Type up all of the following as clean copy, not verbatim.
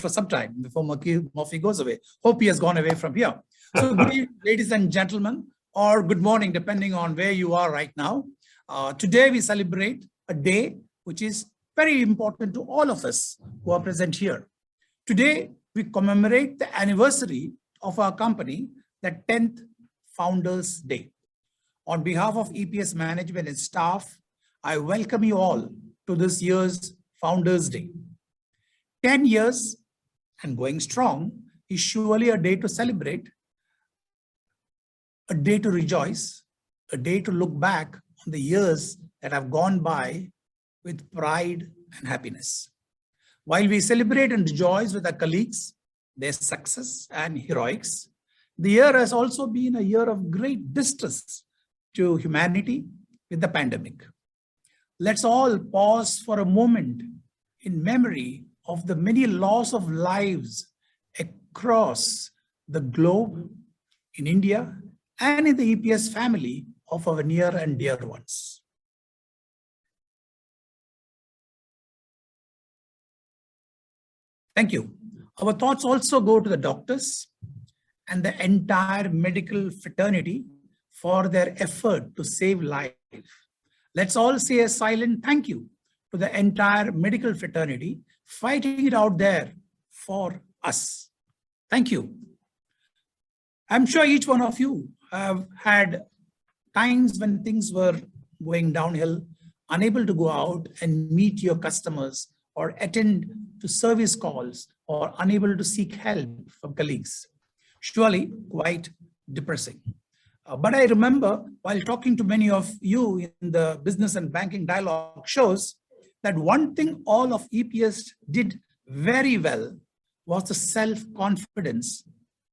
for some time before Murphy goes away. Hope he has gone away from here. So good evening, ladies and gentlemen, or good morning, depending on where you are right now. Today we celebrate a day which is very important to all of us who are present here. Today we commemorate the anniversary of our company, the 10th Founders Day. On behalf of EPS management and staff, I welcome you all to this year's Founders Day. 10 years and going strong is surely a day to celebrate, a day to rejoice, a day to look back on the years that have gone by with pride and happiness. While we celebrate and rejoice with our colleagues, their success and heroics, the year has also been a year of great distress to humanity with the pandemic. Let's all pause for a moment in memory of the many loss of lives across the globe, in India, and in the EPS family of our near and dear ones. Thank you. Our thoughts also go to the doctors and the entire medical fraternity for their effort to save life. Let's all say a silent thank you to the entire medical fraternity fighting it out there for us. Thank you. I'm sure each one of you have had times when things were going downhill, unable to go out and meet your customers or attend to service calls or unable to seek help from colleagues. Surely quite depressing. But I remember while talking to many of you in the business and banking dialogue shows that one thing all of EPS did very well was the self-confidence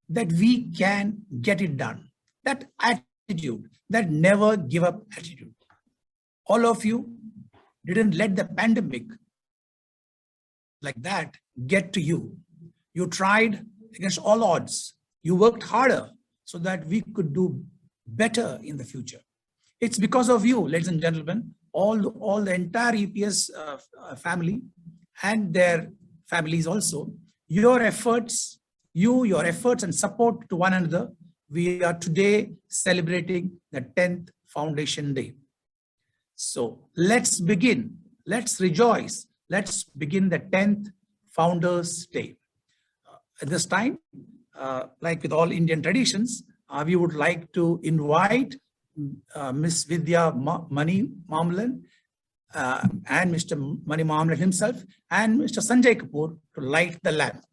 that we can get it done. That attitude, that never give up attitude. All of you didn't let the pandemic like that get to you. You tried against all odds. You worked harder so that we could do better in the future. It's because of you, ladies and gentlemen, all the entire EPS family and their families also, your efforts and support to one another, we are today celebrating the 10th Foundation Day. So let's begin, let's rejoice, let's begin the 10th Founders Day. At this time, like with all Indian traditions, we would like to invite Ms. Vidya Mani Mamlan and Mr. Mani Mamlan himself and Mr. Sanjay Kapoor to light the lamp.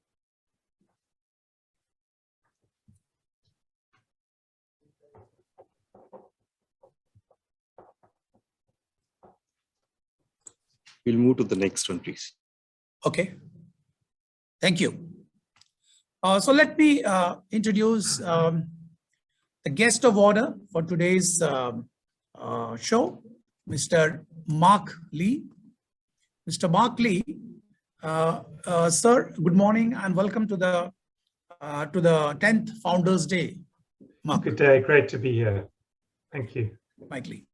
We'll move to the next one, please. Okay. Thank you. So let me introduce the guest of honor for today's show, Mr. Mark Lee. Mr. Mark Lee, sir, good morning and welcome to the 10th Founders Day. Mark. Good day, great to be here. Thank you. Mike Lee.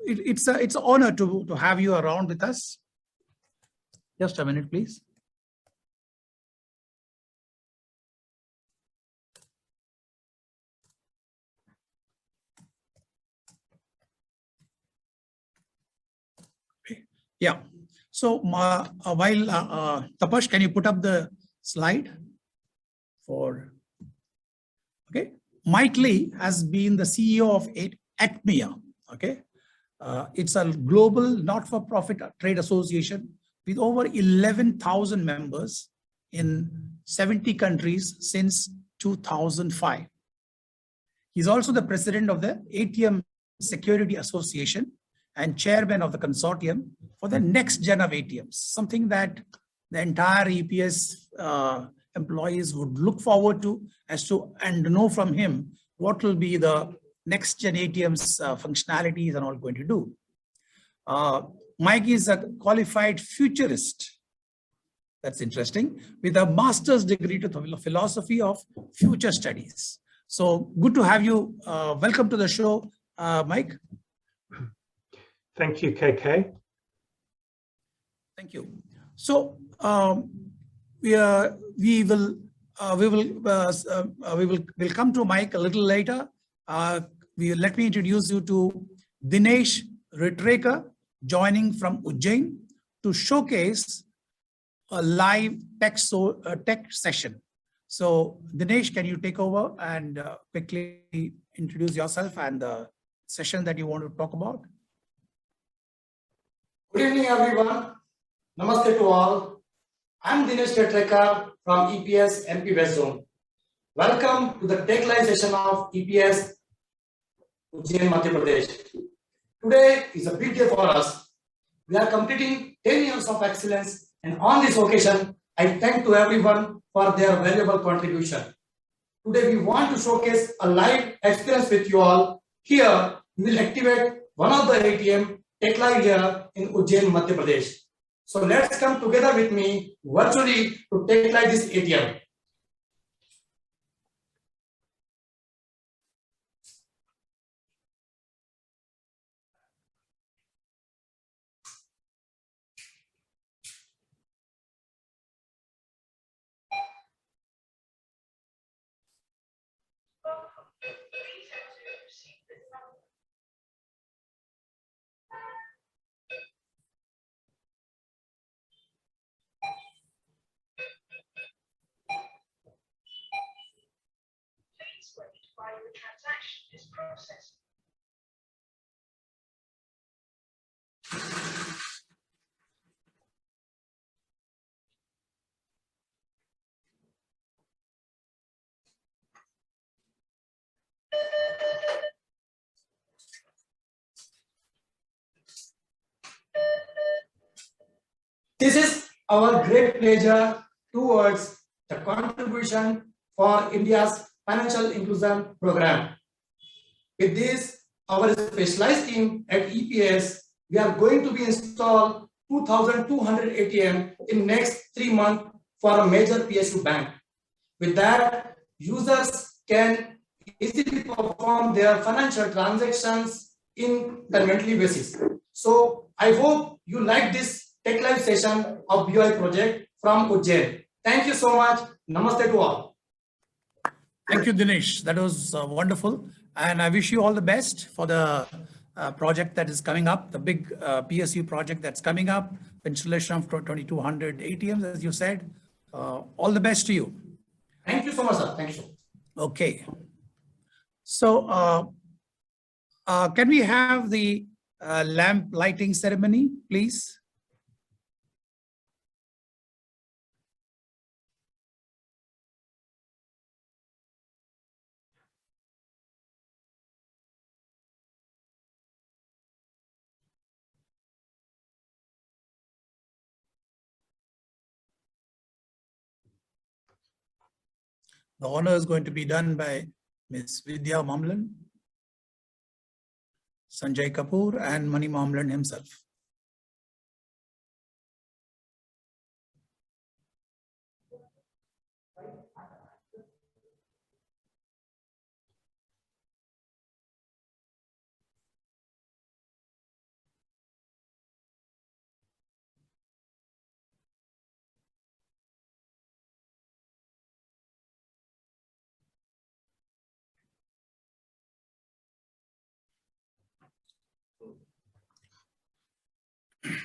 It's an honor to have you around with us. Just a minute, please. Yeah. So while Tapash, can you put up the slide for? Okay. Mike Lee has been the CEO of ATMIA. Okay. It's a global not-for-profit trade association with over 11,000 members in 70 countries since 2005. He's also the president of the ATM Security Association and chairman of the consortium for the next gen of ATMs, something that the entire EPS employees would look forward to and know from him what will be the next gen ATMs functionalities and all going to do. Mike is a qualified futurist. That's interesting, with a master's degree to the philosophy of future studies. So good to have you. Welcome to the show, Mike. Thank you, KK. Thank you. So we'll come to Mike a little later. Let me introduce you to Dinesh Ritrekar, joining from Ujjain to showcase a live tech session. So Dinesh, can you take over and quickly introduce yourself and the session that you want to talk about? Good evening, everyone. Namaste to all. I'm Dinesh Ritrekar from EPS MP West Zone. Welcome to the Tech Live session of EPS Ujjain, Madhya Pradesh. Today is a big day for us. We are completing 10 years of excellence, and on this occasion, I thank to everyone for their valuable contribution. Today, we want to showcase a live experience with you all. Here, we will activate one of the ATM Tech Live here in Ujjain, Madhya Pradesh. So let's come together with me virtually to Tech Live this ATM. While the transaction is processed. This is our great pleasure towards the contribution for India's financial inclusion program. With this, our specialized team at EPS, we are going to be installed 2,200 ATM in next 3 months for a major PSU bank. With that, users can easily perform their financial transactions in conveniently basis. So I hope you like this Tech Live session of BOI project from Ujjain. Thank you so much. Namaste to all. Thank you, Dinesh. That was wonderful. And I wish you all the best for the project that is coming up, the big PSU project that's coming up, installation of 2,200 ATMs, as you said. All the best to you. Thank you so much, sir. Thank you. Okay. So can we have the lamp lighting ceremony, please? The honor is going to be done by Ms. Vidya Mamlan, Sanjay Kapoor, and Mani Mamlan himself.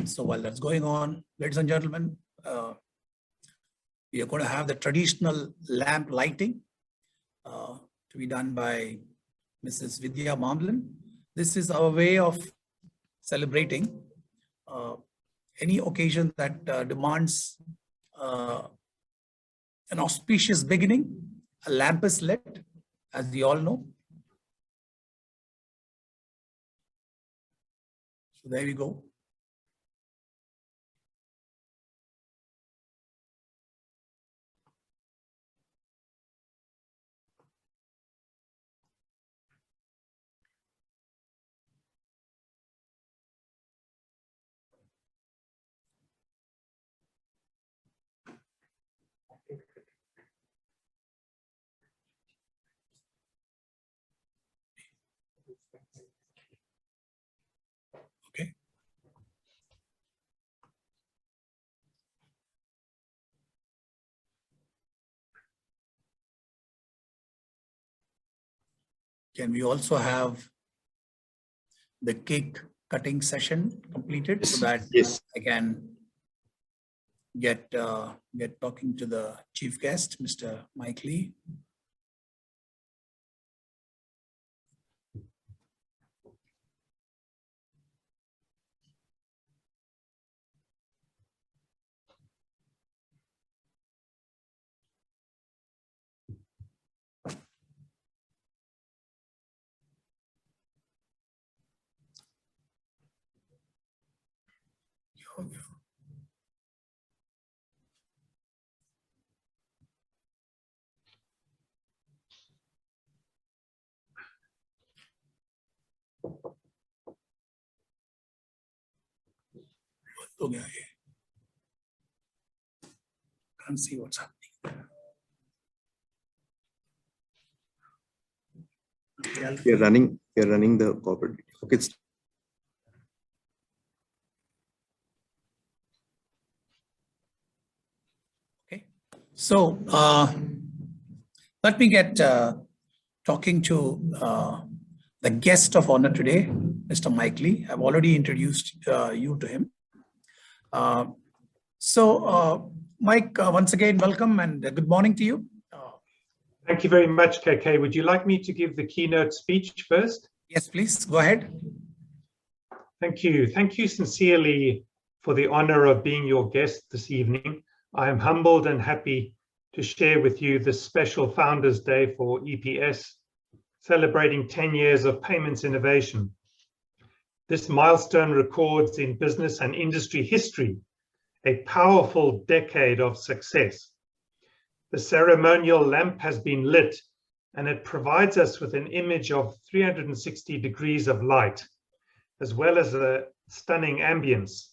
So while that's going on, ladies and gentlemen, we are going to have the traditional lamp lighting to be done by Mrs. Vidya Mamlan. This is our way of celebrating any occasion that demands an auspicious beginning. A lamp is lit, as we all know. So there we go. Okay. Can we also have the cake cutting session completed so that Yes. I can get talking to the chief guest, Mr. Mike Lee. हो गया ये. Can't see what's happening. We are running the corporate. Okay. Okay. So let me get talking to the guest of honor today, Mr. Mike Lee. I've already introduced you to him. Mike, once again, welcome and good morning to you. Thank you very much, KK. Would you like me to give the keynote speech first? Yes, please, go ahead. Thank you. Thank you sincerely for the honor of being your guest this evening. I am humbled and happy to share with you this special Founders Day for EPS, celebrating 10 years of payments innovation. This milestone records in business and industry history a powerful decade of success. The ceremonial lamp has been lit, and it provides us with an image of 360 degrees of light, as well as a stunning ambience.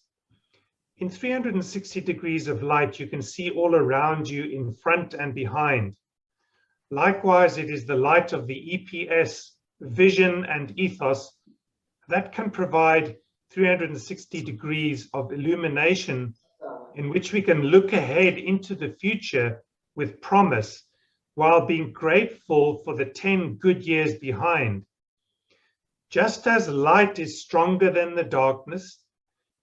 In 360 degrees of light, you can see all around you in front and behind. Likewise, it is the light of the EPS vision and ethos that can provide 360 degrees of illumination in which we can look ahead into the future with promise while being grateful for the 10 good years behind. Just as light is stronger than the darkness,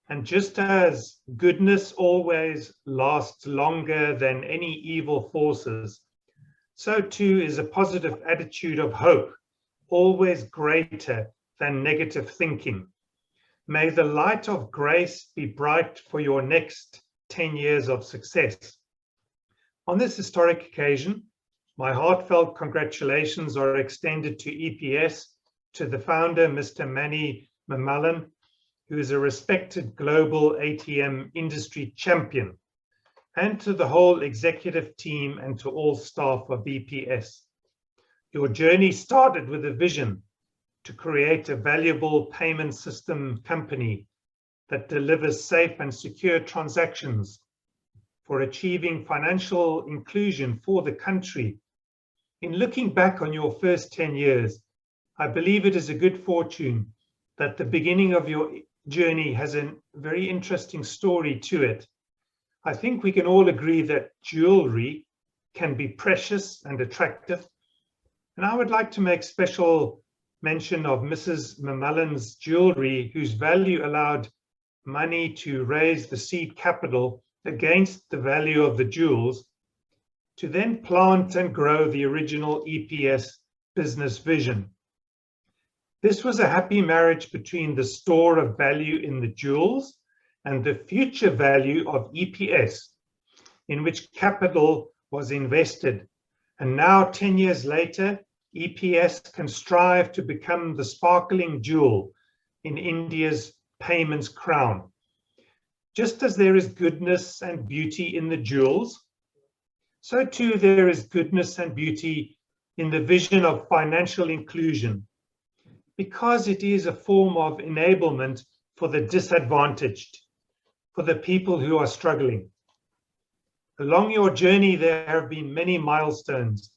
and just as goodness always lasts longer than any evil forces, so too is a positive attitude of hope always greater than negative thinking. May the light of grace be bright for your next 10 years of success. On this historic occasion, my heartfelt congratulations are extended to EPS, to the founder, Mr. Mani Mamalan, who is a respected global ATM industry champion, and to the whole executive team and to all staff of EPS. Your journey started with a vision to create a valuable payment system company that delivers safe and secure transactions for achieving financial inclusion for the country. In looking back on your first 10 years, I believe it is a good fortune that the beginning of your journey has a very interesting story to it. I think we can all agree that jewelry can be precious and attractive. And I would like to make special mention of Mrs. Mamalan's jewelry, whose value allowed money to raise the seed capital against the value of the jewels, to then plant and grow the original EPS business vision. This was a happy marriage between the store of value in the jewels and the future value of EPS, in which capital was invested. And now, 10 years later, EPS can strive to become the sparkling jewel in India's payments crown. Just as there is goodness and beauty in the jewels, so too there is goodness and beauty in the vision of financial inclusion, because it is a form of enablement for the disadvantaged, for the people who are struggling. Along your journey, there have been many milestones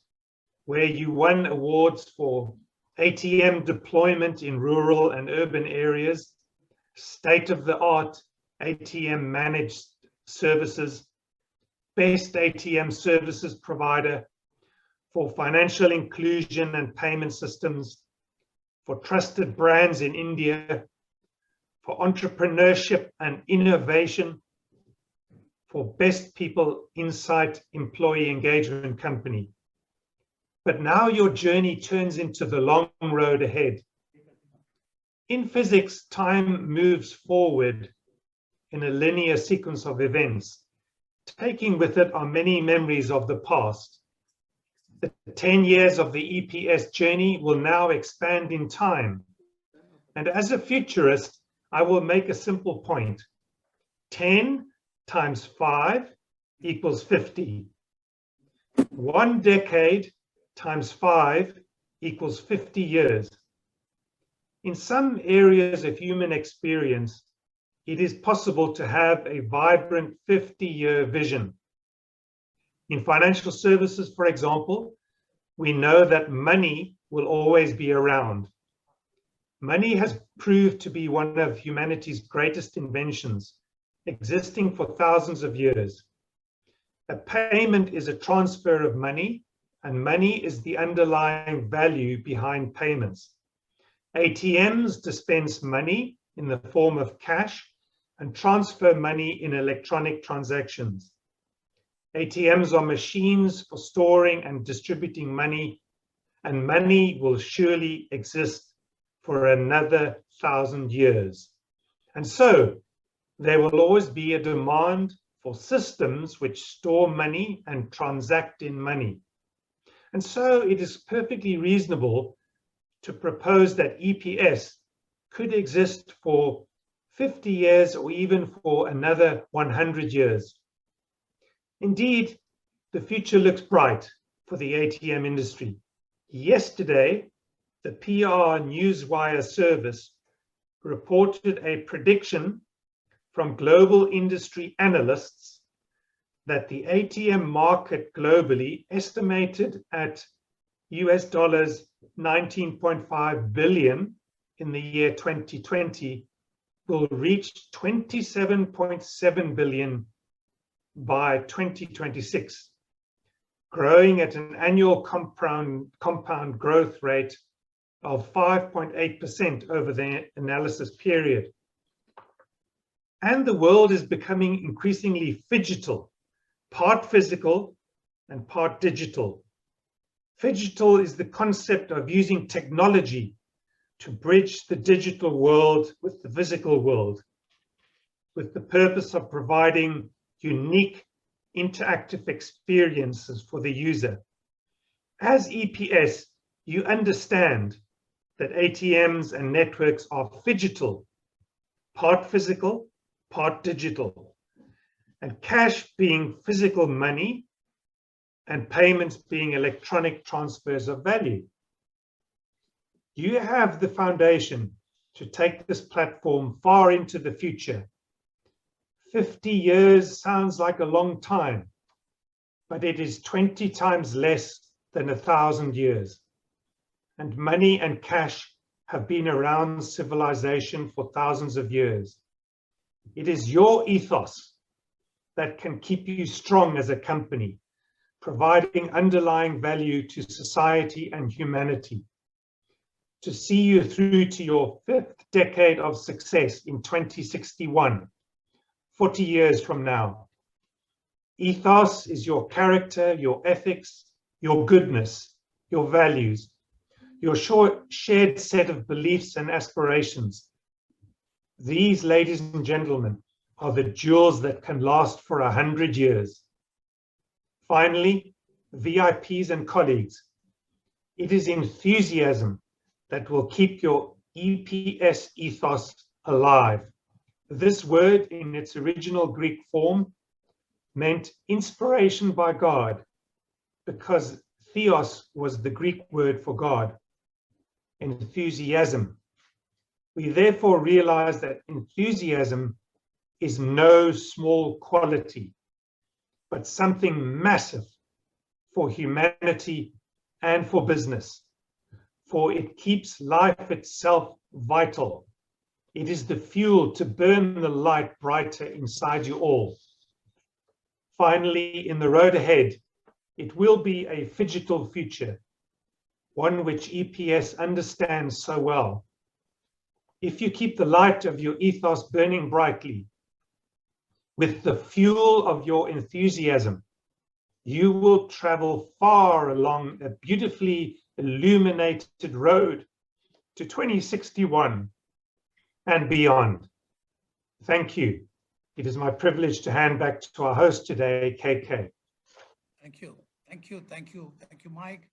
where you won awards for ATM deployment in rural and urban areas, state-of-the-art ATM managed services, best ATM services provider for financial inclusion and payment systems, for trusted brands in India, for entrepreneurship and innovation, for best people insight employee engagement company. But now your journey turns into the long road ahead. In physics, time moves forward in a linear sequence of events, taking with it our many memories of the past. The 10 years of the EPS journey will now expand in time. And as a futurist, I will make a simple point. 10 times 5 equals 50. 1 decade times 5 equals 50 years. In some areas of human experience, it is possible to have a vibrant 50-year vision. In financial services, for example, we know that money will always be around. Money has proved to be one of humanity's greatest inventions, existing for thousands of years. A payment is a transfer of money, and money is the underlying value behind payments. ATMs dispense money in the form of cash and transfer money in electronic transactions. ATMs are machines for storing and distributing money, and money will surely exist for another 1,000 years. And so there will always be a demand for systems which store money and transact in money. And so it is perfectly reasonable to propose that EPS could exist for 50 years or even for another 100 years. Indeed, the future looks bright for the ATM industry. Yesterday, the PR Newswire service reported a prediction from global industry analysts that the ATM market globally, estimated at US dollars 19.5 billion in the year 2020, will reach 27.7 billion by 2026, growing at an annual compound growth rate of 5.8% over the analysis period. And the world is becoming increasingly phygital, part physical and part digital. Phygital is the concept of using technology to bridge the digital world with the physical world, with the purpose of providing unique interactive experiences for the user. As EPS, you understand that ATMs and networks are phygital, part physical, part digital, and cash being physical money and payments being electronic transfers of value. You have the foundation to take this platform far into the future. 50 years sounds like a long time, but it is 20 times less than 1,000 years. And money and cash have been around civilization for thousands of years. It is your ethos that can keep you strong as a company, providing underlying value to society and humanity, to see you through to your 5th decade of success in 2061, 40 years from now. Ethos is your character, your ethics, your goodness, your values, your shared set of beliefs and aspirations. These, ladies and gentlemen, are the jewels that can last for 100 years. Finally, VIPs and colleagues, it is enthusiasm that will keep your EPS ethos alive. This word, in its original Greek form, meant inspiration by God, because theos was the Greek word for God, enthusiasm. We therefore realize that enthusiasm is no small quality, but something massive for humanity and for business, for it keeps life itself vital. It is the fuel to burn the light brighter inside you all. Finally, in the road ahead, it will be a phygital future. one which EPS understands so well. If you keep the light of your ethos burning brightly with the fuel of your enthusiasm, you will travel far along a beautifully illuminated road to 2061 and beyond. Thank you. It is my privilege to hand back to our host today, KK. Thank you. Thank you. Thank you. Thank you, Mike.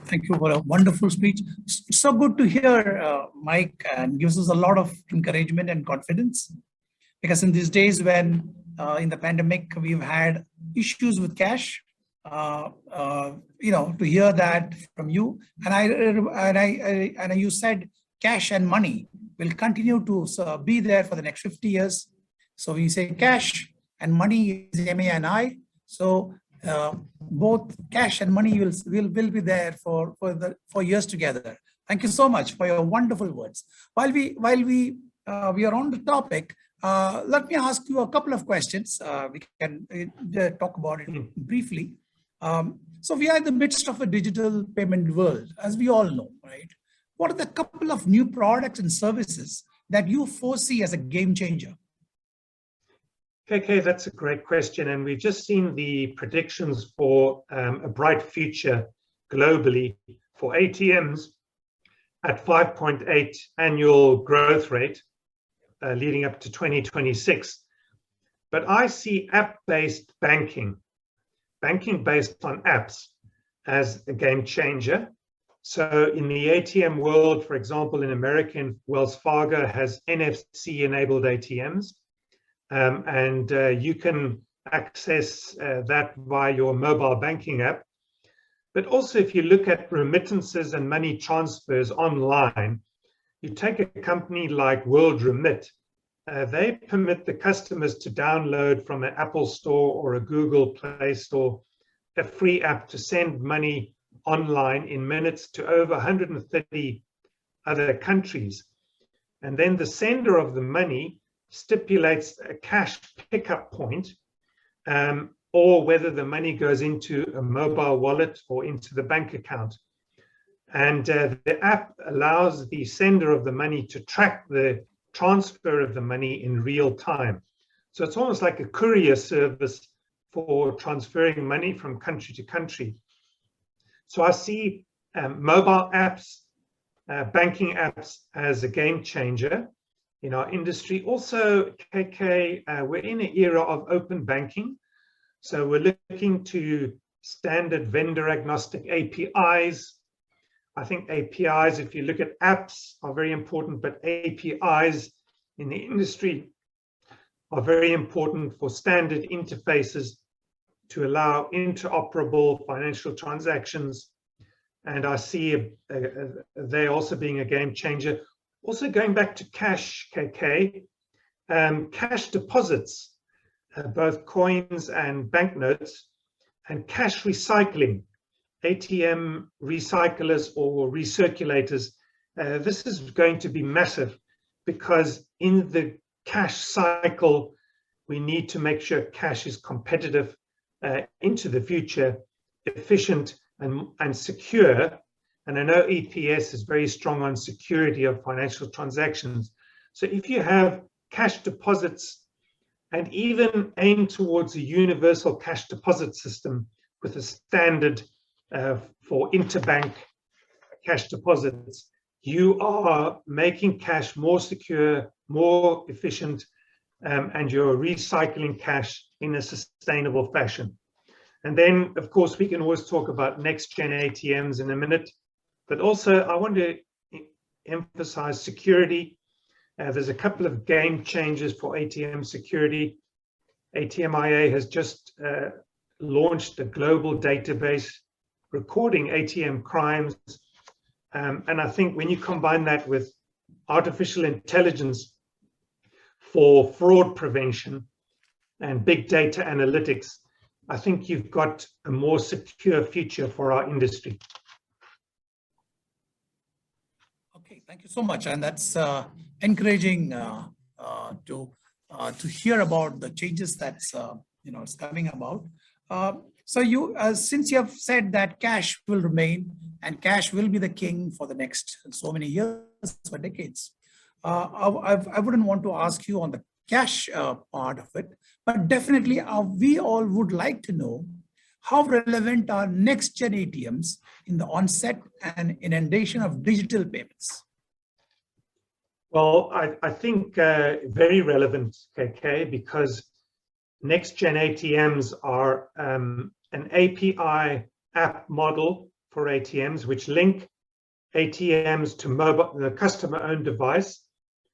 Thank you for a wonderful speech. It's so good to hear, Mike, and gives us a lot of encouragement and confidence. Because in these days when in the pandemic, we've had issues with cash, to hear that from you. And you said cash and money will continue to be there for the next 50 years. So we say cash and money is MANI. So both cash and money will be there for years together. Thank you so much for your wonderful words. While we are on the topic, let me ask you a couple of questions. We can talk about it briefly. So we are in the midst of a digital payment world, as we all know, right? What are the couple of new products and services that you foresee as a game changer? KK, that's a great question. And we've just seen the predictions for a bright future globally for ATMs at 5.8 annual growth rate leading up to 2026. But I see app-based banking based on apps as a game changer. So in the ATM world, for example, in America, Wells Fargo has NFC-enabled ATMs. And you can access that via your mobile banking app. But also, if you look at remittances and money transfers online, you take a company like World Remit. They permit the customers to download from an Apple Store or a Google Play Store a free app to send money online in minutes to over 130 other countries. And then the sender of the money stipulates a cash pickup point, or whether the money goes into a mobile wallet or into the bank account. And the app allows the sender of the money to track the transfer of the money in real time. So it's almost like a courier service for transferring money from country to country. So I see mobile apps, banking apps as a game changer in our industry. Also, KK, we're in an era of open banking. So we're looking to standard vendor agnostic APIs. I think APIs, if you look at apps, are very important, but APIs in the industry are very important for standard interfaces to allow interoperable financial transactions. And I see they also being a game changer. Also going back to cash, KK, cash deposits, both coins and banknotes, and cash recycling, ATM recyclers or recirculators. This is going to be massive because in the cash cycle, we need to make sure cash is competitive into the future, efficient and secure. And I know EPS is very strong on security of financial transactions. So if you have cash deposits and even aim towards a universal cash deposit system with a standard for interbank cash deposits, you are making cash more secure, more efficient, and you're recycling cash in a sustainable fashion. And then, of course, we can always talk about next-gen ATMs in a minute, but also I want to emphasize security. There's a couple of game changers for ATM security. ATMIA has just launched a global database recording ATM crimes. And I think when you combine that with artificial intelligence for fraud prevention and big data analytics, I think you've got a more secure future for our industry. Okay, thank you so much. And that's encouraging to hear about the changes that's it's coming about. So you, since you have said that cash will remain and cash will be the king for the next so many years, for decades, I wouldn't want to ask you on the cash part of it, but definitely we all would like to know how relevant are next-gen ATMs in the onset and inundation of digital payments? Well, I think very relevant, KK, because next-gen ATMs are an API app model for ATMs, which link ATMs to the customer-owned device,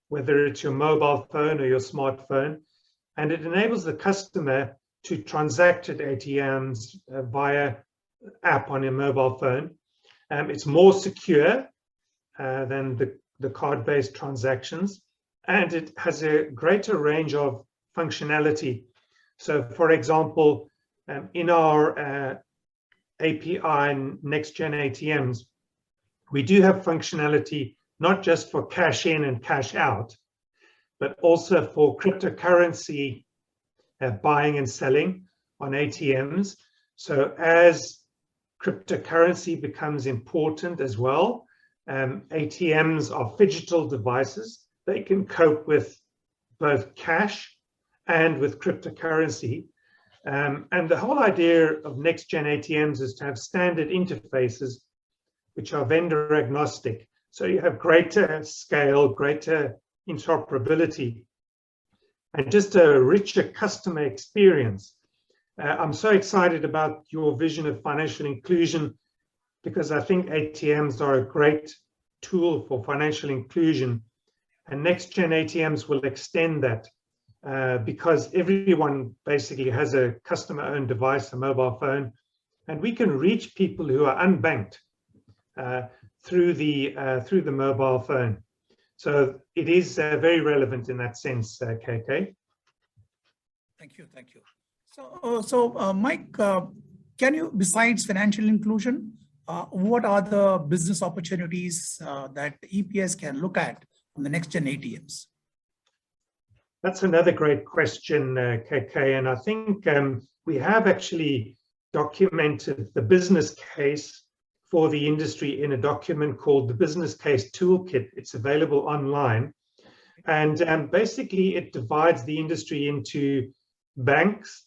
whether it's your mobile phone or your smartphone, and it enables the customer to transact at ATMs via app on your mobile phone. It's more secure than the card-based transactions, and it has a greater range of functionality. So, for example, in our API next-gen ATMs, we do have functionality not just for cash in and cash out, but also for cryptocurrency buying and selling on ATMs. So as cryptocurrency becomes important as well, ATMs are phygital devices. They can cope with both cash and with cryptocurrency. And the whole idea of next-gen ATMs is to have standard interfaces which are vendor agnostic. So you have greater scale, greater interoperability, and just a richer customer experience. I'm so excited about your vision of financial inclusion, because I think ATMs are a great tool for financial inclusion, and next-gen ATMs will extend that because everyone basically has a customer-owned device, a mobile phone, and we can reach people who are unbanked through the mobile phone. So it is very relevant in that sense, KK. Thank you, thank you. So Mike, can you, besides financial inclusion, what are the business opportunities that EPS can look at on the next-gen ATMs? That's another great question, KK, and I think we have actually documented the business case for the industry in a document called the Business Case Toolkit. It's available online, and basically it divides the industry into banks,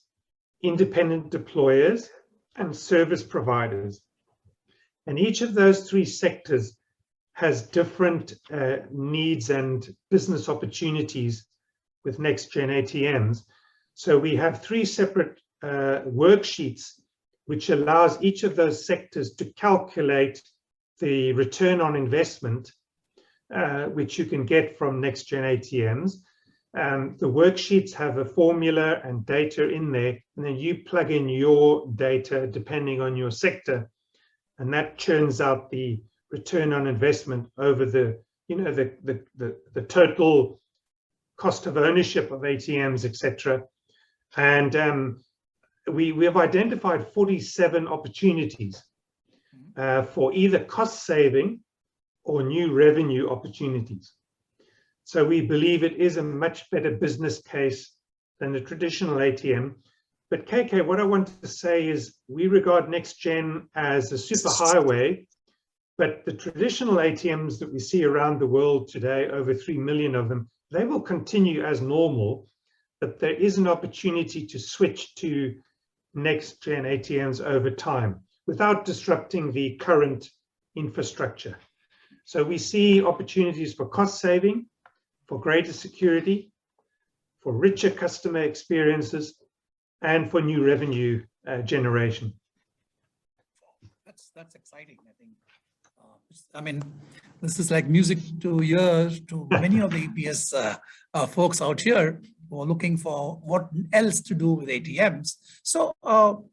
independent deployers, and service providers. And each of those three sectors has different needs and business opportunities with next-gen ATMs. So we have three separate worksheets which allows each of those sectors to calculate the return on investment, which you can get from next-gen ATMs. The worksheets have a formula and data in there, and then you plug in your data depending on your sector, and that churns out the return on investment over the total cost of ownership of ATMs, etc. And we have identified 47 opportunities for either cost saving or new revenue opportunities. So we believe it is a much better business case than the traditional ATM. But KK, what I want to say is we regard next-gen as a superhighway, but the traditional ATMs that we see around the world today, over 3 million of them, they will continue as normal, but there is an opportunity to switch to next-gen ATMs over time without disrupting the current infrastructure. So we see opportunities for cost saving, for greater security, for richer customer experiences, and for new revenue generation. That's exciting, I think. I mean, this is like music to ears to many of the EPS folks out here who are looking for what else to do with ATMs. So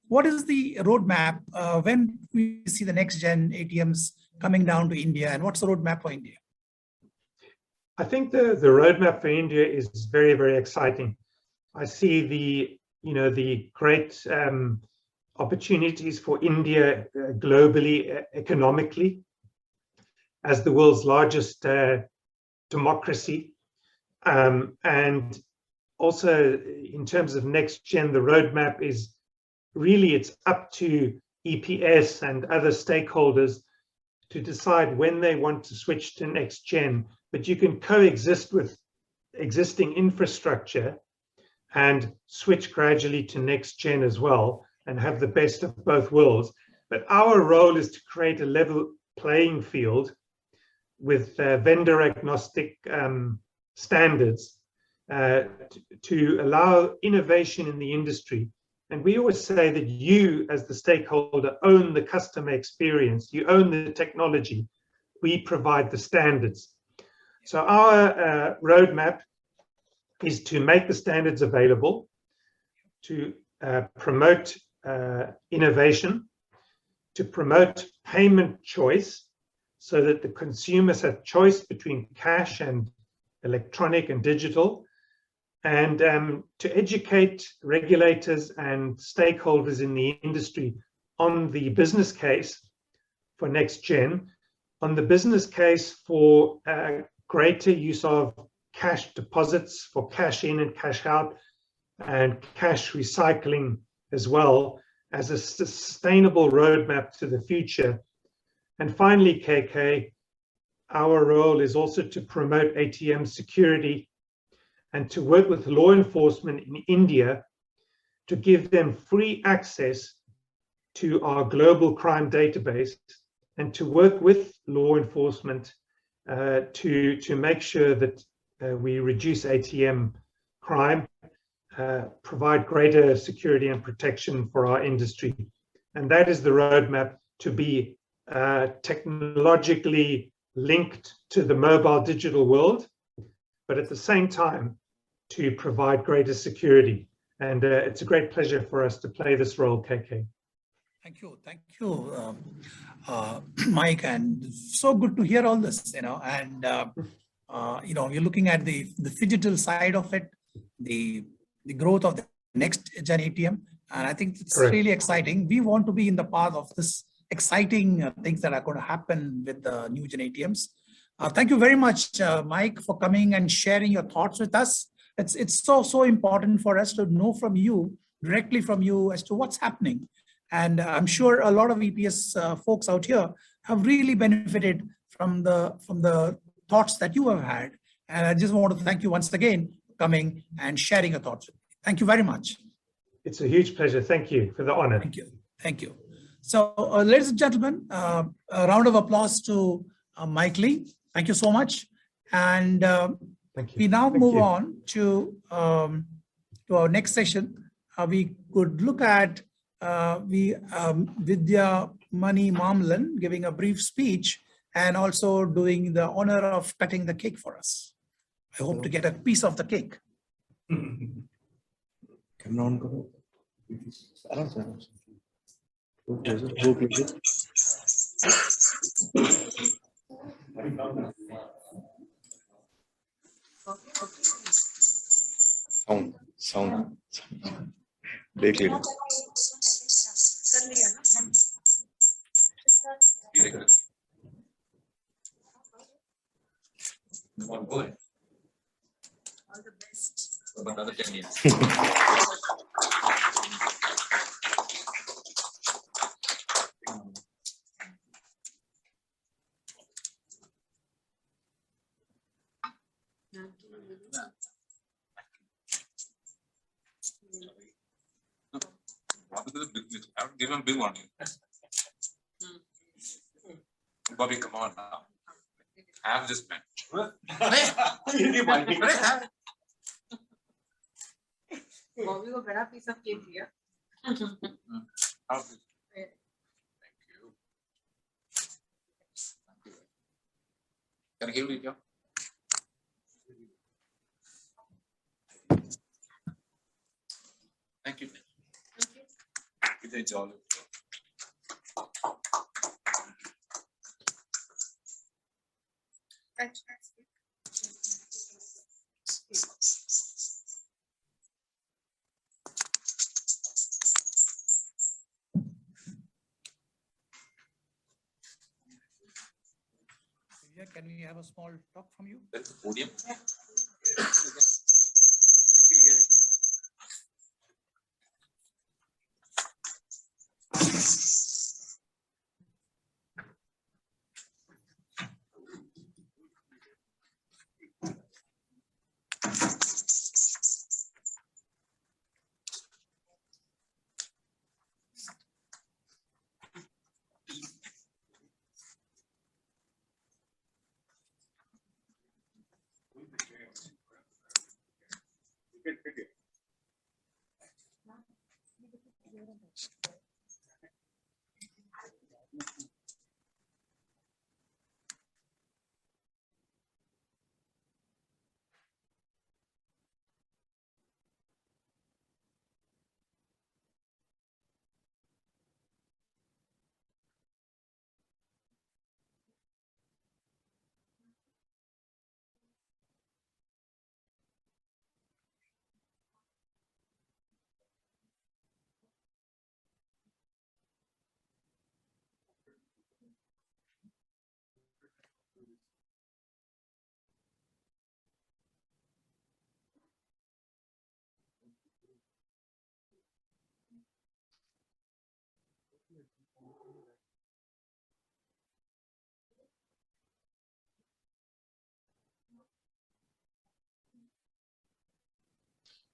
what is the roadmap when we see the next-gen ATMs coming down to India, and what's the roadmap for India? I think the roadmap for India is very, very exciting. I see the great opportunities for India globally, economically, as the world's largest democracy. And also in terms of next gen, the roadmap is really it's up to EPS and other stakeholders to decide when they want to switch to next gen, but you can coexist with existing infrastructure and switch gradually to next gen as well and have the best of both worlds. But our role is to create a level playing field with vendor agnostic standards to allow innovation in the industry. And we always say that you, as the stakeholder, own the customer experience, you own the technology, we provide the standards. So our roadmap is to make the standards available, to promote innovation, to promote payment choice, so that the consumers have choice between cash and electronic and digital, and to educate regulators and stakeholders in the industry on the business case for next gen, on the business case for greater use of cash deposits for cash in and cash out, and cash recycling as well as a sustainable roadmap to the future. And finally, KK, our role is also to promote ATM security and to work with law enforcement in India to give them free access to our global crime database, and to work with law enforcement to make sure that we reduce ATM crime, provide greater security and protection for our industry. And that is the roadmap, to be technologically linked to the mobile digital world, but at the same time to provide greater security. And it's a great pleasure for us to play this role, KK. Thank you, Mike, and so good to hear all this, and you're looking at the phygital side of it, the growth of the next gen ATM, and I think it's Correct. Really exciting. We want to be in the path of this exciting things that are going to happen with the new gen ATMs. Thank you very much, Mike, for coming and sharing your thoughts with us. It's so important for us to know from you, directly from you, as to what's happening. And I'm sure a lot of EPS folks out here have really benefited from the thoughts that you have had. And I just want to thank you once again for coming and sharing your thoughts with me. Thank you very much. It's a huge pleasure. Thank you for the honor. Thank you. So, ladies and gentlemen, a round of applause to Mike Lee. Thank you so much. And we now move on to our next session. We could look at Vidya Mani Mamlan giving a brief speech and also doing the honor of cutting the cake for us. I hope to get a piece of the cake. Sound. देख लेना. Good. All the best for another 10 years. I have to give him a big one. Bobby, come on now. Have this pen. Bobby को बड़ा piece of cake दिया. Thank you. Can I give it you? Thank you. It's all. Can we have a small talk from you? There is a podium.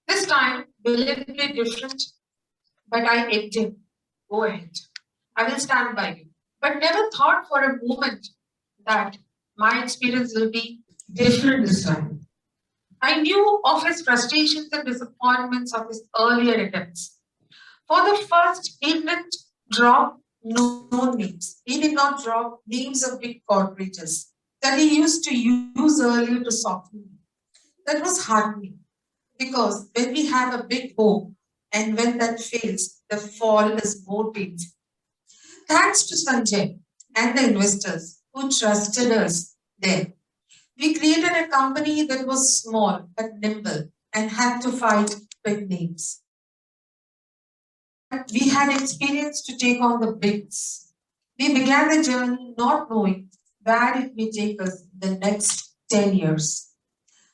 This time will it be different? But I egged him. Go ahead. I will stand by you. But never thought for a moment that my experience will be different this time. I knew of his frustrations and disappointments of his earlier attempts. For the first, he didn't drop no names. He did not drop names of big corporates that he used to use earlier to soften me. That was heartening because when we have a big hope and when that fails, the fall is more painful. Thanks to Sanjay and the investors who trusted us there. We created a company that was small but nimble and had to fight big names. We had experience to take on the bigs. We began the journey not knowing where it may take us the next 10 years.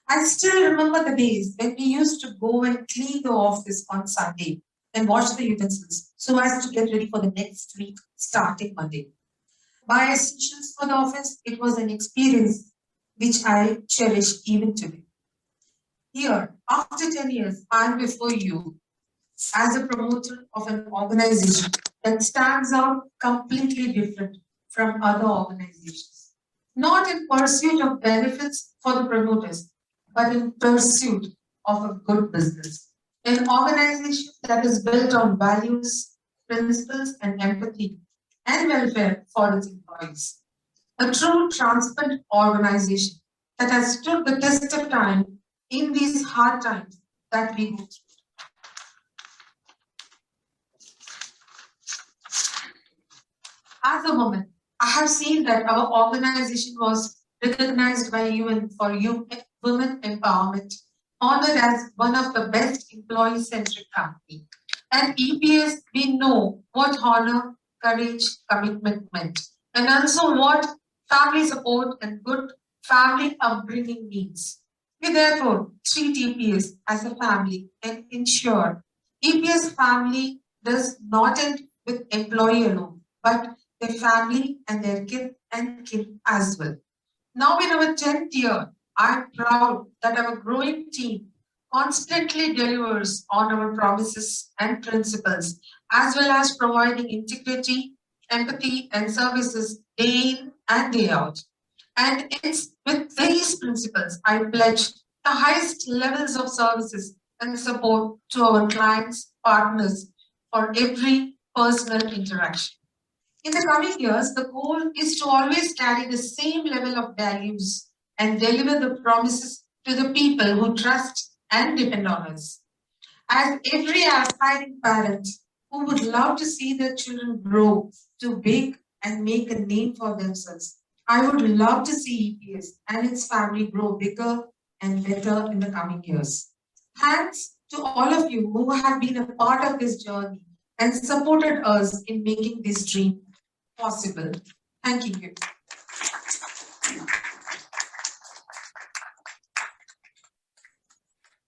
I still remember the days when we used to go and clean the office on Sunday and wash the utensils so as to get ready for the next week starting Monday. Buy essentials for the office, it was an experience which I cherish even today. Here, after 10 years, I am before you as a promoter of an organization that stands out completely different from other organizations. Not in pursuit of benefits for the promoters, but in pursuit of a good business. An organization that is built on values, principles, and empathy and welfare for its employees. A true transparent organization that has stood the test of time in these hard times that we go through. As a woman, I have seen that our organization was recognized by UN for women empowerment, honored as one of the best employee-centric company. At EPS, we know what honor, courage, commitment meant, and also what family support and good family upbringing means. We therefore treat EPS as a family and ensure EPS family does not end with employee alone, but their family and their kid and kin as well. Now in our 10th year, I'm proud that our growing team constantly delivers on our promises and principles, as well as providing integrity, empathy, and services day in and day out. And it's with these principles I pledge the highest levels of services and support to our clients, partners for every personal interaction. In the coming years, the goal is to always carry the same level of values and deliver the promises to the people who trust and depend on us. As every aspiring parent who would love to see their children grow to big and make a name for themselves, I would love to see EPS and its family grow bigger and better in the coming years. Thanks to all of you who have been a part of this journey and supported us in making this dream possible. Thank you.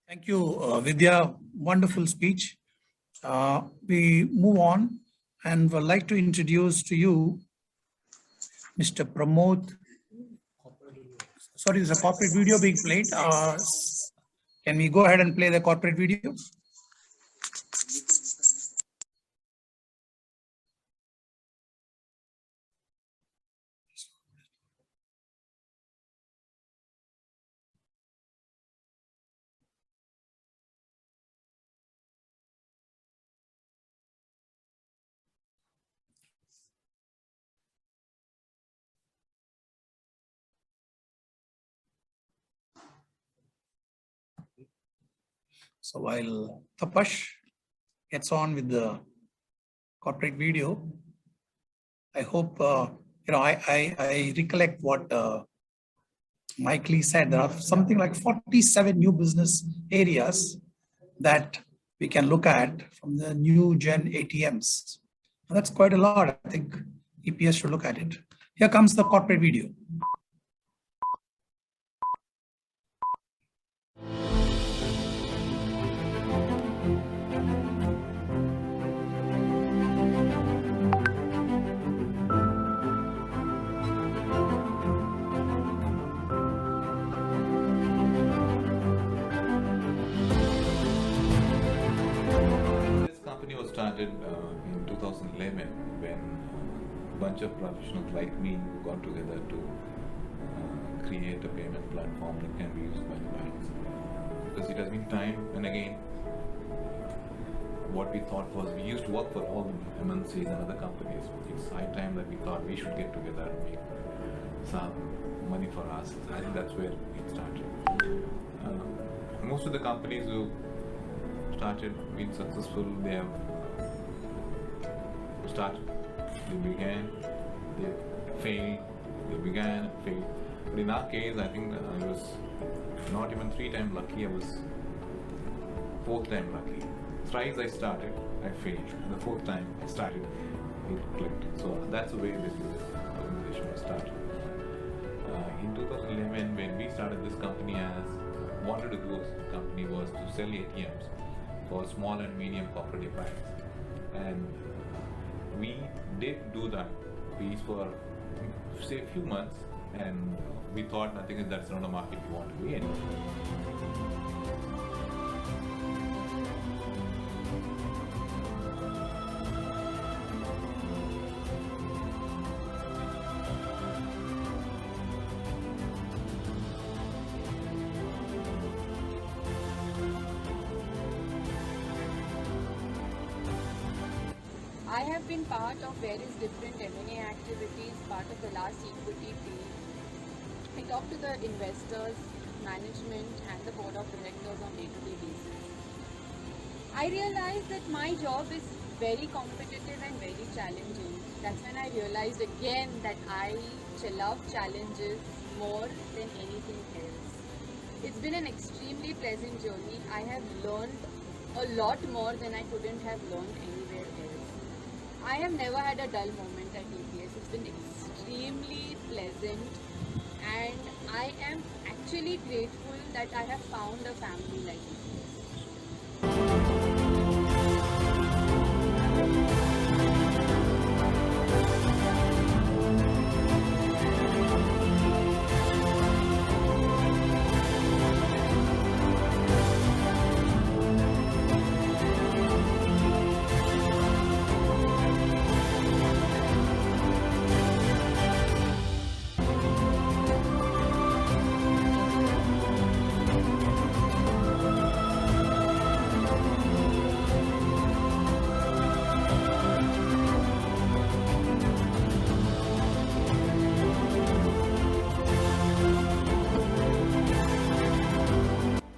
Thank you, Vidya. Wonderful speech. We move on and would like to introduce to you Mr. Pramod. Sorry, there's a corporate video being played. Can we go ahead and play the corporate video? So while Tapash gets on with the corporate video, I hope, I recollect what Mike Lee said. There are something like 47 new business areas that we can look at from the new gen ATMs. And that's quite a lot. I think EPS should look at it. Here comes the corporate video. This company was started in 2011 when a bunch of professionals like me got together to create a payment platform that can be used by the banks. Because it has been time and again, what we thought was we used to work for all the MNCs and other companies. It's high time that we thought we should get together and make some money for us. I think that's where it started. Most of the companies who started being successful, they have started, they began, they failed, they began, failed. But in our case, I think I was not even 3 times lucky, I was 4th time lucky. Thrice I started, I failed. And the 4th time I started, it clicked. So that's the way this organization was started. In 2011, when we started this company, wanted to do a company was to sell ATMs for small and medium cooperative banks. And we did do that piece for say a few months, and we thought nothing is that's not a market we want to be in. I have been part of various different M&A activities, part of the last equity deal. I talk to the investors, management and the board of directors on day-to-day basis. I realized that my job is very competitive and very challenging. That's when I realized again that I love challenges more than anything else. It's been an extremely pleasant journey. I have learned a lot more than I couldn't have learned anywhere else. I have never had a dull moment at EPS. It's been extremely pleasant and I am actually grateful that I have found a family like EPS.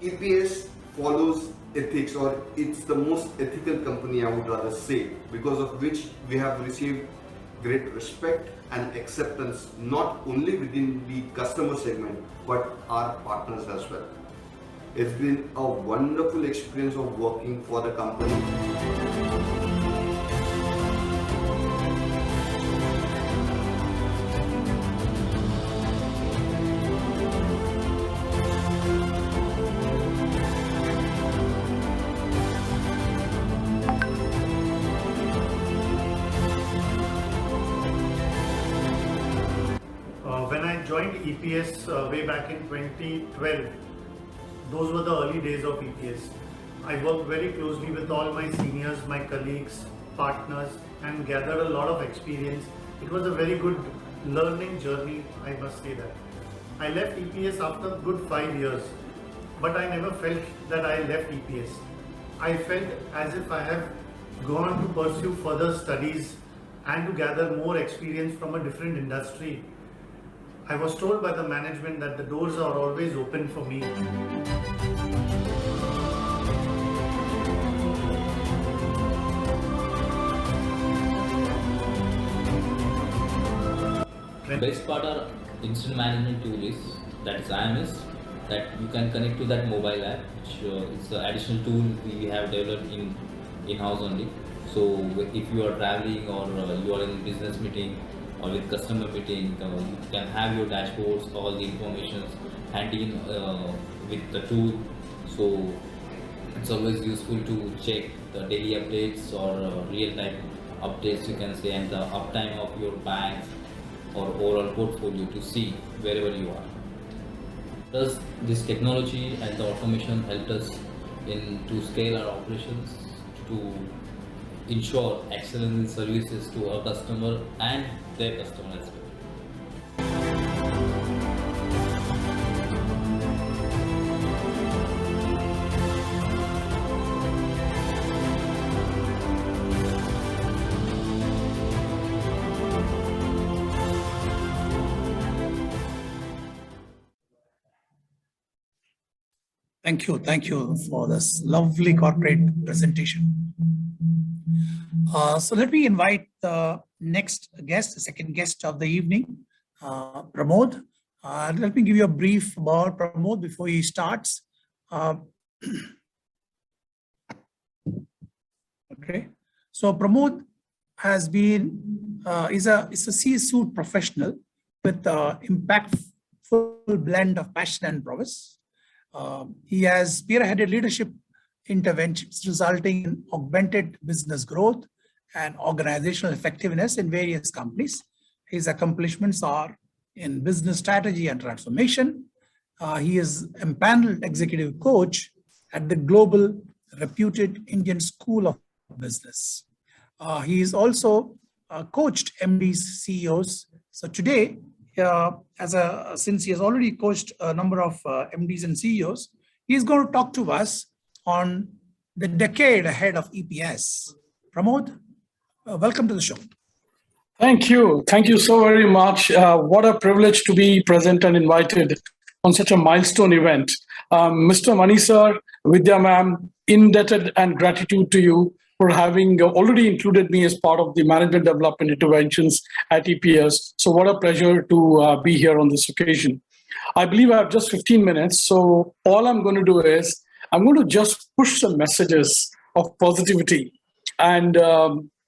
EPS follows ethics, or it's the most ethical company, I would rather say, because of which we have received great respect and acceptance not only within the customer segment but our partners as well. It's been a wonderful experience of working for the company. I joined EPS way back in 2012, those were the early days of EPS. I worked very closely with all my seniors, my colleagues, partners, and gathered a lot of experience. It was a very good learning journey, I must say that. I left EPS after a good 5 years, but I never felt that I left EPS. I felt as if I have gone to pursue further studies and to gather more experience from a different industry. I was told by the management that the doors are always open for me. The best part of instant management tool is that is IMS, that you can connect to that mobile app, which is an additional tool we have developed in-house only. So if you are traveling or you are in business meeting or with customer meeting, you can have your dashboards, all the information handy with the tool. So it's always useful to check the daily updates or real-time updates, you can say, and the uptime of your banks or overall portfolio to see wherever you are. Thus, this technology and the automation helped us to scale our operations to ensure excellence in services to our customer and their customer as well. Thank you for this lovely corporate presentation. So let me invite the next guest, the second guest of the evening, Pramod. Let me give you a brief about Pramod before he starts. Okay, so Pramod has been is a C-suite professional with impactful blend of passion and prowess. He has spearheaded leadership interventions resulting in augmented business growth and organizational effectiveness in various companies. His accomplishments are in business strategy and transformation. He is empaneled executive coach at the global reputed Indian School of Business. He is also coached MDs, CEOs. So today, since he has already coached a number of MDs and CEOs, he's going to talk to us on the decade ahead of EPS. Pramod, welcome to the show. Thank you. Thank you so very much. What a privilege to be present and invited on such a milestone event. Mr. Mani sir, Vidya ma'am, indebted and gratitude to you for having already included me as part of the management development interventions at EPS. So what a pleasure to be here on this occasion. I believe I have just 15 minutes. So all I'm going to do is I'm going to just push some messages of positivity and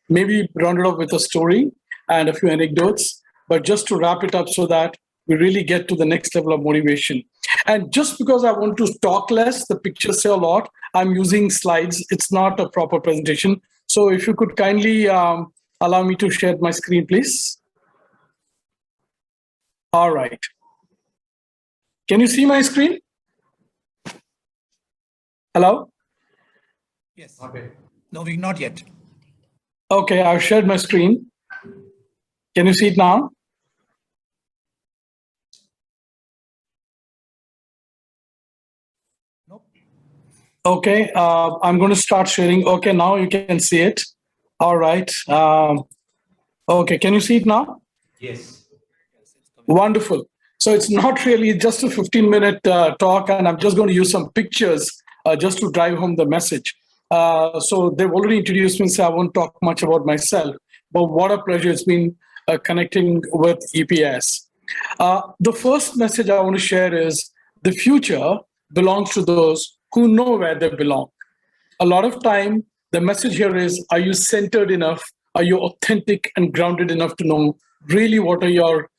maybe round it off with a story and a few anecdotes, but just to wrap it up so that we really get to the next level of motivation. And just because I want to talk less, the pictures say a lot, I'm using slides. It's not a proper presentation. So if you could kindly allow me to share my screen, please. All right. Can you see my screen? Hello? Yes. Okay. No, not yet. Okay, I've shared my screen. Can you see it now? Nope. Okay, I'm going to start sharing. Okay, now you can see it. All right. Okay, can you see it now? Yes. Wonderful. So it's not really just a 15-minute talk, and I'm just going to use some pictures just to drive home the message. So they've already introduced me, so I won't talk much about myself. But what a pleasure it's been connecting with EPS. The first message I want to share is the future belongs to those who know where they belong. A lot of time, the message here is, are you centered enough? Are you authentic and grounded enough to know really what are your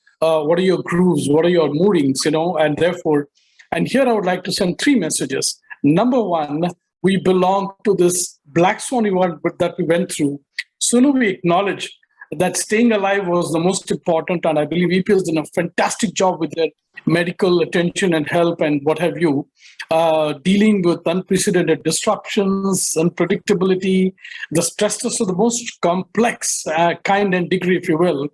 grooves? What are your moodings, and therefore, and here I would like to send 3 messages. Number 1, we belong to this black swan event that we went through. Sooner we acknowledge that staying alive was the most important, and I believe EPS did a fantastic job with their medical attention and help and what have you, dealing with unprecedented disruptions, unpredictability, the stresses of the most complex kind and degree, if you will.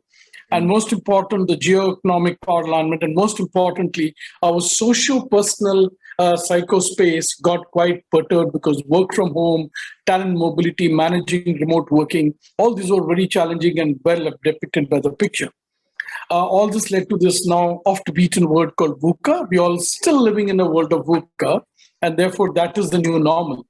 And most important, the geoeconomic power alignment, and most importantly, our socio-personal psychospace got quite perturbed because work from home, talent mobility, managing remote working, all these were very challenging and well depicted by the picture. All this led to this now oft-beaten word called VUCA. We are all still living in a world of VUCA, and therefore that is the new normal.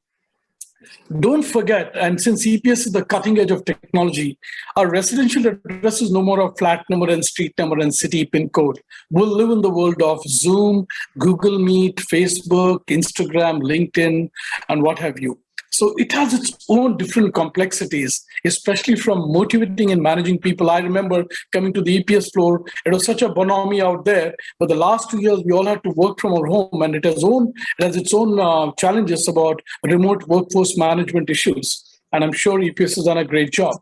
Don't forget, and since EPS is the cutting edge of technology, our residential address is no more a flat number and street number and city pin code. We'll live in the world of Zoom, Google Meet, Facebook, Instagram, LinkedIn, and what have you. So it has its own different complexities, especially from motivating and managing people. I remember coming to the EPS floor, it was such a bonhomie out there, but the last 2 years, we all had to work from our home, and it has its own challenges about remote workforce management issues. And I'm sure EPS has done a great job.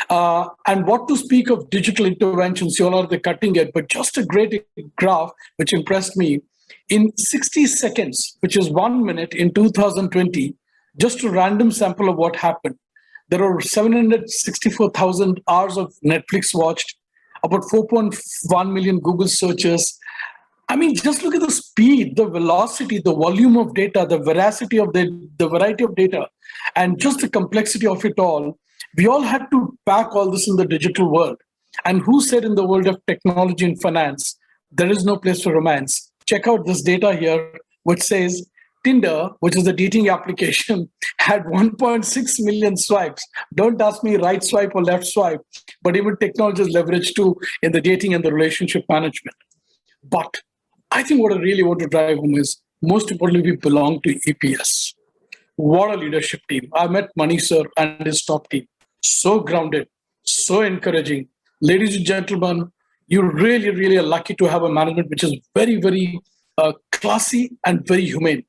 And what to speak of digital interventions, you all are the cutting edge, but just a great graph which impressed me. In 60 seconds, which is 1 minute in 2020, just a random sample of what happened. There are 764,000 hours of Netflix watched, about 4.1 million Google searches. I mean, just look at the speed, the velocity, the volume of data, the veracity of the variety of data, and just the complexity of it all. We all had to pack all this in the digital world. And who said in the world of technology and finance, there is no place for romance? Check out this data here, which says Tinder, which is the dating application, had 1.6 million swipes. Don't ask me right swipe or left swipe, but even technology is leveraged too in the dating and the relationship management. But I think what I really want to drive home is, most importantly, we belong to EPS. What a leadership team. I met Mani sir and his top team. So grounded, so encouraging. Ladies and gentlemen, you really, really are lucky to have a management which is very, very classy and very humane.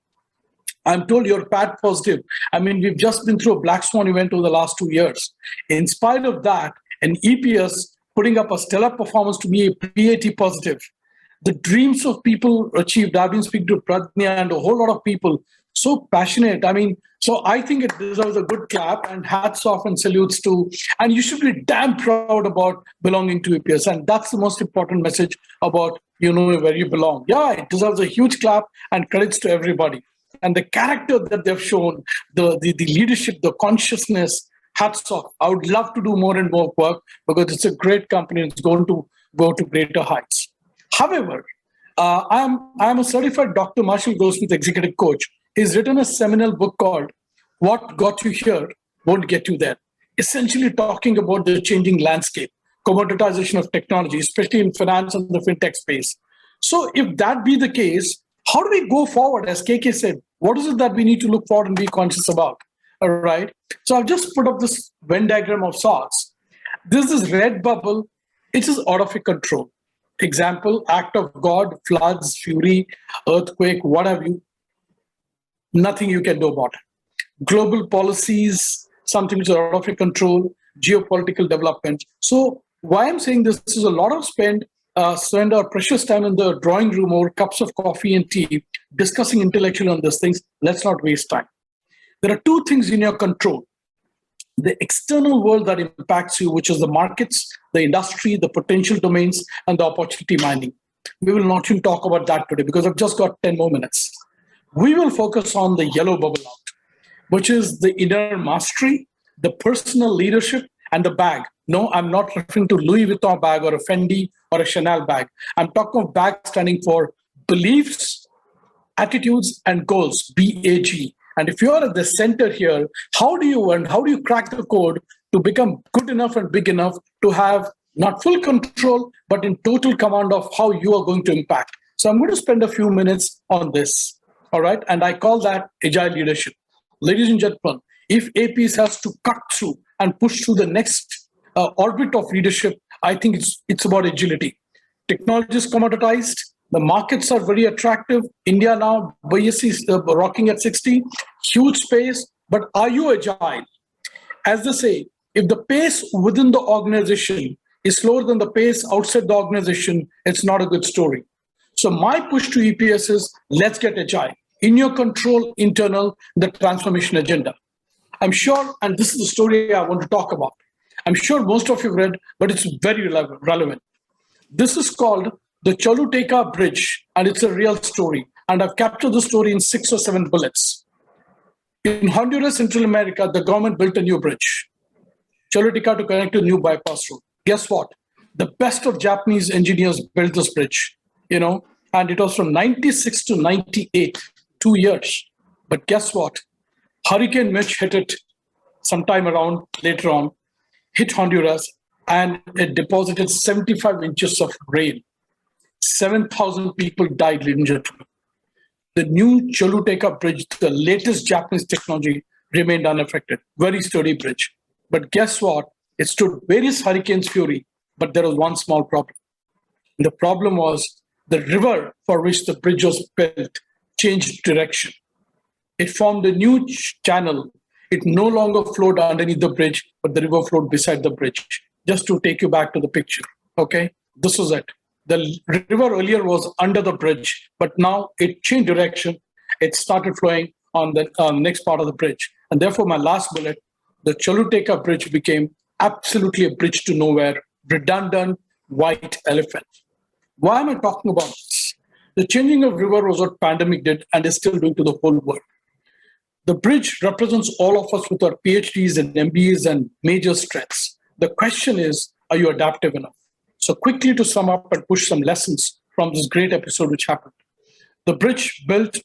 I'm told you're PAT positive. I mean, we've just been through a black swan event over the last 2 years. In spite of that, an EPS putting up a stellar performance to be a PAT positive. The dreams of people achieved. I've been speaking to Pradnya and a whole lot of people, so passionate. I mean, so I think it deserves a good clap and hats off and salutes to, and you should be damn proud about belonging to EPS. And that's the most important message about, where you belong. Yeah, it deserves a huge clap and credits to everybody. And the character that they've shown, the leadership, the consciousness, hats off. I would love to do more and more work because it's a great company and it's going to go to greater heights. However, I'm a certified Dr. Marshall Goldsmith executive coach. He's written a seminal book called What Got You Here Won't Get You There, essentially talking about the changing landscape, commoditization of technology, especially in finance and the fintech space. So if that be the case, how do we go forward? As KK said, what is it that we need to look forward and be conscious about? All right. So I've just put up this Venn diagram of sorts. This is red bubble. It is out of your control. Example, act of God, floods, fury, earthquake, what have you. Nothing you can do about it. Global policies, something which is out of your control, geopolitical development. So why I'm saying this is a lot of spend our precious time in the drawing room over cups of coffee and tea, discussing intellectually on these things. Let's not waste time. There are two things in your control. The external world that impacts you, which is the markets, the industry, the potential domains, and the opportunity mining. We will not even talk about that today because I've just got 10 more minutes. We will focus on the yellow bubble out, which is the inner mastery, the personal leadership, and the bag. No, I'm not referring to Louis Vuitton bag or a Fendi or a Chanel bag. I'm talking of bag standing for beliefs, attitudes, and goals, BAG. And if you're at the center here, how do you crack the code to become good enough and big enough to have not full control, but in total command of how you are going to impact? So I'm going to spend a few minutes on this. All right. And I call that agile leadership. Ladies and gentlemen, if APS has to cut through and push through the next orbit of leadership, I think it's about agility. Technology is commoditized. The markets are very attractive. India now, BSE is rocking at 60, huge space. But are you agile? As they say, If the pace within the organization is slower than the pace outside the organization, it's not a good story. So my push to EPS is, let's get agile. In your control, internal, the transformation agenda. I'm sure, and this is the story I want to talk about. I'm sure most of you read, but it's very relevant. This is called the Choluteca Bridge, and it's a real story. And I've captured the story in 6 or 7 bullets. In Honduras, Central America, the government built a new bridge, Choluteca, to connect to a new bypass road. Guess what? The best of Japanese engineers built this bridge, and it was from 96 to 98, 2 years. But guess what? Hurricane Mitch hit it sometime around later on, hit Honduras, and it deposited 75 inches of rain. 7,000 people died, ladies and gentlemen. The new Choluteca Bridge, the latest Japanese technology, remained unaffected. Very sturdy bridge. But guess what? It stood various hurricanes' fury, but there was one small problem. The problem was the river for which the bridge was built changed direction. It formed a new channel. It no longer flowed underneath the bridge, but the river flowed beside the bridge. Just to take you back to the picture, okay? This was it. The river earlier was under the bridge, but now it changed direction. It started flowing on the next part of the bridge. And therefore, my last bullet, the Choluteca Bridge became absolutely a bridge to nowhere, redundant white elephant. Why am I talking about this? The changing of river was what pandemic did and is still doing to the whole world. The bridge represents all of us with our PhDs and MBAs and major strengths. The question is, are you adaptive enough? So quickly to sum up and push some lessons from this great episode which happened. The bridge built,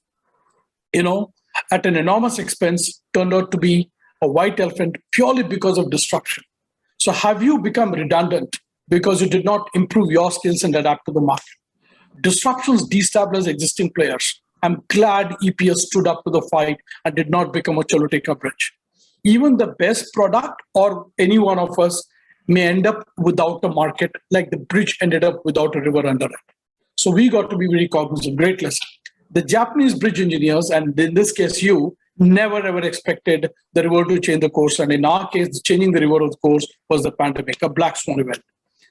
at an enormous expense, turned out to be a white elephant purely because of disruption. So have you become redundant because you did not improve your skills and adapt to the market? Disruptions destabilize existing players. I'm glad EPS stood up to the fight and did not become a Choluteca Bridge. Even the best product or any one of us may end up without a market, like the bridge ended up without a river under it. So we got to be very cognizant. Great lesson. The Japanese bridge engineers, and in this case you, never ever expected the river to change the course. And in our case, changing the river of the course was the pandemic, a black swan event.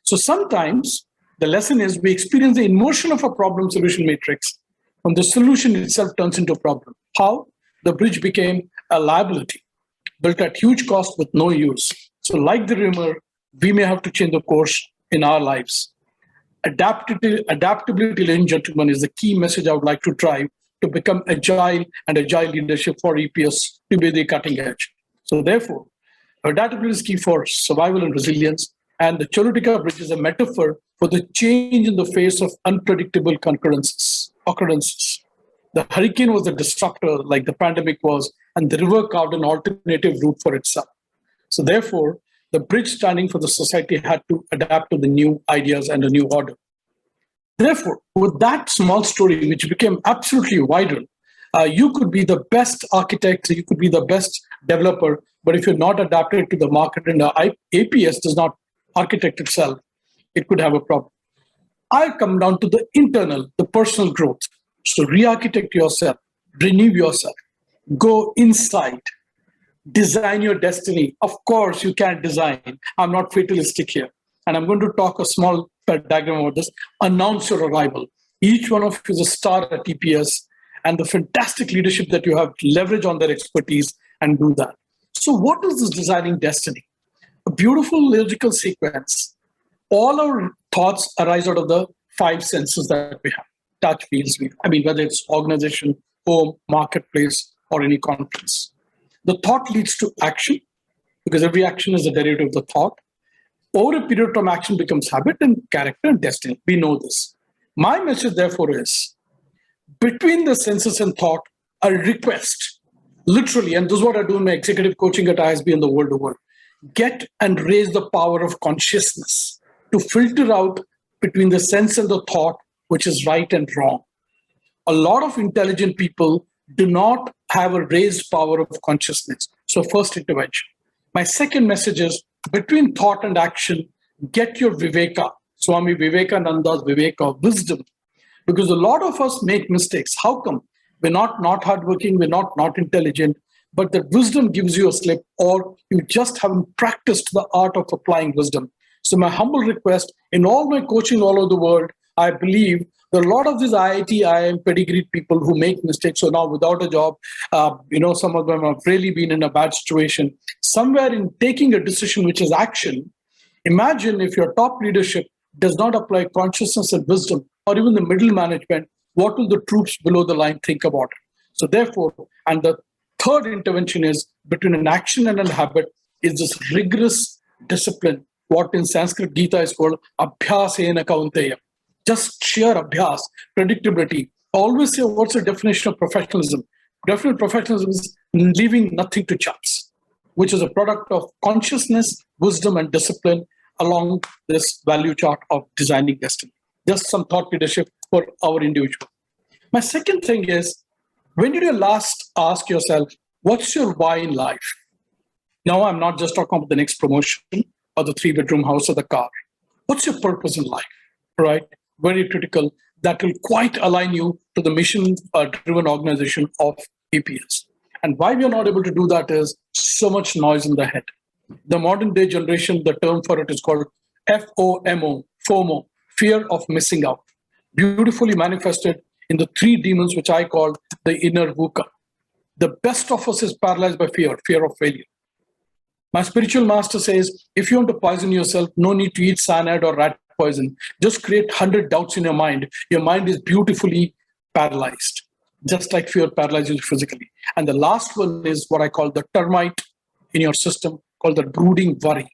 So sometimes the lesson is we experience the inversion of a problem solution matrix, and the solution itself turns into a problem. How? The bridge became a liability, built at huge cost with no use. So like the river, we may have to change the course in our lives. Adaptability, ladies and gentlemen, is the key message I would like to drive to become agile and agile leadership for EPS to be the cutting edge. So therefore, adaptability is key for survival and resilience. And the Choluteca Bridge is a metaphor for the change in the face of unpredictable occurrences. The hurricane was a disruptor like the pandemic was, and the river carved an alternative route for itself. So therefore, the bridge standing for the society had to adapt to the new ideas and the new order. Therefore, with that small story, which became absolutely viral, you could be the best architect, you could be the best developer, but if you're not adapted to the market and the APS does not architect itself, it could have a problem. I come down to the internal, the personal growth. So re-architect yourself, renew yourself, go inside, design your destiny. Of course, you can design. I'm not fatalistic here. And I'm going to talk a small diagram about this. Announce your arrival. Each one of you is a star at EPS, and the fantastic leadership that you have, leverage on their expertise and do that. So what is this designing destiny? A beautiful logical sequence. All our thoughts arise out of the 5 senses that we have. Touch, feel, speak. Whether it's organization, home, marketplace, or any conference. The thought leads to action, because every action is a derivative of the thought. Over a period of time, action becomes habit and character and destiny. We know this. My message, therefore, is between the senses and thought, a request, literally, and this is what I do in my executive coaching at ISB and the world over, get and raise the power of consciousness to filter out between the sense and the thought, which is right and wrong. A lot of intelligent people do not have a raised power of consciousness. So first intervention. My second message is between thought and action, get your Viveka, Swami Vivekananda's Viveka, wisdom. Because a lot of us make mistakes. How come? We're not hardworking, we're not intelligent. but the wisdom gives you a slip, or you just haven't practiced the art of applying wisdom. So my humble request, in all my coaching all over the world, I believe there are a lot of these IIT, IIM pedigreed people who make mistakes, so now without a job, some of them have really been in a bad situation. Somewhere in taking a decision which is action, imagine if your top leadership does not apply consciousness and wisdom, or even the middle management, what will the troops below the line think about it? So therefore, and the third intervention is between an action and a habit is this rigorous discipline, what in Sanskrit Gita is called abhyasena kaunteya. Just sheer abhyas, predictability. I always say, what's the definition of professionalism? Definite professionalism is leaving nothing to chance, which is a product of consciousness, wisdom, and discipline along this value chart of designing destiny. Just some thought leadership for our individual. My second thing is, when did you last ask yourself, what's your why in life? Now, I'm not just talking about the next promotion or the 3-bedroom house or the car. What's your purpose in life, right? Very critical. That will quite align you to the mission-driven organization of EPS. And why we are not able to do that is so much noise in the head. The modern day generation, the term for it is called FOMO, fear of missing out. Beautifully manifested in the 3 demons, which I call the inner VUCA. The best of us is paralyzed by fear of failure. My spiritual master says, if you want to poison yourself, no need to eat cyanide or rat poison. Just create 100 doubts in your mind. Your mind is beautifully paralyzed, just like fear paralyzes you physically. And the last one is what I call the termite in your system, called the brooding worry.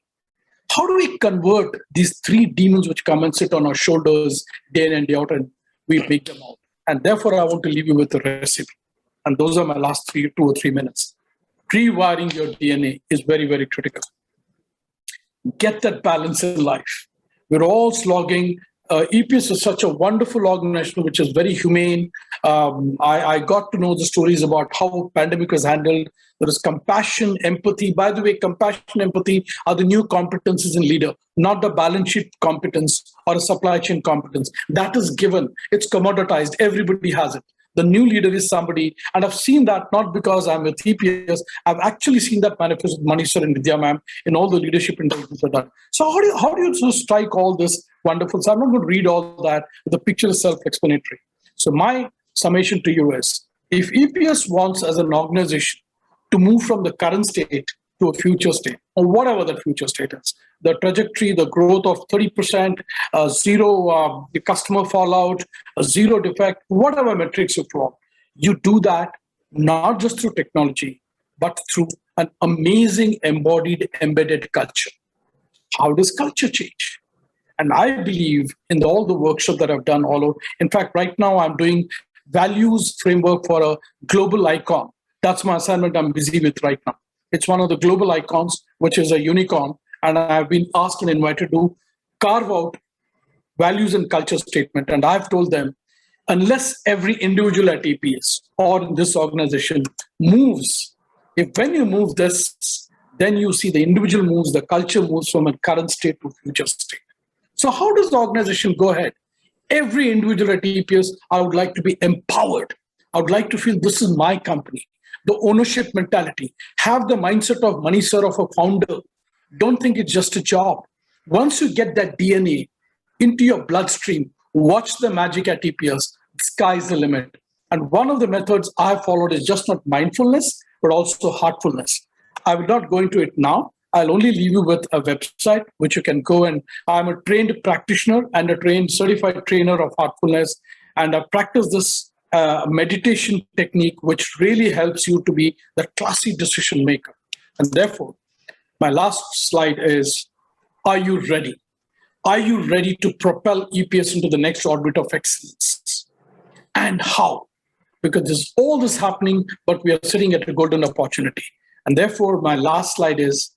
How do we convert these 3 demons which come and sit on our shoulders day in and day out, and we make them out? And therefore, I want to leave you with a recipe. And those are my last 2 or 3 minutes. Rewiring your DNA is very, very critical. Get that balance in life. We're all slogging. EPS is such a wonderful organization, which is very humane. I got to know the stories about how pandemic was handled. There is compassion, empathy. By the way, compassion, empathy are the new competencies in leader, not the balance sheet competence or a supply chain competence. That is given. It's commoditized. Everybody has it. The new leader is somebody, and I've seen that not because I'm with EPS, I've actually seen that manifest with Manish sir and Vidya ma'am in all the leadership interviews I've done. So how do you just strike all this wonderful? So I'm not going to read all that. The picture is self-explanatory. So my summation to you is, if EPS wants as an organization to move from the current state to a future state, or whatever that future state is, the trajectory, the growth of 30%, zero customer fallout, zero defect, whatever metrics you plot, you do that not just through technology, but through an amazing embodied, embedded culture. How does culture change? And I believe in all the workshops that I've done all over. In fact, right now I'm doing values framework for a global icon. That's my assignment I'm busy with right now. It's one of the global icons, which is a unicorn. And I've been asked and invited to carve out values and culture statement. And I've told them, unless every individual at EPS or in this organization moves, if when you move this, then you see the individual moves, the culture moves from a current state to future state. So how does the organization go ahead? Every individual at EPS, I would like to be empowered. I would like to feel this is my company. The ownership mentality, have the mindset of Manish sir, of a founder. Don't think it's just a job. Once you get that DNA into your bloodstream, watch the magic at EPS. The sky's the limit. And one of the methods I followed is just not mindfulness, but also heartfulness. I will not go into it now. I'll only leave you with a website, which you can go, and I'm a trained practitioner and a trained certified trainer of heartfulness. And I practice this meditation technique, which really helps you to be the classy decision maker. And therefore, my last slide is, are you ready? Are you ready to propel EPS into the next orbit of excellence? And how? Because there's all this happening, but we are sitting at a golden opportunity. And therefore, my last slide is,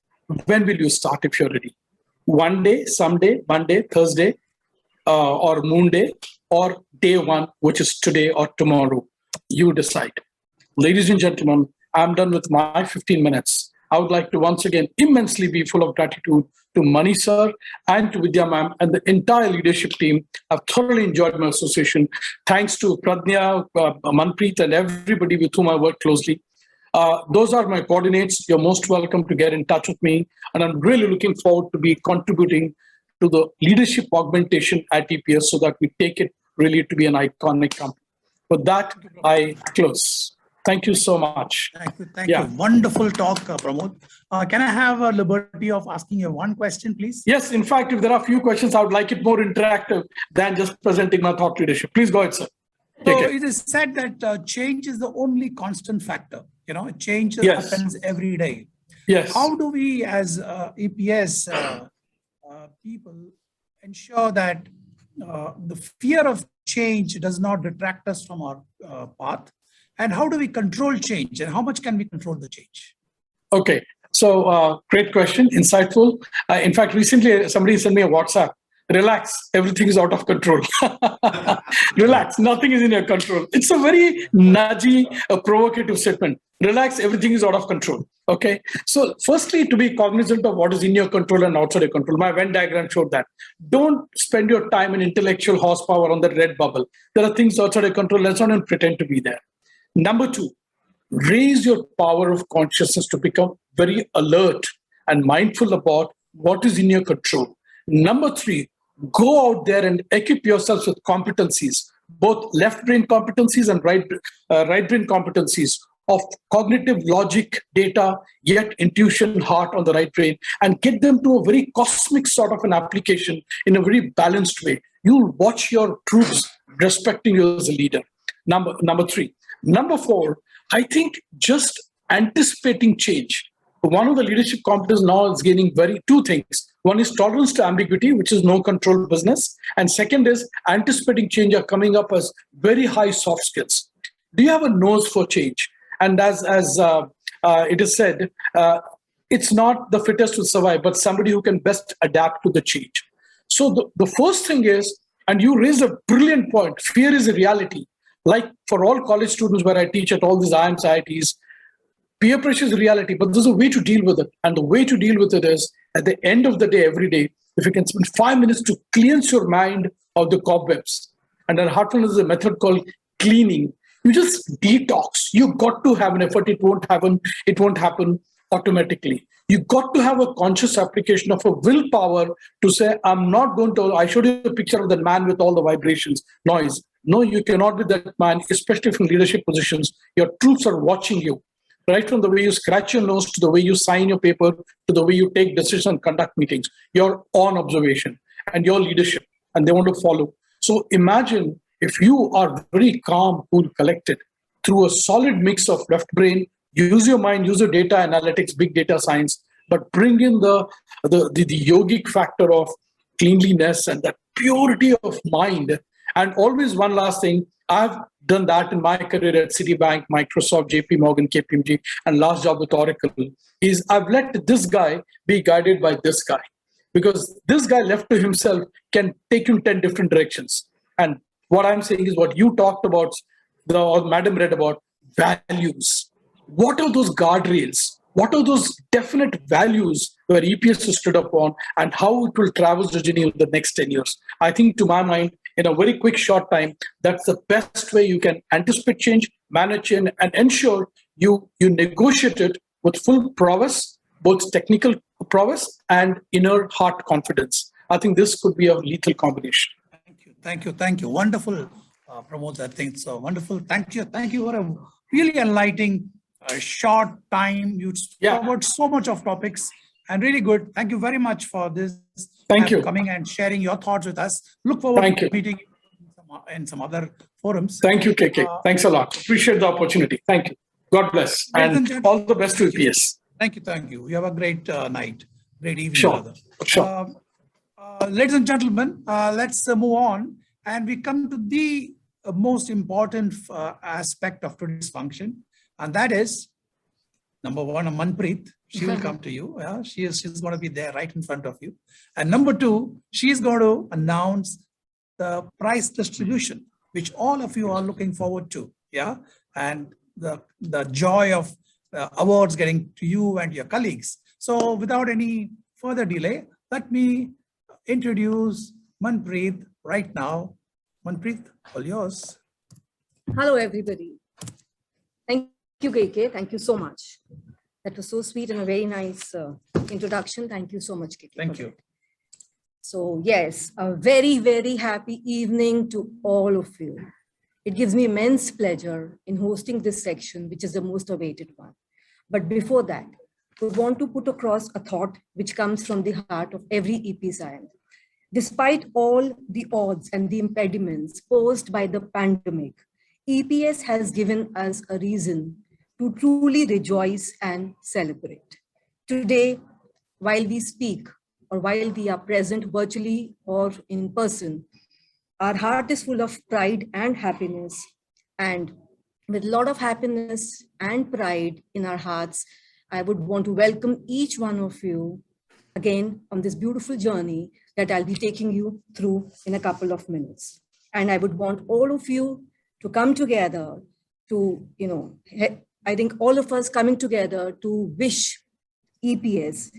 when will you start if you're ready? One day, someday, Monday, Thursday, or Moon Day, or day one, which is today or tomorrow. You decide. Ladies and gentlemen, I'm done with my 15 minutes. I would like to once again immensely be full of gratitude to Manish sir and to Vidya ma'am and the entire leadership team. I've thoroughly enjoyed my association. Thanks to Pradnya, Manpreet, and everybody with whom I work closely. Those are my coordinates. You're most welcome to get in touch with me. And I'm really looking forward to be contributing to the leadership augmentation at EPS so that we take it really to be an iconic company. With that, I close. Thank you so much. Thank you. Wonderful talk, Pramod. Can I have a liberty of asking you one question, please? Yes, in fact, if there are a few questions, I would like it more interactive than just presenting my thought leadership. Please go ahead, sir. So it is said that change is the only constant factor. Change happens every day. Yes. How do we as EPS people ensure that the fear of change does not detract us from our path? And how do we control change? And how much can we control the change? Okay. So great question, insightful. In fact, recently somebody sent me a WhatsApp. Relax, everything is out of control. Relax, nothing is in your control. It's a very nudgy, provocative statement. Relax, everything is out of control. Okay. So firstly, to be cognizant of what is in your control and outside your control. My Venn diagram showed that. Don't spend your time and intellectual horsepower on the red bubble. There are things outside your control. Let's not even pretend to be there. Number two, raise your power of consciousness to become very alert and mindful about what is in your control. Number three, go out there and equip yourselves with competencies, both left brain competencies and right brain competencies of cognitive logic, data, yet intuition, heart on the right brain, and get them to a very cosmic sort of an application in a very balanced way. You'll watch your troops respecting you as a leader. Number three. Number four, I think just anticipating change. One of the leadership competencies now is gaining two things. One is tolerance to ambiguity, which is no control business. And second is anticipating change are coming up as very high soft skills. Do you have a nose for change? And as it is said, it's not the fittest will survive, but somebody who can best adapt to the change. So the first thing is, and you raised a brilliant point, fear is a reality. Like for all college students where I teach at all these IIMs, IITs, peer pressure is a reality, but there's a way to deal with it. And the way to deal with it is, at the end of the day, every day, if you can spend 5 minutes to cleanse your mind of the cobwebs. And then heartfulness is a method called cleaning. You just detox. You got to have an effort. It won't happen automatically. You got to have a conscious application of a willpower to say, I'm not going to, I showed you a picture of that man with all the vibrations, noise. No, you cannot be that man, especially from leadership positions. Your troops are watching you, right from the way you scratch your nose to the way you sign your paper to the way you take decisions and conduct meetings. You're on observation and your leadership, and they want to follow. So imagine if you are very calm, cool, collected through a solid mix of left brain, use your mind, use your data analytics, big data science, but bring in the yogic factor of cleanliness and that purity of mind. And always one last thing, I've done that in my career at Citibank, Microsoft, JP Morgan, KPMG, and last job with Oracle, is I've let this guy be guided by this guy. Because this guy left to himself can take you in 10 different directions. And what I'm saying is what you talked about, or Madam read about, values. What are those guardrails? What are those definite values where EPS has stood upon and how it will traverse the journey in the next 10 years? I think to my mind, in a very quick short time, that's the best way you can anticipate change, manage change, and ensure you negotiate it with full prowess, both technical prowess and inner heart confidence. I think this could be a lethal combination. Thank you. Wonderful, Pramod. I think so wonderful. Thank you for a really enlightening short time. You covered so much of topics and really good. Thank you very much for this. Thank you. Coming and sharing your thoughts with us. Look forward to meeting you in some other forums. Thank you, KK. Thanks a lot. Appreciate the opportunity. Thank you. God bless. And all the best to EPS. Thank you. You have a great night. Great evening. Sure. Sure. Ladies and gentlemen, let's move on. And we come to the most important aspect of today's function. And that is, number one, Manpreet. She will come to you. She's going to be there right in front of you. And number two, she's going to announce the prize distribution, which all of you are looking forward to. Yeah. And the joy of awards getting to you and your colleagues. So without any further delay, let me introduce Manpreet right now. Manpreet, all yours. Hello, everybody. Thank you, KK. Thank you so much. That was so sweet and a very nice introduction. Thank you so much, KK. Thank you. So yes, a very, very happy evening to all of you. It gives me immense pleasure in hosting this section, which is the most awaited one. But before that, we want to put across a thought which comes from the heart of every EP science. Despite all the odds and the impediments posed by the pandemic, EPS has given us a reason to truly rejoice and celebrate. Today, while we speak or while we are present virtually or in person, our heart is full of pride and happiness. And with a lot of happiness and pride in our hearts, I would want to welcome each one of you again on this beautiful journey that I'll be taking you through in a couple of minutes. And I would want all of you to come together to, I think all of us coming together to wish EPS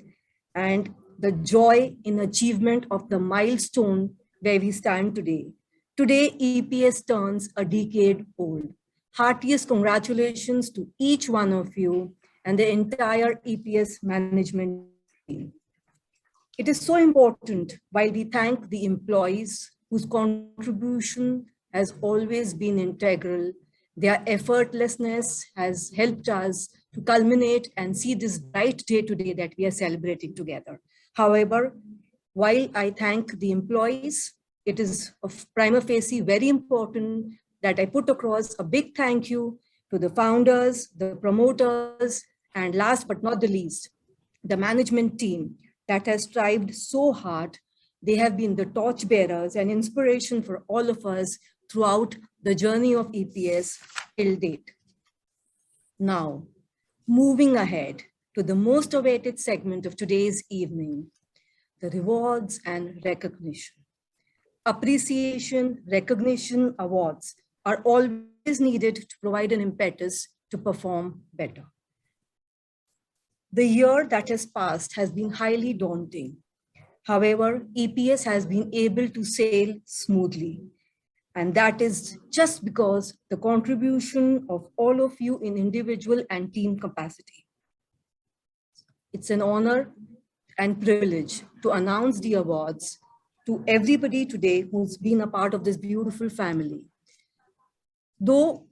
and the joy in achievement of the milestone where we stand today. Today, EPS turns a decade old. Heartiest congratulations to each one of you and the entire EPS management team. It is so important while we thank the employees whose contribution has always been integral. Their effortlessness has helped us to culminate and see this bright day today that we are celebrating together. However, while I thank the employees, it is of prima facie very important that I put across a big thank you to the founders, the promoters, and last but not the least, the management team that has strived so hard. They have been the torchbearers and inspiration for all of us throughout the journey of EPS till date. Now, moving ahead to the most awaited segment of today's evening, the rewards and recognition. Appreciation, recognition, awards are always needed to provide an impetus to perform better. The year that has passed has been highly daunting. However, EPS has been able to sail smoothly. And that is just because the contribution of all of you in individual and team capacity. It's an honor and privilege to announce the awards to everybody today who's been a part of this beautiful family. Though,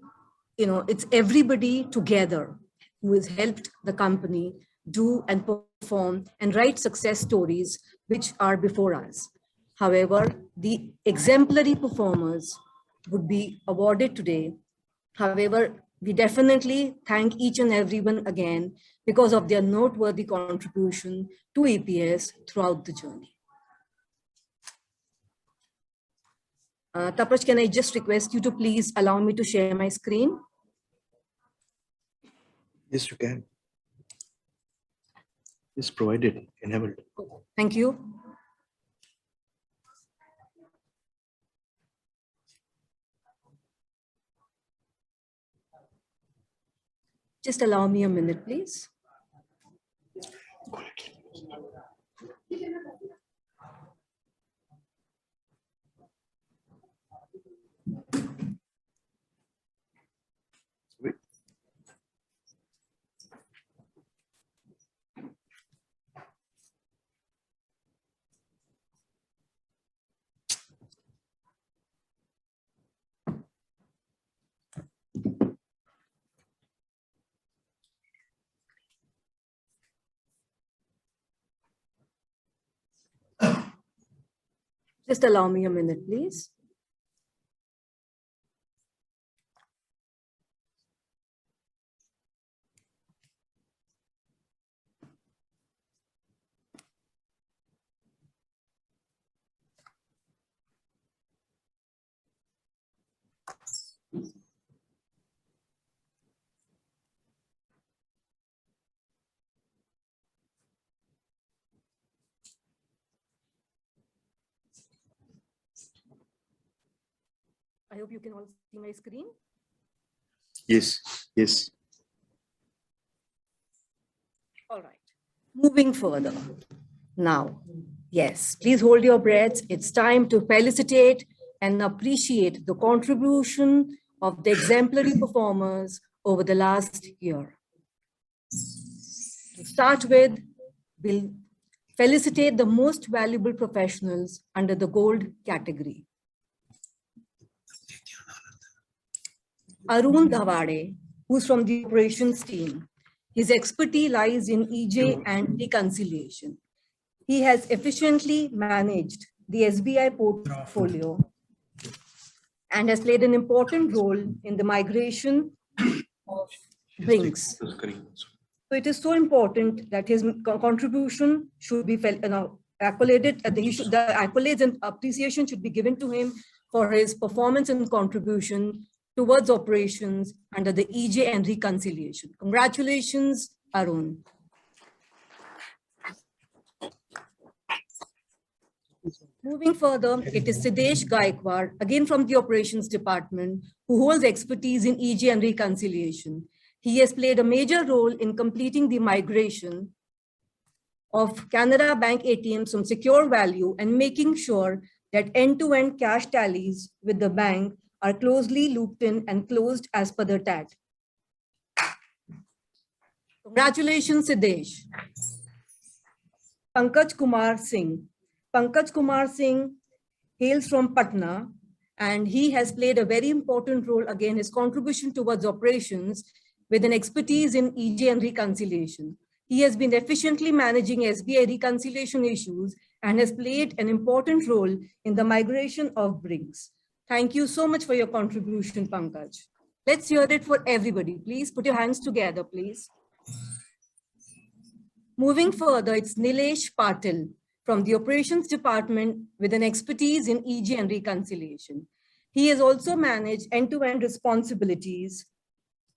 it's everybody together who has helped the company do and perform and write success stories which are before us. However, the exemplary performers would be awarded today. However, we definitely thank each and everyone again because of their noteworthy contribution to EPS throughout the journey. Tapash, can I just request you to please allow me to share my screen? Yes, you can. It's provided, enabled. Thank you. Just allow me a minute, please. Just allow me a minute, please. I hope you can all see my screen. Yes, yes. All right, moving further. Now, yes, please hold your breaths. It's time to felicitate and appreciate the contribution of the exemplary performers over the last year. To start with, we'll felicitate the most valuable professionals under the gold category. Arun Gavade, who's from the operations team. His expertise lies in EJ and reconciliation. He has efficiently managed the SBI portfolio and has played an important role in the migration of Brinks. So it is so important that his contribution should be accoladed, the accolades and appreciation should be given to him for his performance and contribution towards operations under the EJ and reconciliation. Congratulations, Arun. Moving further, it is Siddesh Gaikwad, again from the operations department, who holds expertise in EJ and reconciliation. He has played a major role in completing the migration of Canara Bank ATMs from secure value and making sure that end-to-end cash tallies with the bank are closely looped in and closed as per the TAT. Congratulations, Siddesh. Pankaj Kumar Singh. Pankaj Kumar Singh hails from Patna, and he has played a very important role, again, his contribution towards operations with an expertise in EJ and reconciliation. He has been efficiently managing SBI reconciliation issues and has played an important role in the migration of Brinks. Thank you so much for your contribution, Pankaj. Let's hear it for everybody. Please put your hands together, please. Moving further, it's Nilesh Patil from the operations department with an expertise in EJ and reconciliation. He has also managed end-to-end responsibilities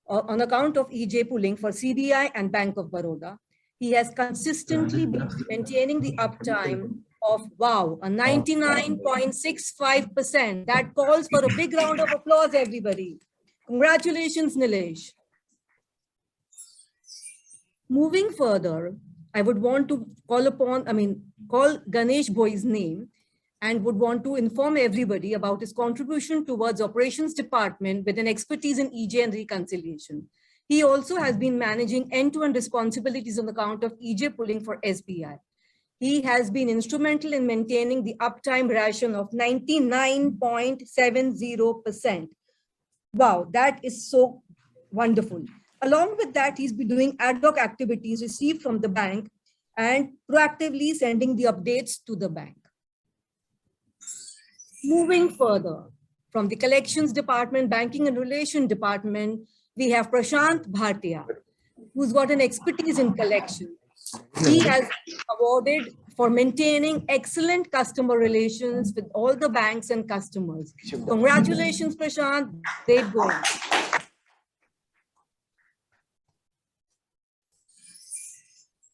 on account of EJ pooling for CBI and Bank of Baroda. He has consistently been maintaining the uptime of, wow, a 99.65%. That calls for a big round of applause, everybody. Congratulations, Nilesh. Moving further, I would want to call Ganesh Bhoi's name and would want to inform everybody about his contribution towards operations department with an expertise in EJ and reconciliation. He also has been managing end-to-end responsibilities on account of EJ pooling for SBI. He has been instrumental in maintaining the uptime ration of 99.70%. Wow, that is so wonderful. Along with that, he's been doing ad hoc activities received from the bank and proactively sending the updates to the bank. Moving further, from the collections department, banking and relation department, we have Prashant Bhatia, who's got an expertise in collection. He has been awarded for maintaining excellent customer relations with all the banks and customers. Congratulations, Prashant. Great going.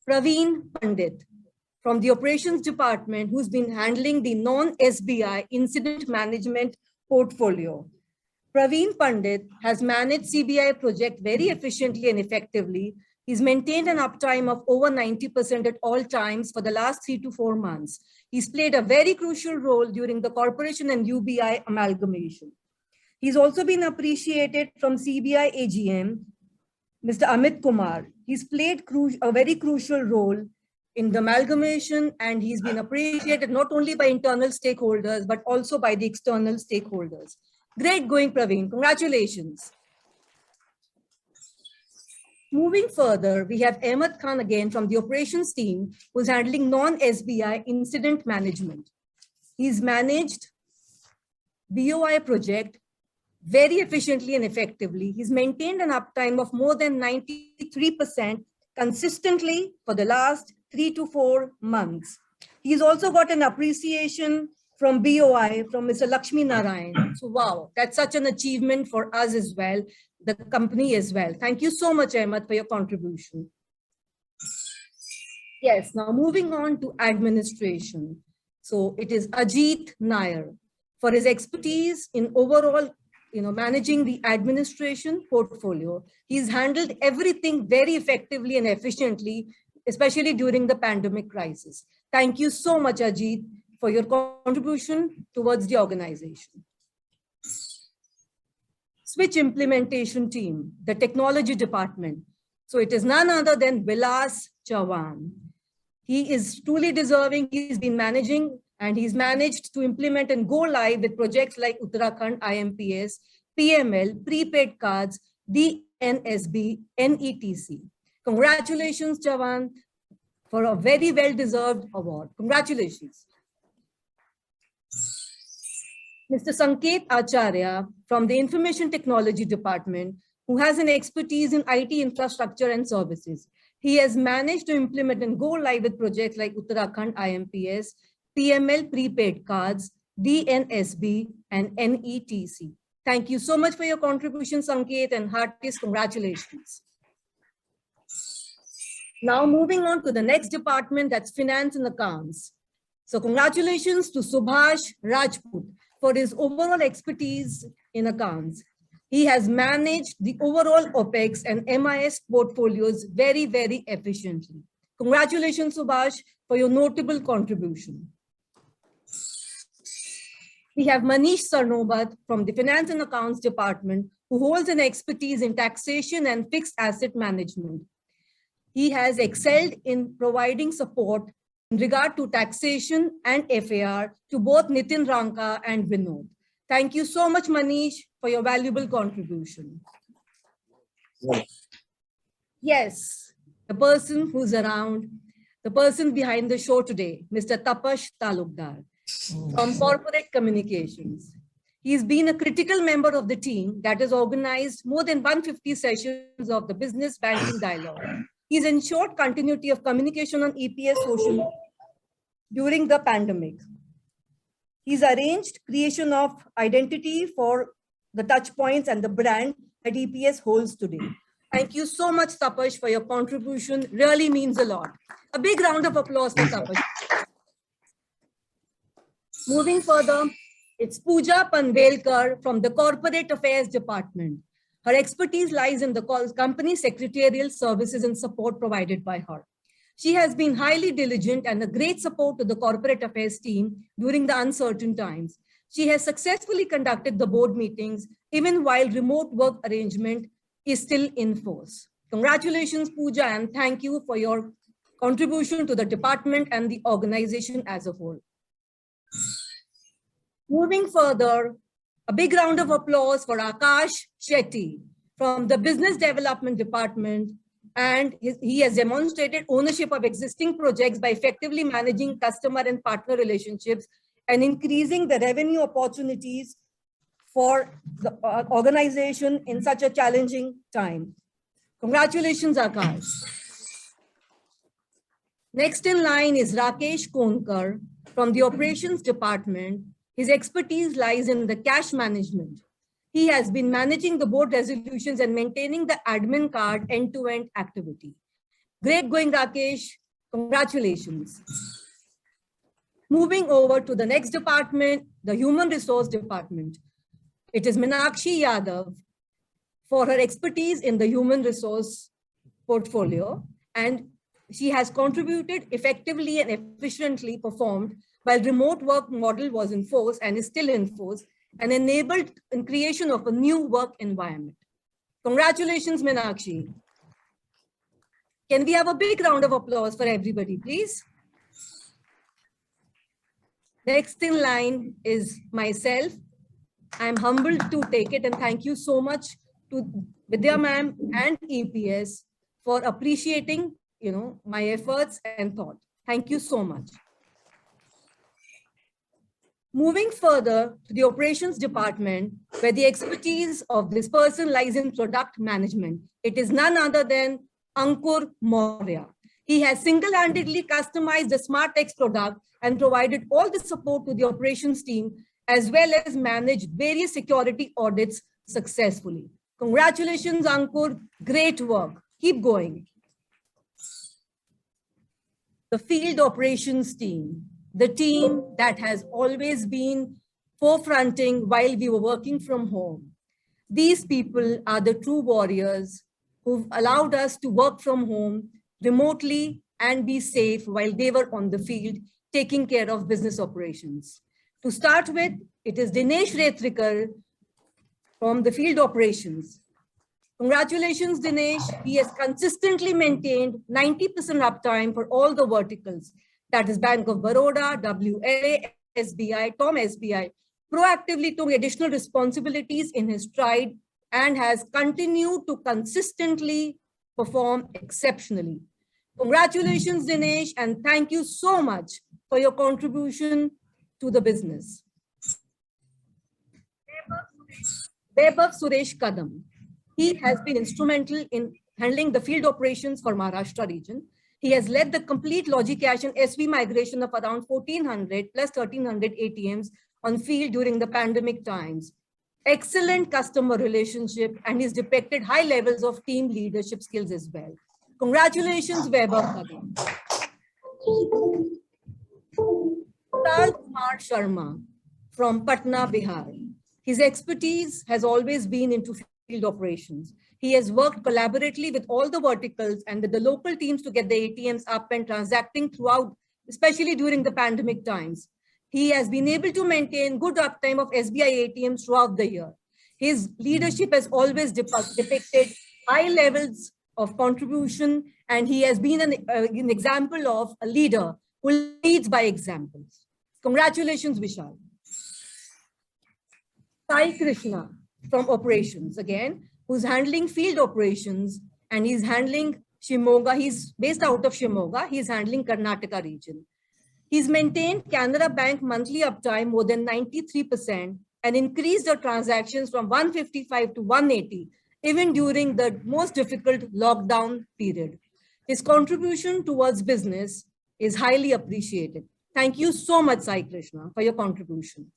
Praveen Pandit from the operations department, who's been handling the non-SBI incident management portfolio. Praveen Pandit has managed CBI project very efficiently and effectively. He's maintained an uptime of over 90% at all times for the last 3 to 4 months. He's played a very crucial role during the corporation and UBI amalgamation. He's also been appreciated from CBI AGM, Mr. Amit Kumar. He's played a very crucial role in the amalgamation, and he's been appreciated not only by internal stakeholders, but also by the external stakeholders. Great going, Praveen. Congratulations. Moving further, we have Ahmed Khan again from the operations team, who's handling non-SBI incident management. He's managed BOI project very efficiently and effectively. He's maintained an uptime of more than 93% consistently for the last 3 to 4 months. He's also got an appreciation from BOI, from Mr. Lakshmi Narayan. So wow, that's such an achievement for us as well, the company as well. Thank you so much, Ahmed, for your contribution. Yes, now moving on to administration. So it is Ajit Nair for his expertise in overall managing the administration portfolio. He's handled everything very effectively and efficiently, especially during the pandemic crisis. Thank you so much, Ajit, for your contribution towards the organization. switch implementation team, the technology department. So it is none other than Vilas Chavan. He is truly deserving. He's been managing and he's managed to implement and go live with projects like Uttarakhand IMPS, PML, prepaid cards, DNSB, NETC. Congratulations, Chavan, for a very well-deserved award. Congratulations. Mr. Sanket Acharya from the Information Technology Department, who has an expertise in IT infrastructure and services. He has managed to implement and go live with projects like Uttarakhand IMPS, PML prepaid cards, DNSB, and NETC. Thank you so much for your contribution, Sanket, and heartiest congratulations. Now moving on to the next department, that's Finance and Accounts. So congratulations to Subhash Rajput for his overall expertise in accounts. He has managed the overall OPEX and MIS portfolios very, very efficiently. Congratulations, Subhash, for your notable contribution. We have Manish Sarnobat from the Finance and Accounts Department, who holds an expertise in taxation and fixed asset management. He has excelled in providing support in regard to taxation and FAR to both Nitin Ranka and Vinod. Thank you so much, Manish, for your valuable contribution. Yes, the person who's around, the person behind the show today, Mr. Tapash Talukdar from Corporate Communications. He's been a critical member of the team that has organized more than 150 sessions of the Business Banking Dialogue. He's ensured continuity of communication on EPS social media during the pandemic. He's arranged creation of identity for the touch points and the brand that EPS holds today. Thank you so much, Tapash, for your contribution. Really means a lot. A big round of applause for Tapash. Moving further, it's Pooja Panvelkar from the Corporate Affairs Department. Her expertise lies in the company secretarial services and support provided by her. She has been highly diligent and a great support to the corporate affairs team during the uncertain times. She has successfully conducted the board meetings even while remote work arrangement is still in force. Congratulations, Pooja, and thank you for your contribution to the department and the organization as a whole. Moving further, a big round of applause for Akash Shetty from the Business Development Department. And he has demonstrated ownership of existing projects by effectively managing customer and partner relationships and increasing the revenue opportunities for the organization in such a challenging time. Congratulations, Akash. Next in line is Rakesh Konkar from the Operations Department. His expertise lies in the cash management. He has been managing the board resolutions and maintaining the admin card end-to-end activity. Great going, Rakesh. Congratulations. Moving over to the next department, the Human Resource Department. It is Meenakshi Yadav for her expertise in the human resource portfolio, and she has contributed effectively and efficiently performed while remote work model was in force and is still in force, and enabled in creation of a new work environment. Congratulations, Meenakshi. Can we have a big round of applause for everybody, please? Next in line is myself. I'm humbled to take it, and thank you so much to Vidya ma'am and EPS for appreciating, my efforts and thought. Thank you so much. Moving further to the operations department, where the expertise of this person lies in product management. It is none other than Ankur Maurya. He has single-handedly customized the SmartX product and provided all the support to the operations team, as well as managed various security audits successfully. Congratulations, Ankur. Great work. Keep going. The field operations team, the team that has always been forefronting while we were working from home. These people are the true warriors who've allowed us to work from home remotely and be safe while they were on the field taking care of business operations. To start with, it is Dinesh Retrikar from the field operations. Congratulations, Dinesh. He has consistently maintained 90% uptime for all the verticals. That is Bank of Baroda, WLA, SBI, Tom SBI, proactively took additional responsibilities in his stride and has continued to consistently perform exceptionally. Congratulations, Dinesh, and thank you so much for your contribution to the business. Vaibhav Suresh Kadam. He has been instrumental in handling the field operations for Maharashtra region. He has led the complete Logic Cash and SV migration of around 1,400 plus 1,300 ATMs on field during the pandemic times. Excellent customer relationship, and he's depicted high levels of team leadership skills as well. Congratulations, Vaibhav Kadam. Tal Kumar Sharma from Patna, Bihar. His expertise has always been into field operations. He has worked collaboratively with all the verticals and with the local teams to get the ATMs up and transacting throughout, especially during the pandemic times. He has been able to maintain good uptime of SBI ATMs throughout the year. His leadership has always depicted high levels of contribution, and he has been an example of a leader who leads by examples. Congratulations, Vishal. Sai Krishna from operations again, who's handling field operations, and he's handling Shimoga. He's based out of Shimoga. He's handling Karnataka region. He's maintained Canara Bank monthly uptime more than 93% and increased the transactions from 155 to 180, even during the most difficult lockdown period. His contribution towards business is highly appreciated. Thank you so much, Sai Krishna, for your contribution.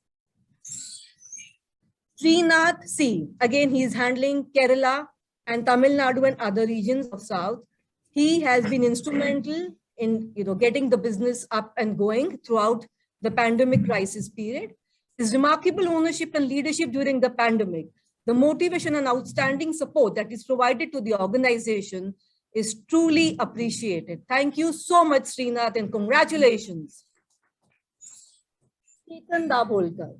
Srinath C. Again, he is handling Kerala and Tamil Nadu and other regions of South. He has been instrumental in getting the business up and going throughout the pandemic crisis period. His remarkable ownership and leadership during the pandemic, the motivation and outstanding support that is provided to the organization is truly appreciated. Thank you so much, Srinath, and congratulations. Chetan Dabholkar.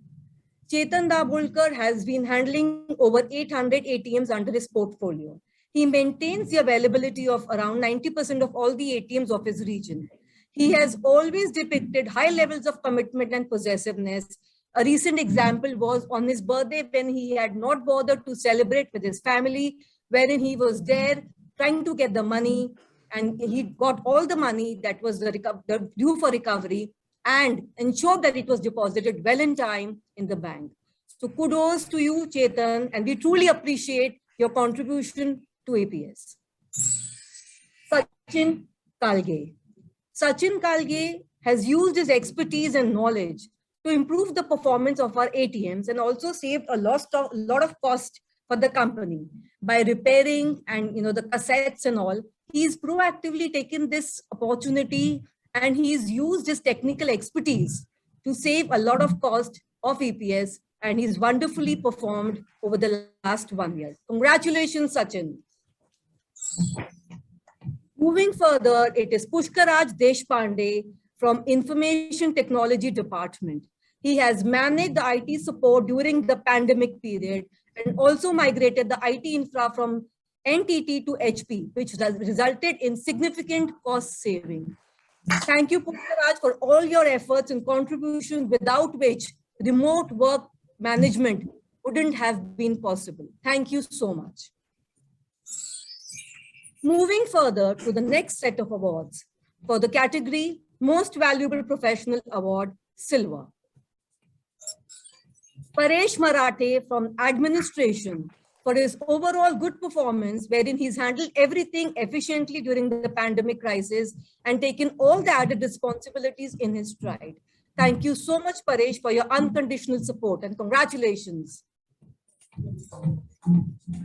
Chetan Dabholkar has been handling over 800 ATMs under his portfolio. He maintains the availability of around 90% of all the ATMs of his region. He has always depicted high levels of commitment and possessiveness. A recent example was on his birthday when he had not bothered to celebrate with his family, wherein he was there trying to get the money, and he got all the money that was the due for recovery and ensured that it was deposited well in time in the bank. So kudos to you, Chetan, and we truly appreciate your contribution to APS. Sachin Kalge. Sachin Kalge has used his expertise and knowledge to improve the performance of our ATMs and also saved a lot of cost for the company by repairing and the cassettes and all. He's proactively taken this opportunity and he's used his technical expertise to save a lot of cost of EPS, and he's wonderfully performed over the last 1 year. Congratulations, Sachin. Moving further, it is Pushkaraj Deshpande from Information Technology Department. He has managed the IT support during the pandemic period and also migrated the IT infra from NTT to HP, which resulted in significant cost saving. Thank you, Pushkaraj, for all your efforts and contributions, without which remote work management wouldn't have been possible. Thank you so much. Moving further to the next set of awards for the category Most Valuable Professional Award, Silver. Paresh Marathe from Administration for his overall good performance, wherein he's handled everything efficiently during the pandemic crisis and taken all the added responsibilities in his stride. Thank you so much, Paresh, for your unconditional support, and congratulations.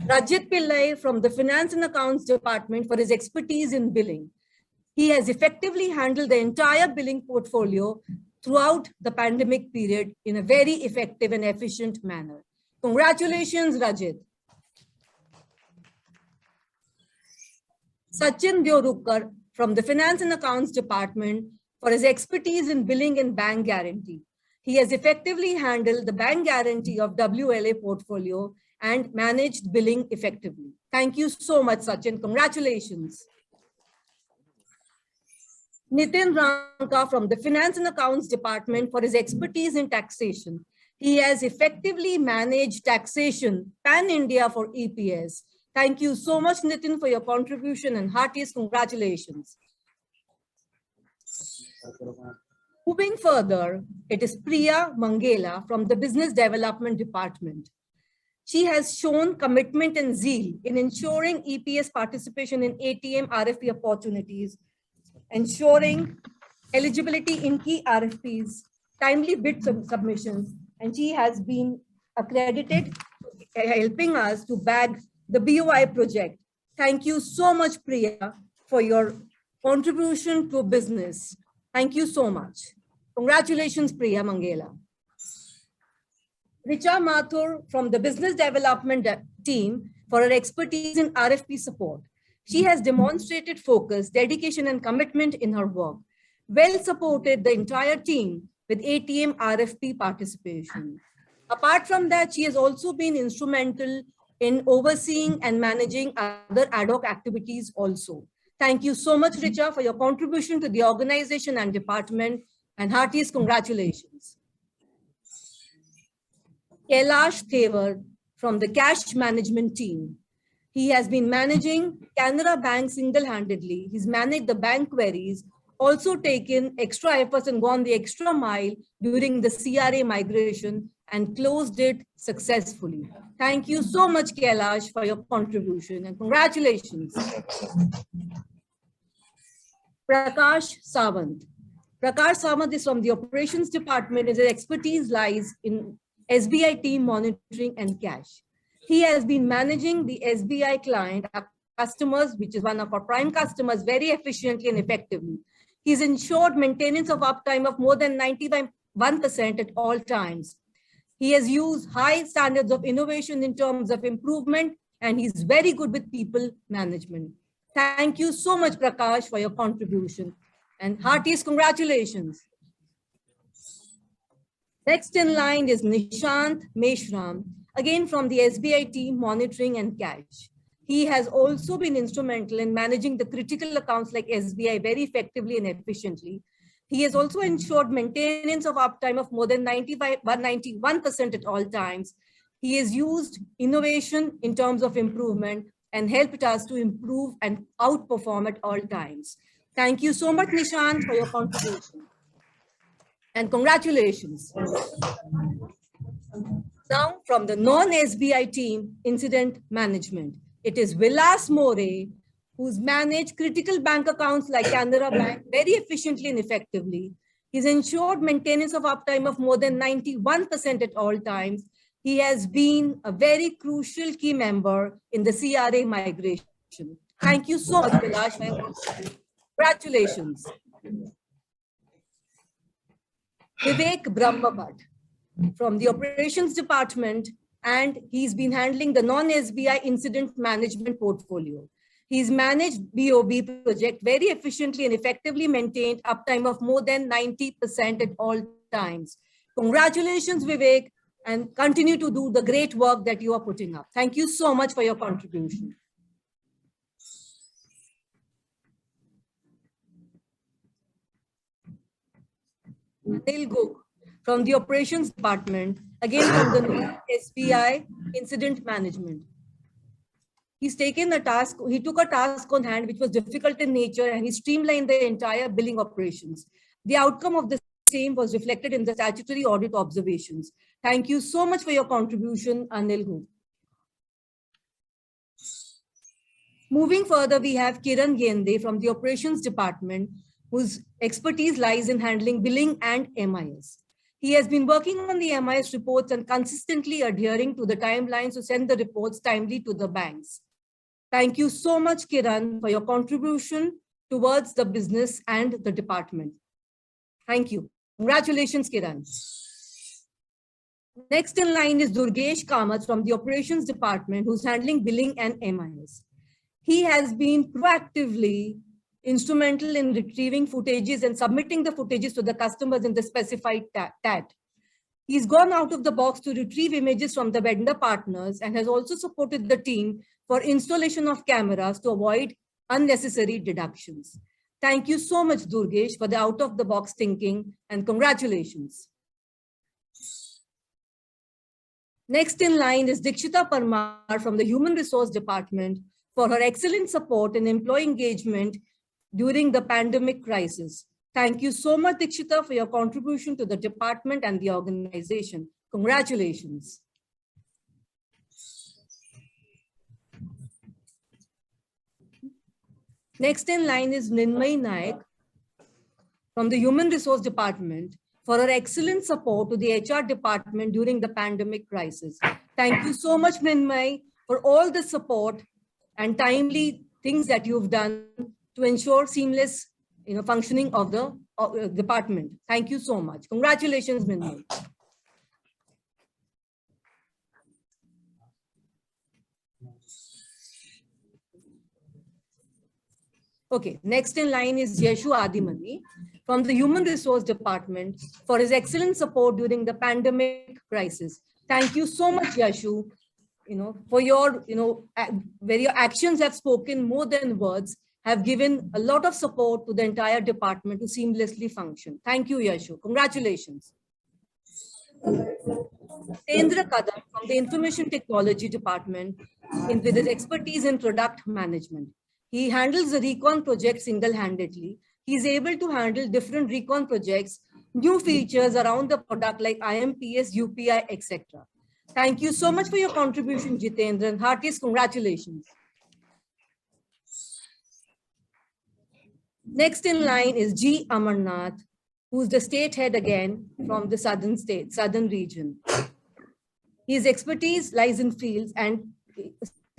Rajit Pillai from the Finance and Accounts Department for his expertise in billing. He has effectively handled the entire billing portfolio throughout the pandemic period in a very effective and efficient manner. Congratulations, Rajit. Sachin Byorukar from the Finance and Accounts Department for his expertise in billing and bank guarantee. He has effectively handled the bank guarantee of WLA portfolio and managed billing effectively. Thank you so much, Sachin. Congratulations. Nitin Ranka from the Finance and Accounts Department for his expertise in taxation. He has effectively managed taxation pan-India for EPS. Thank you so much, Nitin, for your contribution and heartiest congratulations. Moving further, it is Priya Mangela from the Business Development Department. She has shown commitment and zeal in ensuring EPS participation in ATM RFP opportunities, ensuring eligibility in key RFPs, timely bid submissions, and she has been accredited, helping us to bag the BOI project. Thank you so much, Priya, for your contribution to business. Thank you so much. Congratulations, Priya Mangela. Richa Mathur from the Business Development team for her expertise in RFP support. She has demonstrated focus, dedication, and commitment in her work. Well supported the entire team with ATM RFP participation. Apart from that, she has also been instrumental in overseeing and managing other ad hoc activities also. Thank you so much, Richa, for your contribution to the organization and department, and heartiest congratulations. Kailash Thevar from the cash management team. He has been managing Canara Bank single-handedly. He's managed the bank queries, also taken extra efforts and gone the extra mile during the CRA migration and closed it successfully. Thank you so much, Kailash, for your contribution and congratulations. Prakash Sawant. Prakash Sawant is from the operations department. His expertise lies in SBI team monitoring and cash. He has been managing the SBI client, our customers, which is one of our prime customers, very efficiently and effectively. He's ensured maintenance of uptime of more than 91% at all times. He has used high standards of innovation in terms of improvement, and he's very good with people management. Thank you so much, Prakash, for your contribution, and heartiest congratulations. Next in line is Nishant Meshram, again from the SBI team monitoring and cash. He has also been instrumental in managing the critical accounts like SBI very effectively and efficiently. He has also ensured maintenance of uptime of more than 91% at all times. He has used innovation in terms of improvement and helped us to improve and outperform at all times. Thank you so much, Nishant, for your contribution. And congratulations. Now, from the non-SBI team, incident management. It is Vilas More, who's managed critical bank accounts like Canara Bank very efficiently and effectively. He's ensured maintenance of uptime of more than 91% at all times. He has been a very crucial key member in the CRA migration. Thank you so much, Vilas. Congratulations. Vivek Brahmapat from the operations department, and he's been handling the non-SBI incident management portfolio. He's managed BOB project very efficiently and effectively, maintained uptime of more than 90% at all times. Congratulations, Vivek, and continue to do the great work that you are putting up. Thank you so much for your contribution. Anil Gok from the operations department, again from the SBI incident management. He's taken a task, he took a task on hand which was difficult in nature, and he streamlined the entire billing operations. The outcome of the same was reflected in the statutory audit observations. Thank you so much for your contribution, Anil Gok. Moving further, we have Kiran Gende from the operations department, whose expertise lies in handling billing and MIS. He has been working on the MIS reports and consistently adhering to the timelines to send the reports timely to the banks. Thank you so much, Kiran, for your contribution towards the business and the department. Thank you. Congratulations, Kiran. Next in line is Durgesh Kamath from the operations department, who's handling billing and MIS. He has been proactively instrumental in retrieving footages and submitting the footages to the customers in the specified TAT. He's gone out of the box to retrieve images from the vendor partners and has also supported the team for installation of cameras to avoid unnecessary deductions. Thank you so much, Durgesh, for the out-of-the-box thinking, and congratulations. Next in line is Dikshita Parmar from the Human Resource Department for her excellent support and employee engagement during the pandemic crisis. Thank you so much, Dikshita, for your contribution to the department and the organization. Congratulations. Next in line is Ninmay Naik from the Human Resource Department for her excellent support to the HR department during the pandemic crisis. Thank you so much, Ninmay, for all the support and timely things that you've done to ensure seamless functioning of the department. Thank you so much. Congratulations, Ninmay. Okay, next in line is Yeshu Adimani from the Human Resource Department for his excellent support during the pandemic crisis. Thank you so much, Yeshu, for your, where your actions have spoken more than words, have given a lot of support to the entire department to seamlessly function. Thank you, Yeshu. Congratulations. Tendra Kadam from the Information Technology Department with his expertise in product management. He handles the recon project single-handedly. He's able to handle different recon projects, new features around the product like IMPS, UPI, etc. Thank you so much for your contribution, Jitendra, and heartiest congratulations. Next in line is G. Amarnath, who's the state head again from the southern region. His expertise lies in fields, and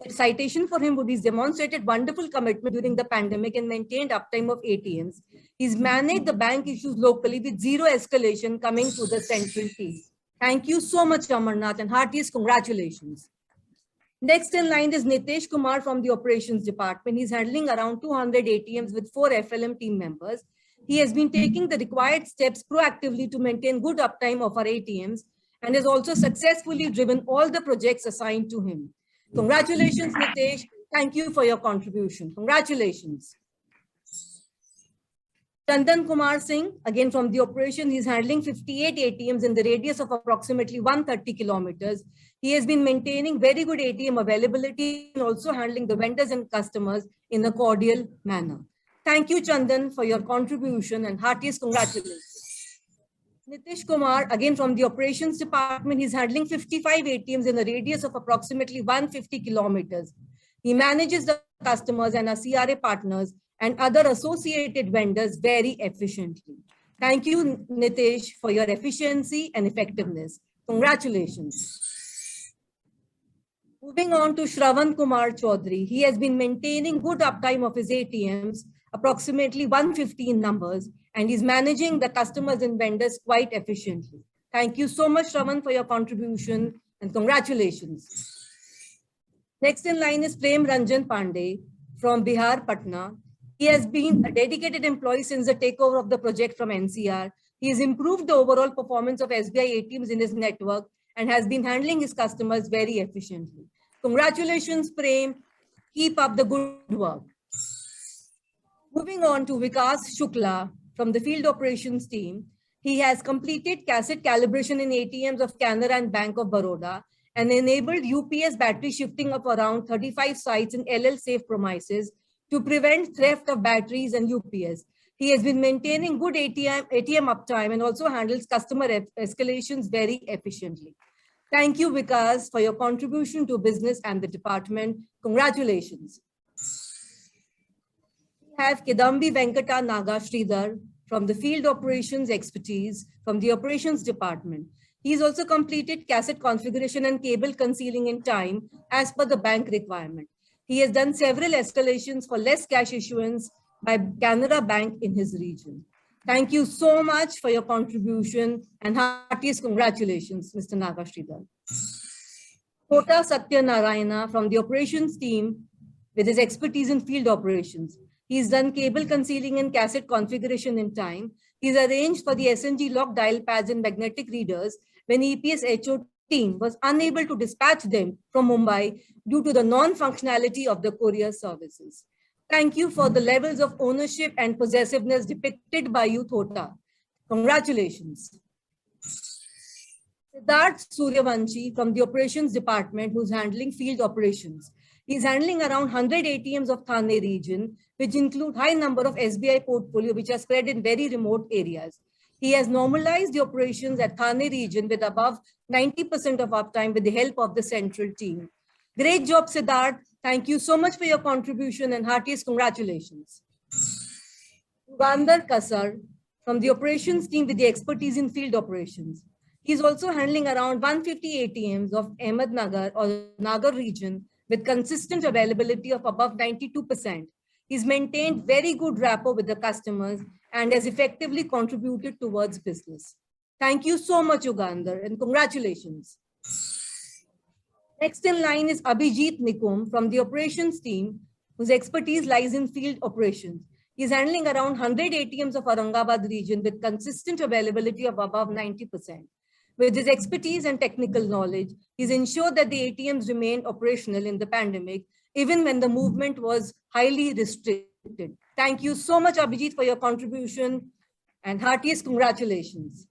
citation for him would be he's demonstrated wonderful commitment during the pandemic and maintained uptime of ATMs. He's managed the bank issues locally with zero escalation coming to the central team. Thank you so much, Amarnath, and heartiest congratulations. Next in line is Nitesh Kumar from the Operations Department. He's handling around 200 ATMs with 4 FLM team members. He has been taking the required steps proactively to maintain good uptime of our ATMs and has also successfully driven all the projects assigned to him. Congratulations, Nitesh. Thank you for your contribution. Congratulations. Chandan Kumar Singh, again from the operation, he's handling 58 ATMs in the radius of approximately 130 kilometers. He has been maintaining very good ATM availability and also handling the vendors and customers in a cordial manner. Thank you, Chandan, for your contribution and heartiest congratulations. Nitish Kumar, again from the Operations Department, he's handling 55 ATMs in a radius of approximately 150 kilometers. He manages the customers and our CRA partners and other associated vendors very efficiently. Thank you, Nitish, for your efficiency and effectiveness. Congratulations. Moving on to Shravan Kumar Chaudhary. He has been maintaining good uptime of his ATMs, approximately 115 numbers, and he's managing the customers and vendors quite efficiently. Thank you so much, Shravan, for your contribution and congratulations. Next in line is Prem Ranjan Pandey from Bihar, Patna. He has been a dedicated employee since the takeover of the project from NCR. He has improved the overall performance of SBI ATMs in his network and has been handling his customers very efficiently. Congratulations, Prem. Keep up the good work. Moving on to Vikas Shukla from the field operations team. He has completed cassette calibration in ATMs of Canara and Bank of Baroda and enabled UPS battery shifting of around 35 sites in LL safe premises to prevent theft of batteries and UPS. He has been maintaining good ATM uptime and also handles customer escalations very efficiently. Thank you, Vikas, for your contribution to business and the department. Congratulations. We have Kidambi Venkata Naga Sridhar from the field operations expertise from the operations department. He's also completed cassette configuration and cable concealing in time as per the bank requirement. He has done several escalations for less cash issuance by Canara Bank in his region. Thank you so much for your contribution and heartiest congratulations, Mr. Naga Sridhar. Kota Satya Narayana from the operations team with his expertise in field operations. He's done cable concealing and cassette configuration in time. He's arranged for the SNG lock dial pads and magnetic readers when EPS HO team was unable to dispatch them from Mumbai due to the non-functionality of the courier services. Thank you for the levels of ownership and possessiveness depicted by you, Thota. Congratulations. Siddharth Suryavanshi from the operations department, who's handling field operations. He's handling around 100 ATMs of Thane region, which include high number of SBI portfolio, which are spread in very remote areas. He has normalized the operations at Thane region with above 90% of uptime with the help of the central team. Great job, Siddharth. Thank you so much for your contribution and heartiest congratulations. Ugandar Kasar from the operations team with the expertise in field operations. He's also handling around 150 ATMs of Ahmednagar or Nagar region with consistent availability of above 92%. He's maintained very good rapport with the customers and has effectively contributed towards business. Thank you so much, Ugandar, and congratulations. Next in line is Abhijit Nikum from the operations team, whose expertise lies in field operations. He's handling around 100 ATMs of Aurangabad region with consistent availability of above 90%. With his expertise and technical knowledge, he's ensured that the ATMs remained operational in the pandemic, even when the movement was highly restricted. Thank you so much, Abhijit, for your contribution and heartiest congratulations.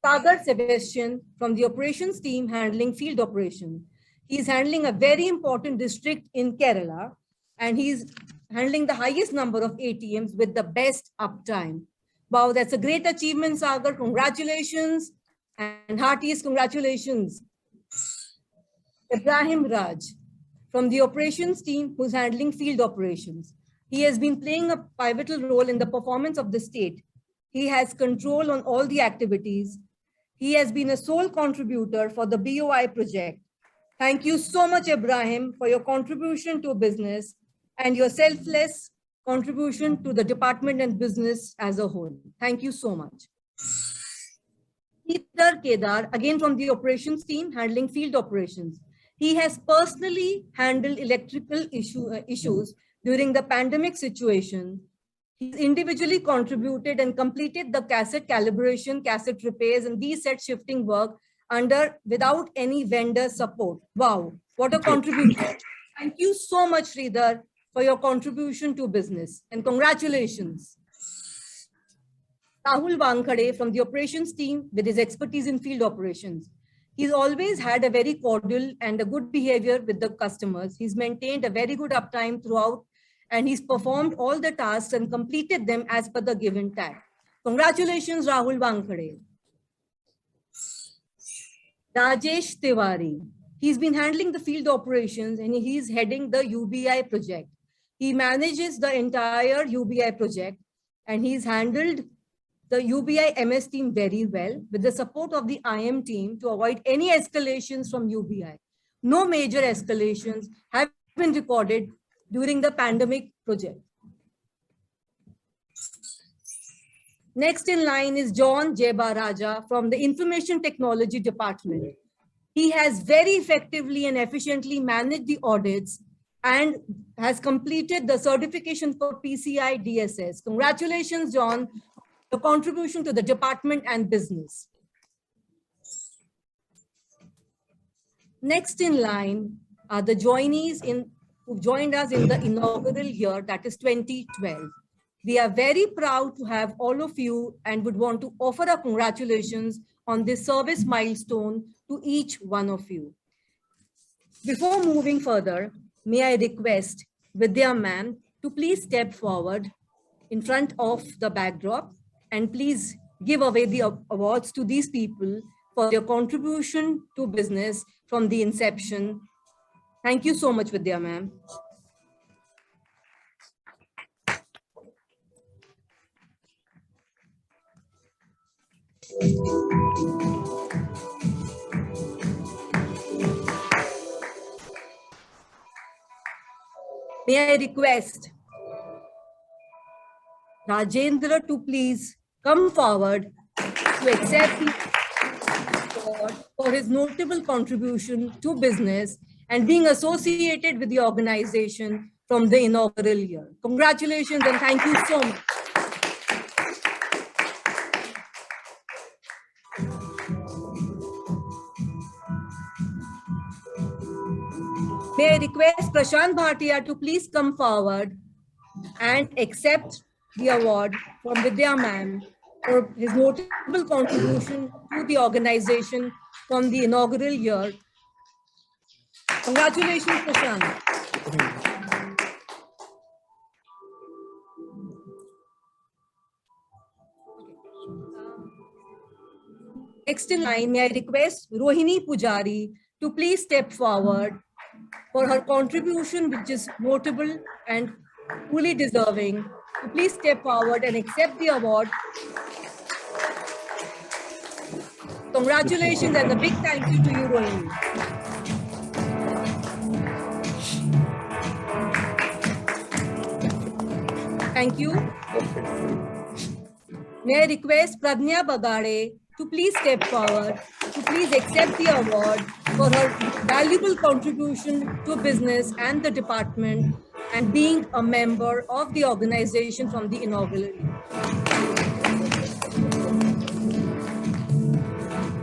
Sagar Sebastian from the operations team handling field operations. He's handling a very important district in Kerala, and he's handling the highest number of ATMs with the best uptime. Wow, that's a great achievement, Sagar. Congratulations and heartiest congratulations. Ibrahim Raj from the operations team, who's handling field operations. He has been playing a pivotal role in the performance of the state. He has control on all the activities. He has been a sole contributor for the BOI project. Thank you so much, Ibrahim, for your contribution to business and your selfless contribution to the department and business as a whole. Thank you so much. Peter Kedar, again from the operations team, handling field operations. He has personally handled electrical issues during the pandemic situation. He's individually contributed and completed the cassette calibration, cassette repairs, and reset shifting work without any vendor support. Wow, what a contribution. Thank you so much, Sridhar, for your contribution to business, and congratulations. Rahul Wankhade from the operations team with his expertise in field operations. He's always had a very cordial and a good behavior with the customers. He's maintained a very good uptime throughout, and he's performed all the tasks and completed them as per the given time. Congratulations, Rahul Wankhade. Rajesh Tiwari. He's been handling the field operations and he's heading the UBI project. He manages the entire UBI project and he's handled the UBI MS team very well with the support of the IM team to avoid any escalations from UBI. No major escalations have been recorded during the pandemic project. Next in line is John Jebaraja from the Information Technology Department. He has very effectively and efficiently managed the audits and has completed the certification for PCI DSS. Congratulations, John, for your contribution to the department and business. Next in line are the joinees who joined us in the inaugural year, that is 2012. We are very proud to have all of you and would want to offer our congratulations on this service milestone to each one of you. Before moving further, may I request Vidya ma'am to please step forward in front of the backdrop and please give away the awards to these people for their contribution to business from the inception. Thank you so much, Vidya ma'am. May I request Rajendra to please come forward to accept the award for his notable contribution to business and being associated with the organization from the inaugural year. Congratulations and thank you so much. May I request Prashant Bhatia to please come forward and accept the award from Vidya ma'am for his notable contribution to the organization from the inaugural year. Congratulations, Prashant. Next in line, may I request Rohini Pujari to please step forward for her contribution, which is notable and truly deserving. To please step forward and accept the award. Congratulations and a big thank you to you, Rohini. Thank you. May I request Pradnya Bagade to please step forward, to please accept the award for her valuable contribution to business and the department and being a member of the organization from the inaugural year.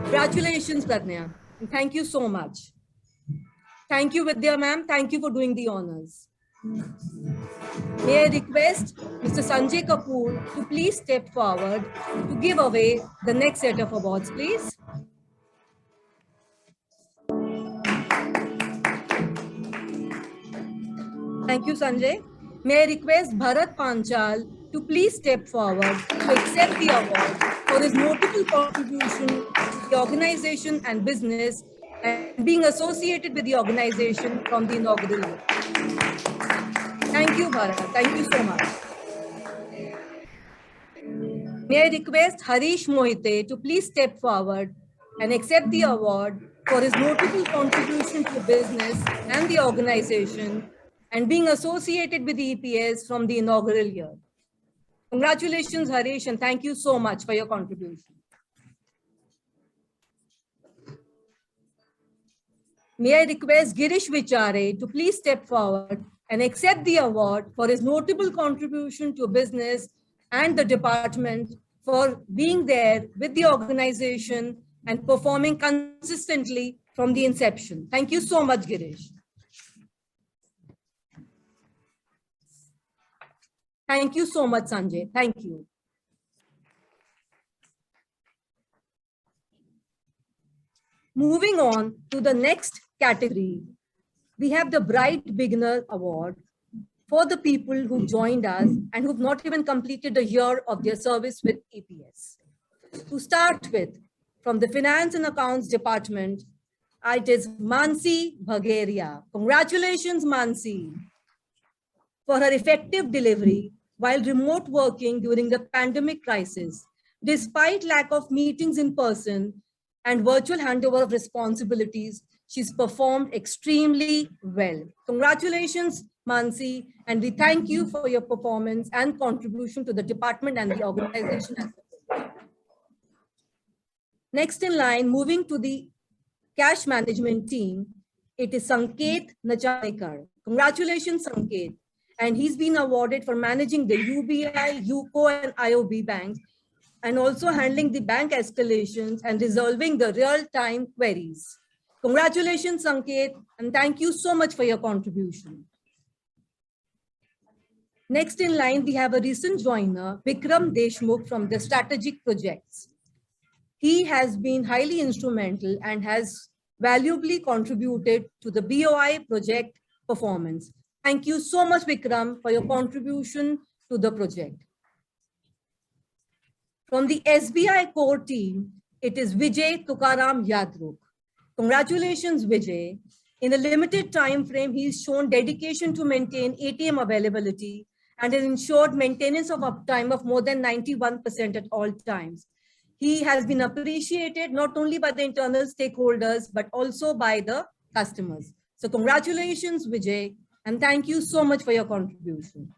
Congratulations, Pradnya. And thank you so much. Thank you, Vidya ma'am. Thank you for doing the honors. May I request Mr. Sanjay Kapoor to please step forward to give away the next set of awards, please. Thank you, Sanjay. May I request Bharat Panchal to please step forward to accept the award for his notable contribution to the organization and business and being associated with the organization from the inaugural year. Thank you, Bharat. Thank you so much. May I request Harish Mohite to please step forward and accept the award for his notable contribution to business and the organization and being associated with the EPS from the inaugural year. Congratulations, Harish, and thank you so much for your contribution. May I request Girish Vichare to please step forward and accept the award for his notable contribution to business and the department for being there with the organization and performing consistently from the inception. Thank you so much, Girish. Thank you so much, Sanjay. Thank you. Moving on to the next category, we have the Bright Beginner Award for the people who joined us and who've not even completed a year of their service with EPS. To start with, from the Finance and Accounts Department, it is Mansi Bhageria. Congratulations, Mansi, for her effective delivery while remote working during the pandemic crisis. Despite lack of meetings in person and virtual handover of responsibilities, she's performed extremely well. Congratulations, Mansi, and we thank you for your performance and contribution to the department and the organization as a whole. Next in line, moving to the cash management team, it is Sanket Nachanikar. Congratulations, Sanket. And he's been awarded for managing the UBI, UCO, and IOB banks, and also handling the bank escalations and resolving the real-time queries. Congratulations, Sanket, and thank you so much for your contribution. Next in line, we have a recent joiner, Vikram Deshmukh from the Strategic Projects. He has been highly instrumental and has valuably contributed to the BOI project performance. Thank you so much, Vikram, for your contribution to the project. From the SBI core team, it is Vijay Tukaram Yadruk. Congratulations, Vijay. In a limited time frame, he's shown dedication to maintain ATM availability and has ensured maintenance of uptime of more than 91% at all times. He has been appreciated not only by the internal stakeholders, but also by the customers. So congratulations, Vijay, and thank you so much for your contribution.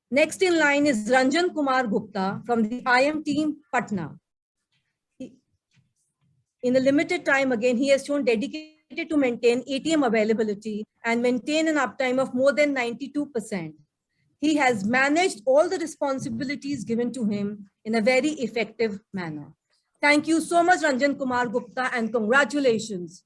Next in line is Ranjan Kumar Gupta from the IM team, Patna. In a limited time, again, he has shown dedicated to maintain ATM availability and maintain an uptime of more than 92%. He has managed all the responsibilities given to him in a very effective manner. Thank you so much, Ranjan Kumar Gupta, and congratulations.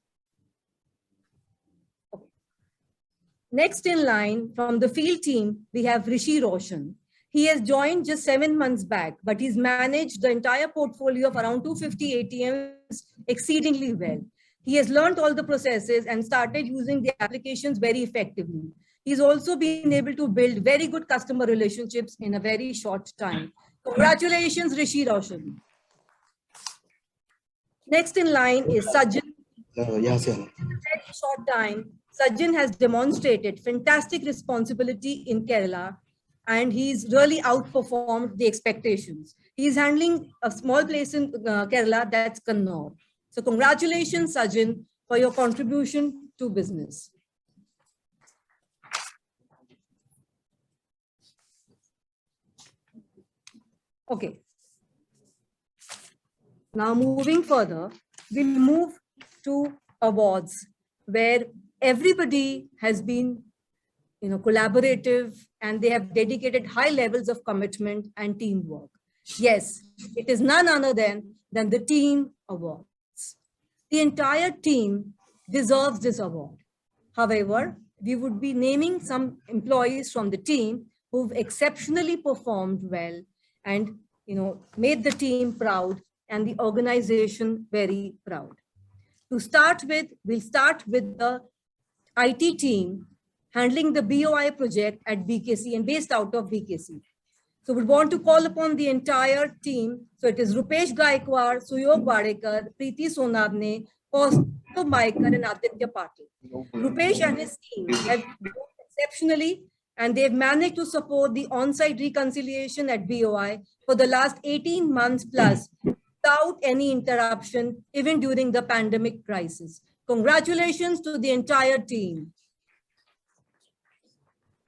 Next in line from the field team, we have Rishi Roshan. He has joined just 7 months back, but he's managed the entire portfolio of around 250 ATMs exceedingly well. He has learned all the processes and started using the applications very effectively. He's also been able to build very good customer relationships in a very short time. Congratulations, Rishi Roshan. Next in line is Sajjan. In a very short time, Sajjan has demonstrated fantastic responsibility in Kerala, and he's really outperformed the expectations. He's handling a small place in Kerala, that's Kannur. So congratulations, Sajjan, for your contribution to business. Okay. Now moving further, we'll move to awards where everybody has been collaborative, and they have dedicated high levels of commitment and teamwork. Yes, it is none other than the team awards. The entire team deserves this award. However, we would be naming some employees from the team who've exceptionally performed well and made the team proud and the organization very proud. To start with, we'll start with the IT team handling the BOI project at BKC and based out of BKC. So we want to call upon the entire team. So it is Rupesh Gaikwad, Suyog Wadekar, Preeti Sonabne, Kaustubh Maikar, and Aditya Patil. Rupesh and his team have worked exceptionally, and they've managed to support the on-site reconciliation at BOI for the last 18 months plus without any interruption, even during the pandemic crisis. Congratulations to the entire team.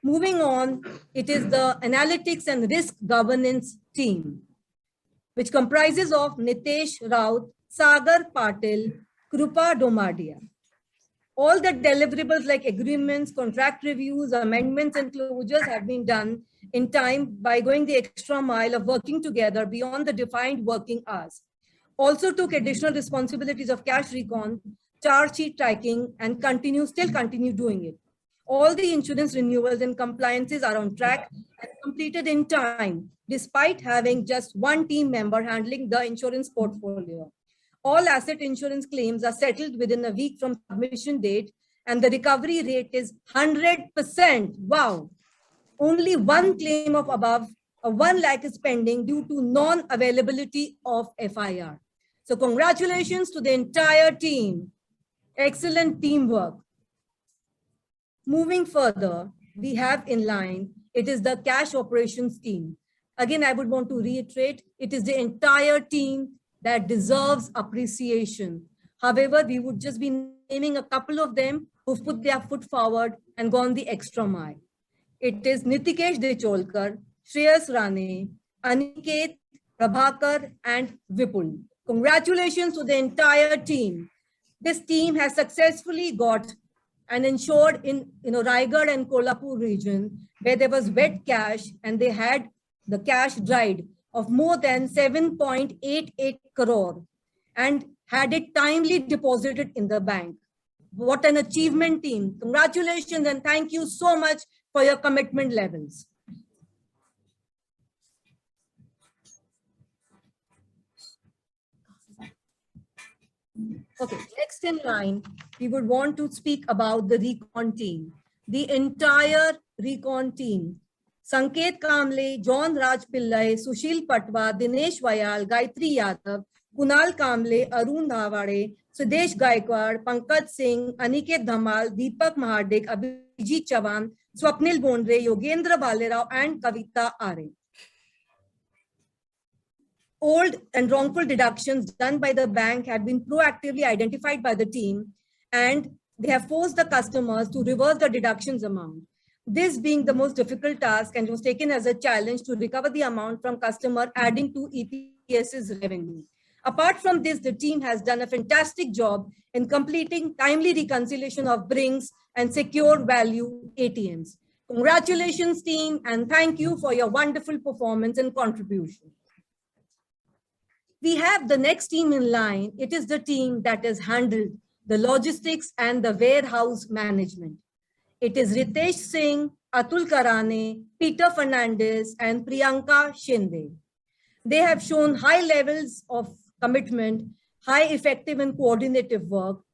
Moving on, it is the analytics and risk governance team, which comprises of Nitesh Raut, Sagar Patil, Krupa Domadia. All the deliverables like agreements, contract reviews, amendments, and closures have been done in time by going the extra mile of working together beyond the defined working hours. Also took additional responsibilities of cash recon, charge sheet tracking, and still continue doing it. All the insurance renewals and compliances are on track and completed in time, despite having just one team member handling the insurance portfolio. All asset insurance claims are settled within a week from submission date, and the recovery rate is 100%. Wow. Only one claim of above 1 lakh is pending due to non-availability of FIR. So congratulations to the entire team. Excellent teamwork. Moving further, we have in line, it is the cash operations team. Again, I would want to reiterate, it is the entire team that deserves appreciation. However, we would just be naming a couple of them who've put their foot forward and gone the extra mile. It is Nitikesh Decholkar, Shreyas Rane, Aniket, Prabhakar, and Vipul. Congratulations to the entire team. This team has successfully got and ensured in Raigad and Kolhapur region where there was wet cash, and they had the cash dried of more than 7.88 crore and had it timely deposited in the bank. What an achievement, team. Congratulations and thank you so much for your commitment levels. Okay, next in line, we would want to speak about the recon team. The entire recon team. Sanket Kamble, John Raj Pillai, Sushil Patwa, Dinesh Vayal, Gayatri Yadav, Kunal Kamble, Arun Dhavade, Sudesh Gaikwad, Pankaj Singh, Aniket Dhamal, Deepak Mahadik, Abhijit Chavan, Swapnil Bondre, Yogendra Balerao, and Kavita Are. Old and wrongful deductions done by the bank have been proactively identified by the team, and they have forced the customers to reverse the deductions amount. This being the most difficult task and was taken as a challenge to recover the amount from customer, adding to EPS's revenue. Apart from this, the team has done a fantastic job in completing timely reconciliation of brings and secure value ATMs. Congratulations, team, and thank you for your wonderful performance and contribution. We have the next team in line. It is the team that has handled the logistics and the warehouse management. It is Ritesh Singh, Atul Karane, Peter Fernandez, and Priyanka Shinde. They have shown high levels of commitment, high effective and coordinative work.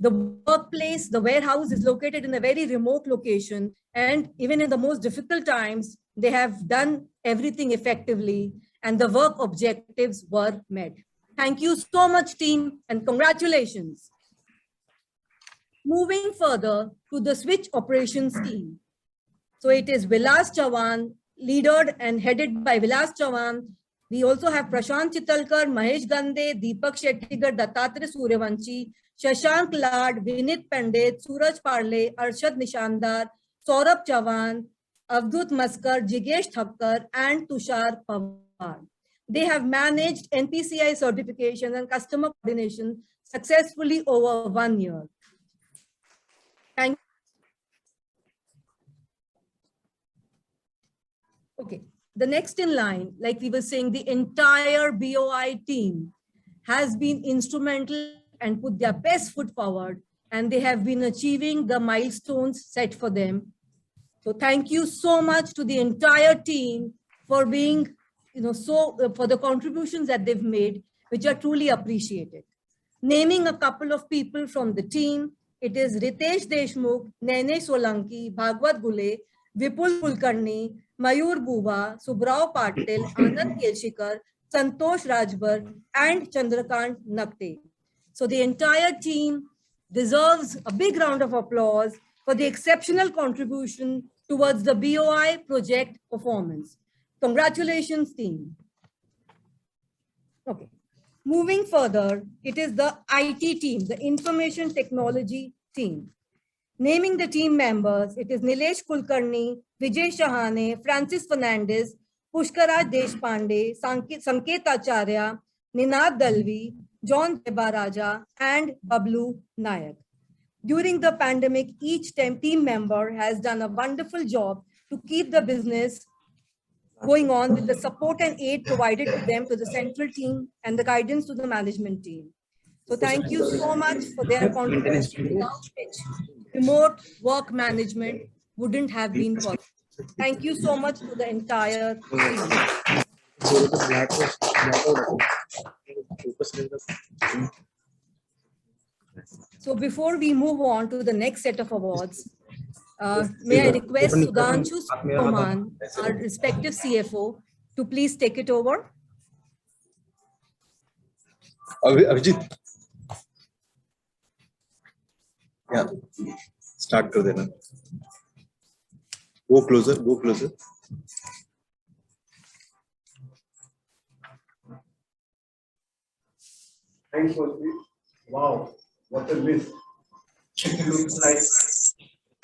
The workplace, the warehouse is located in a very remote location, and even in the most difficult times, they have done everything effectively and the work objectives were met. Thank you so much, team, and congratulations. Moving further to the switch operations team. So it is Vilas Chavan, leadered and headed by Vilas Chavan. We also have Prashant Chitalkar, Mahesh Gande, Deepak Shettigar, Dattatreya Suryavanshi, Shashank Lad, Vinit Pandit, Suraj Parle, Arshad Nishandar, Saurabh Chavan, Avdut Maskar, Jigesh Thakkar, and Tushar Pawar. They have managed NPCI certification and customer coordination successfully over 1 year. Thank Okay, the next in line, like we were saying, the entire BOI team has been instrumental and put their best foot forward, and they have been achieving the milestones set for them. So thank you so much to the entire team for being, for the contributions that they've made, which are truly appreciated. Naming a couple of people from the team, it is Ritesh Deshmukh, Nene Solanki, Bhagwat Gule, Vipul Kulkarni, Mayur Buva, Subrao Patil, Anand Kelshikar, Santosh Rajbar, and Chandrakant Nakte. So the entire team deserves a big round of applause for the exceptional contribution towards the BOI project performance. Congratulations, team. Okay. Moving further, it is the IT team, the information technology team. Naming the team members, it is Nilesh Kulkarni, Vijay Shahane, Francis Fernandez, Pushkaraj Deshpande, Sanket Acharya, Ninad Dalvi, John Debaraja, and Bablu Nayak. During the pandemic, each team member has done a wonderful job to keep the business going on with the support and aid provided to them, to the central team, and the guidance to the management team. So thank you so much for their contribution, without which remote work management wouldn't have been possible. Thank you so much to the entire team. So before we move on to the next set of awards, may I request Sudhanshu Soman, our respective CFO, to please take it over. Avijit. Yeah, start kar dena. Go closer, go closer. Thanks, Mostly. Wow, what a list. It looks like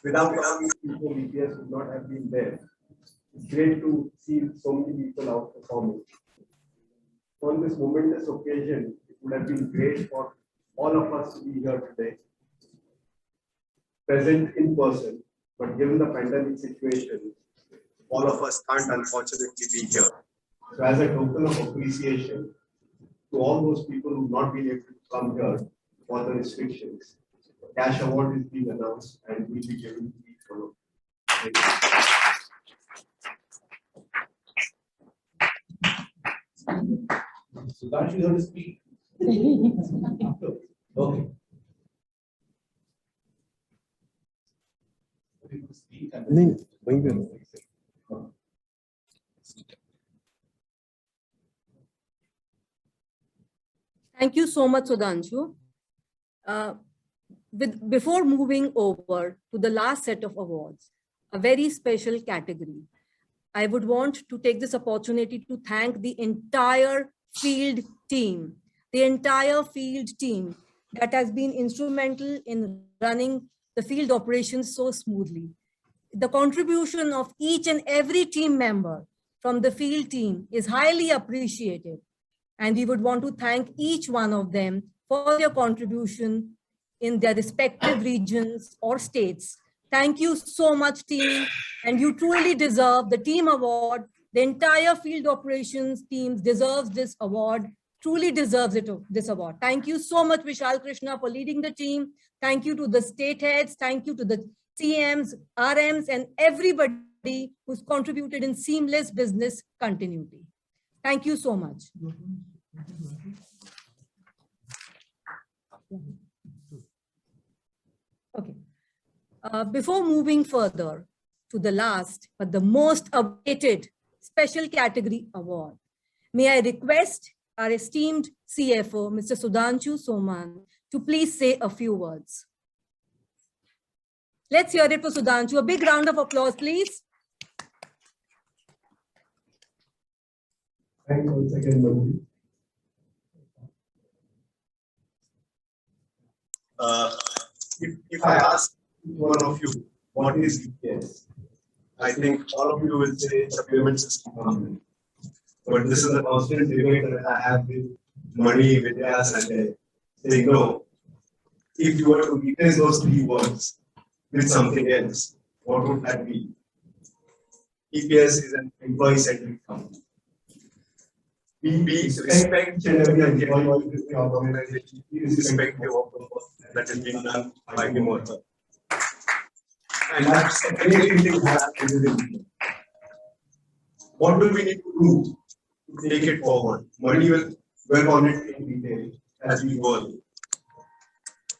without people, EPS would not have been there. It's great to see so many people outperforming. On this momentous occasion, it would have been great for all of us to be here today, present in person, but given the pandemic situation, all of us can't unfortunately be here. So as a token of appreciation to all those people who have not been able to come here for the restrictions, the cash award is being announced and will be given to each one of them. Thank you. Sudhanshu, you have to speak. Okay. Thank you so much, Sudhanshu. Before moving over to the last set of awards, a very special category, I would want to take this opportunity to thank the entire field team, that has been instrumental in running the field operations so smoothly. The contribution of each and every team member from the field team is highly appreciated. And we would want to thank each one of them for their contribution in their respective regions or states. Thank you so much, team. And you truly deserve the team award. The entire field operations team deserves this award, truly deserves this award. Thank you so much, Vishal Krishna, for leading the team. Thank you to the state heads. Thank you to the CMs, RMs, and everybody who's contributed in seamless business continuity. Thank you so much. Okay. Before moving further to the last, but the most awaited special category award, may I request our esteemed CFO, Mr. Sudhanshu Soman, to please say a few words. Let's hear it for Sudhanshu. A big round of applause, please. Thanks once again, Manju. If I ask one of you, what is EPS? I think all of you will say it's a payment system company. But this is a constant debate that I have with Mani, Vidya, Sanjay, saying no. If you were to replace those three words with something else, what would that be? EPS is an employee-centric company. We respect each and every employee within the organization, irrespective of the work that is being done by him or her. And that's the main thing that happens within. What do we need to do to take it forward? Mani will work on it in detail as we go along.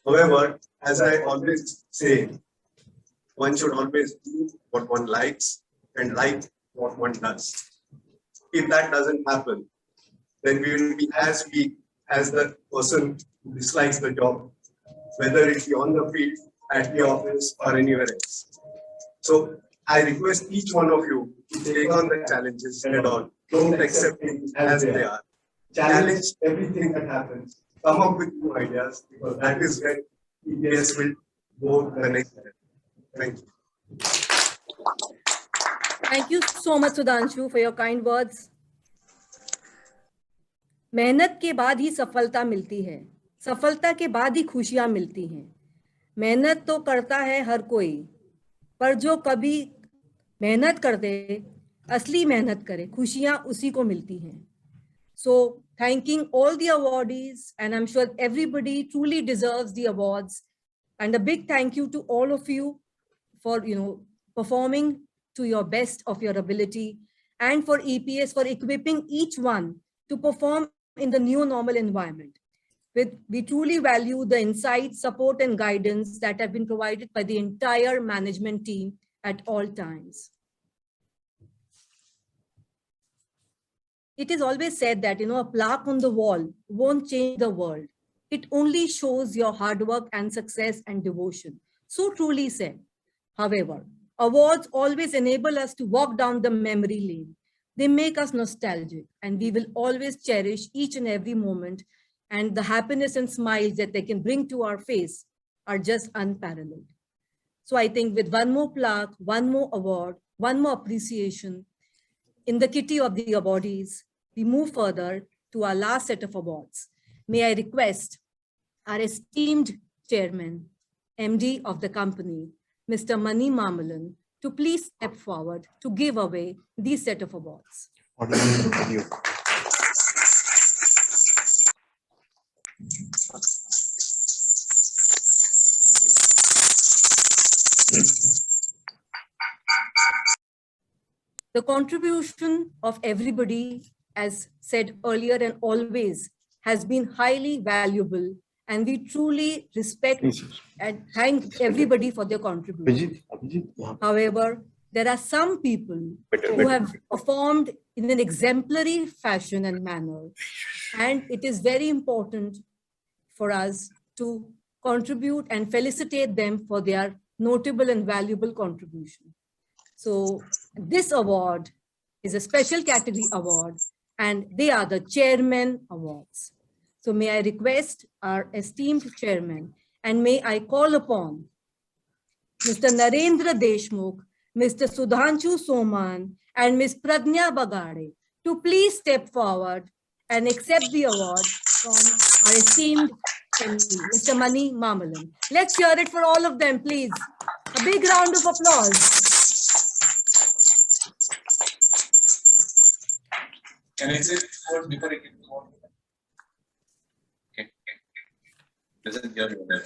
However, as I always say, one should always do what one likes and like what one does. If that doesn't happen, then we will be as weak as the person who dislikes the job, whether it be on the field, at the office, or anywhere else. So I request each one of you to take on the challenges head on. Don't accept things as they are. Challenge everything that happens. Come up with new ideas, because that is when EPS will go to the next level. Thank you. Thank you so much, Sudhanshu, for your kind words. मेहनत के बाद ही सफलता मिलती है, सफलता के बाद ही खुशियां मिलती हैं। मेहनत तो करता है हर कोई, पर जो कभी मेहनत कर दे, असली मेहनत करे, खुशियां उसी को मिलती हैं. So thanking all the awardees, and I'm sure everybody truly deserves the awards, and a big thank you to all of you for performing to your best of your ability, and for EPS for equipping each one to perform in the new normal environment. We truly value the insight, support, and guidance that have been provided by the entire management team at all times. It is always said that, a plaque on the wall won't change the world. It only shows your hard work and success and devotion. So truly said. However, awards always enable us to walk down the memory lane. They make us nostalgic, and we will always cherish each and every moment, and the happiness and smiles that they can bring to our face are just unparalleled. So I think with one more plaque, one more award, one more appreciation in the kitty of the awardees, we move further to our last set of awards. May I request our esteemed chairman, MD of the company, Mr. Mani Mamalan, to please step forward to give away these set of awards. The contribution of everybody, as said earlier and always, has been highly valuable, and we truly respect and thank everybody for their contribution. However, there are some people who have performed in an exemplary fashion and manner, and it is very important for us to contribute and felicitate them for their notable and valuable contribution. So this award is a special category award, and they are the Chairman Awards. So may I request our esteemed chairman, and may I call upon Mr. Narendra Deshmukh, Mr. Sudhanshu Soman, and Ms. Pradnya Bagade to please step forward and accept the award from our esteemed MD, Mr. Mani Mamalan. Let's hear it for all of them, please. A big round of applause. Can I say before I get to one? Okay. Doesn't hear you there.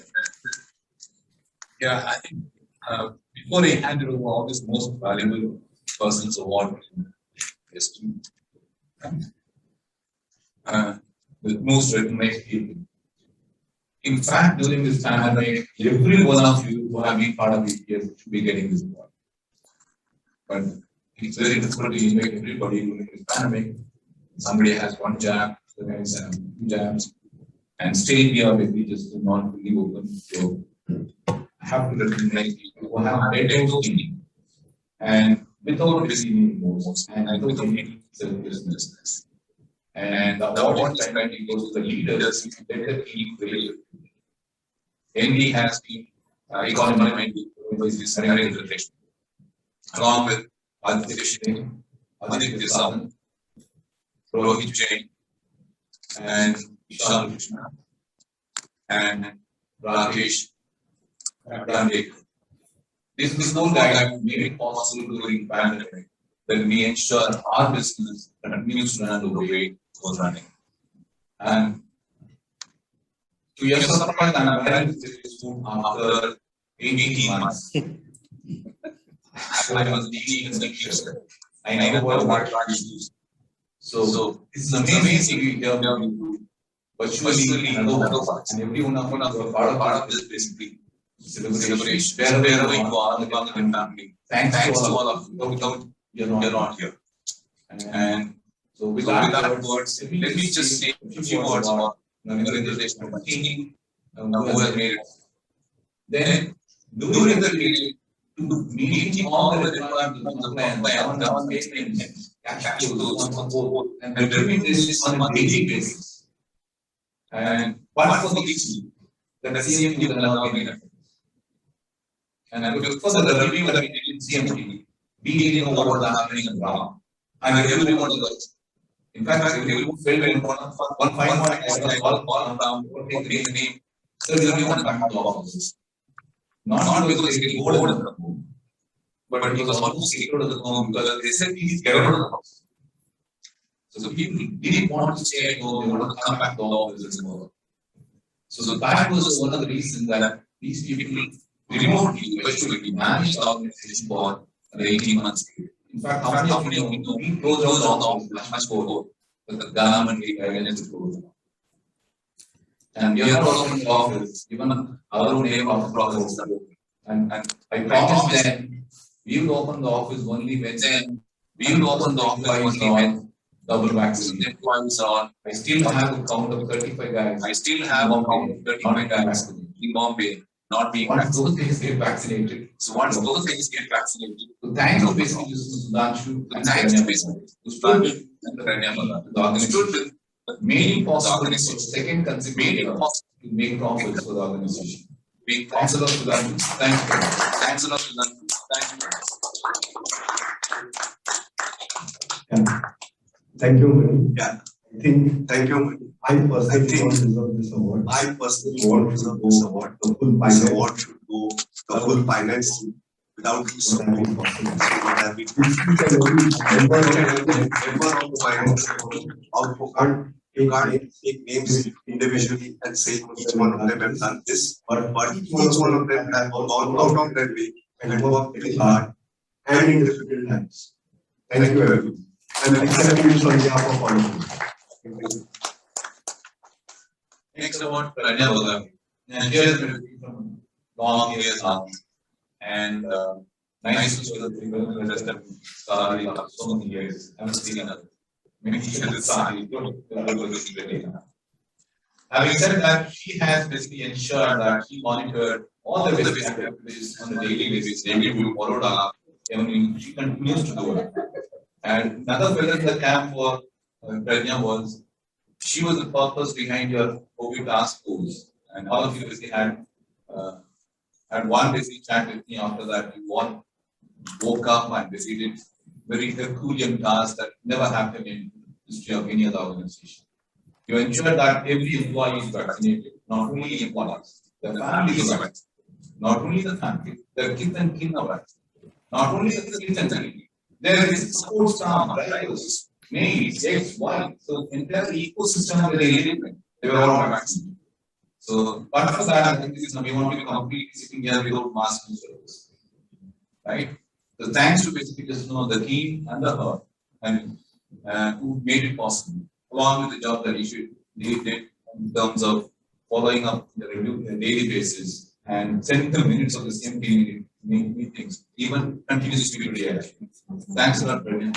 Yeah, I think Before I hand it over all this most valuable person's award, the most recognized people. In fact, during this pandemic, every one of you who have been part of EPS should be getting this award. But it's very difficult to invite everybody during this pandemic. Somebody has one jab, the guys have two jabs, and still we are maybe just not really open. So I have to recognize people who have better thinking and without receiving most and without any self-business. And the award is primarily goes to the leaders who better keep failure. MD has been economic with this reflection, along with Aditya Sawant, Rohit Jain, and Vishal Krishna, and Rakesh Gandhi. This whole guy made it possible during the pandemic that we ensure our business continues to run the way it was running. And to your surprise, I'm having this food after 18 months. I was eating in the kitchen. I never what issues. So it's amazing to hear you virtually another parts. And every one of us are part of this basically celebration. Wherever you are in the family. Thanks to all of you. Without you're not here. And so with that words, let me just say a few words about Narendra team who has made it. Then during the period to meeting all the requirements of the plan, and reviewing this on a daily basis. And what was the issue that the CMT will allow me? And I will further the review that we did in CMT, we didn't know what was happening in the ground. And everyone was, in fact, everyone felt very important. One fine point, I all down, take the name, so everyone back to the office. Not because they get bored of the home, but because almost scared of the home because they said, please get out of the house. So people didn't want to stay at home, they wanted to come back to the office and work. So that was one of the reasons that these people remotely, especially managed the organization for an 18 months period. In fact, how many of you know we closed down the office much more than the government guidelines to close down. And we are not opening the office, even our own name of the process. And I promised them we will open the office only when we will open the office only when double vaccine employees are. I still have a count of 35 guys. I still have a count of 35 guys in Bombay not being vaccinated. Those things get vaccinated. So once those things get vaccinated, so thanks to basically Sudhanshu and thanks to basically the organization made it possible for second consecutive to make profits for the organization. Thanks a lot, Sudhanshu. Thank you. Thanks a lot, Sudhanshu. Thank you. Yeah. Thank you, Mani. Yeah. Thank you, Mani. I personally don't deserve this award. I personally want to deserve this award. The full finance award should go the full finance team. Without this support, it would have been member of the finance. You can't take names individually and say each one of them have done this, but each one of them have gone out of their way and worked very hard and in difficult times. Thank you, everyone. And accepting this on behalf of all of you. Next award, Pranya Bhagam. And she has been from long years now. And nice to see the people who have done so many years. I haven't seen her. Maybe she has decided to having said that, she has basically ensured that she monitored all the basic activities on a daily basis. Every we followed up. She continues to do it. And another feather in the camp for Pranya was she was the purpose behind your COVID task force. And all of you basically had one basic chat with me after that. You all woke up and basically did very Herculean tasks that never happened in the history of any other organization. You ensured that every employee is vaccinated, not only employees, the families are vaccinated, not only the family, the kids and kin are vaccinated, not only the kids and kin. There is support staff, drivers, maids, X, Y. So entire ecosystem of the element, they were all vaccinated. So, but for that, I think we want to be completely sitting here without masks and service. right? So thanks to basically just the team and the her and who made it possible, along with the job that they did in terms of following up the daily basis and sending the minutes of the same team meetings, even continuously today. Thanks a lot, Praveen.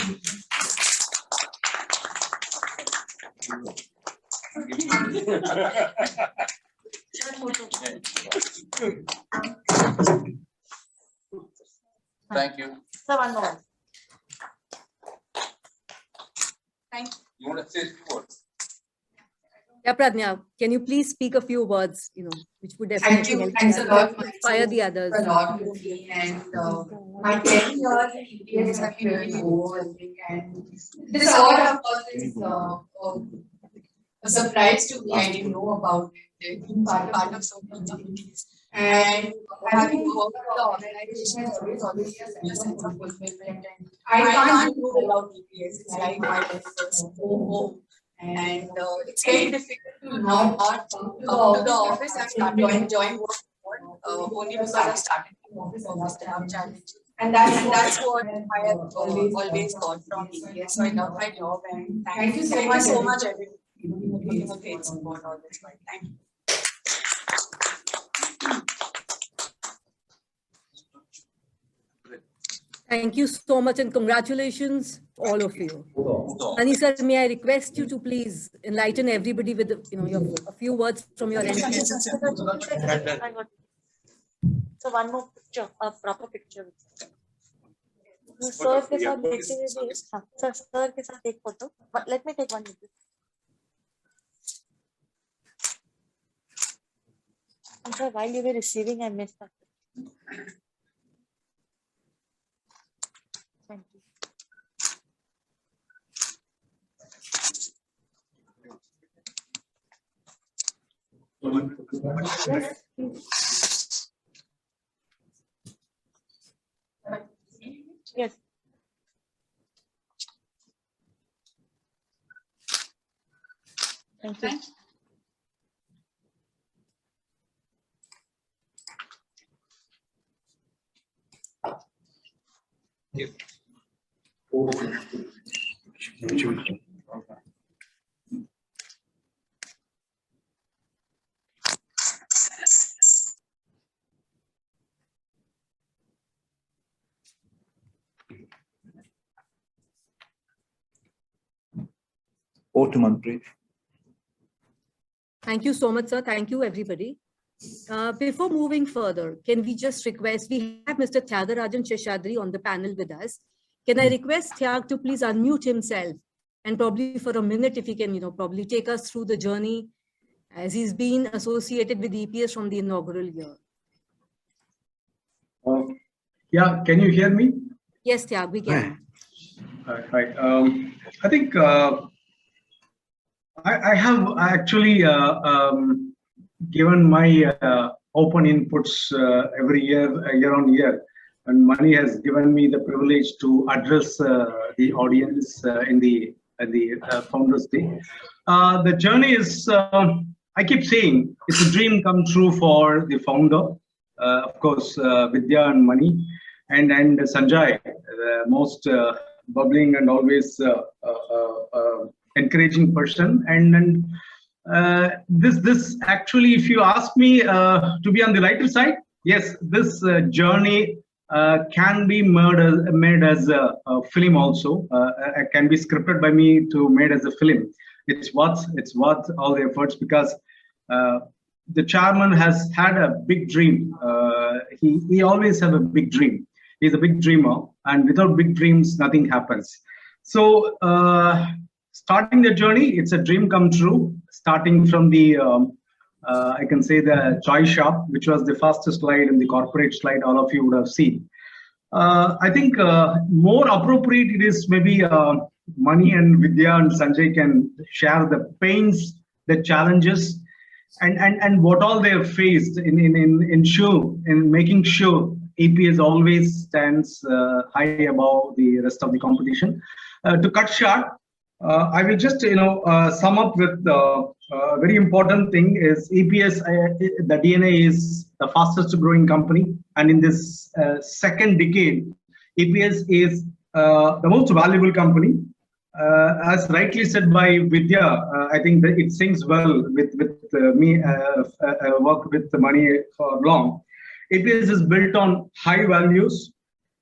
Thank you. So one more. Thank you. You want to say a few words? Yeah, Pradnya, can you please speak a few words, which would Thank definitely you. help Thanks a lot. inspire the others. A lot to me, and my 10 years in EPS have been really overwhelming, and this award, of course, is a surprise to me. I didn't know about it. Being part of so many activities, and having worked with the organization has always a sense of fulfillment. And I can't do without EPS. It's like my home. And it's very difficult to not come to the office. I've started enjoying work only because I started the office and must have challenges. And that's what I have always got from EPS. So I love my job, and thank you so much everyone. It's a great support all this time. Thank you. Thank you so much and congratulations, all of you. Ani sir, may I request you to please enlighten everybody with a few words from your end. So one more picture, a proper picture. Sir के साथ देखते हुए sir के साथ एक photo. But let me take one with you. I'm sorry, while you were receiving, I missed that. Thank you. Yes, please. Yes. Thank you. Over to Manpreet. Thank you so much, sir. Thank you, everybody. Before moving further, can we just request, we have Mr. Tyagarajan Sheshadri on the panel with us. Can I request Tyag to please unmute himself and probably for a minute, if he can, probably take us through the journey as he's been associated with EPS from the inaugural year. Yeah, can you hear me? Yes, Tyag, we can. Right. I think I have actually given my open inputs every year on year, and Mani has given me the privilege to address the audience in the Founders Day. The journey is, I keep saying, it's a dream come true for the founder, of course, Vidya and Mani, and Sanjay, the most bubbling and always encouraging person. And this actually, if you ask me to be on the lighter side, yes, this journey can be made as a film also. It can be scripted by me to made as a film. It's worth all the efforts, because the chairman has had a big dream. He always have a big dream. He's a big dreamer, and without big dreams, nothing happens. So starting the journey, it's a dream come true. Starting from the, I can say, the toy shop, which was the fastest slide and the corporate slide all of you would have seen. I think more appropriate it is maybe Mani and Vidya and Sanjay can share the pains, the challenges, and what all they have faced in making sure EPS always stands high above the rest of the competition. To cut short, I will just, sum up with very important thing is EPS. The DNA is the fastest growing company, and in this second decade, EPS is the most valuable company. As rightly said by Vidya, I think that it syncs well with me. Work with the money for long. EPS is built on high values,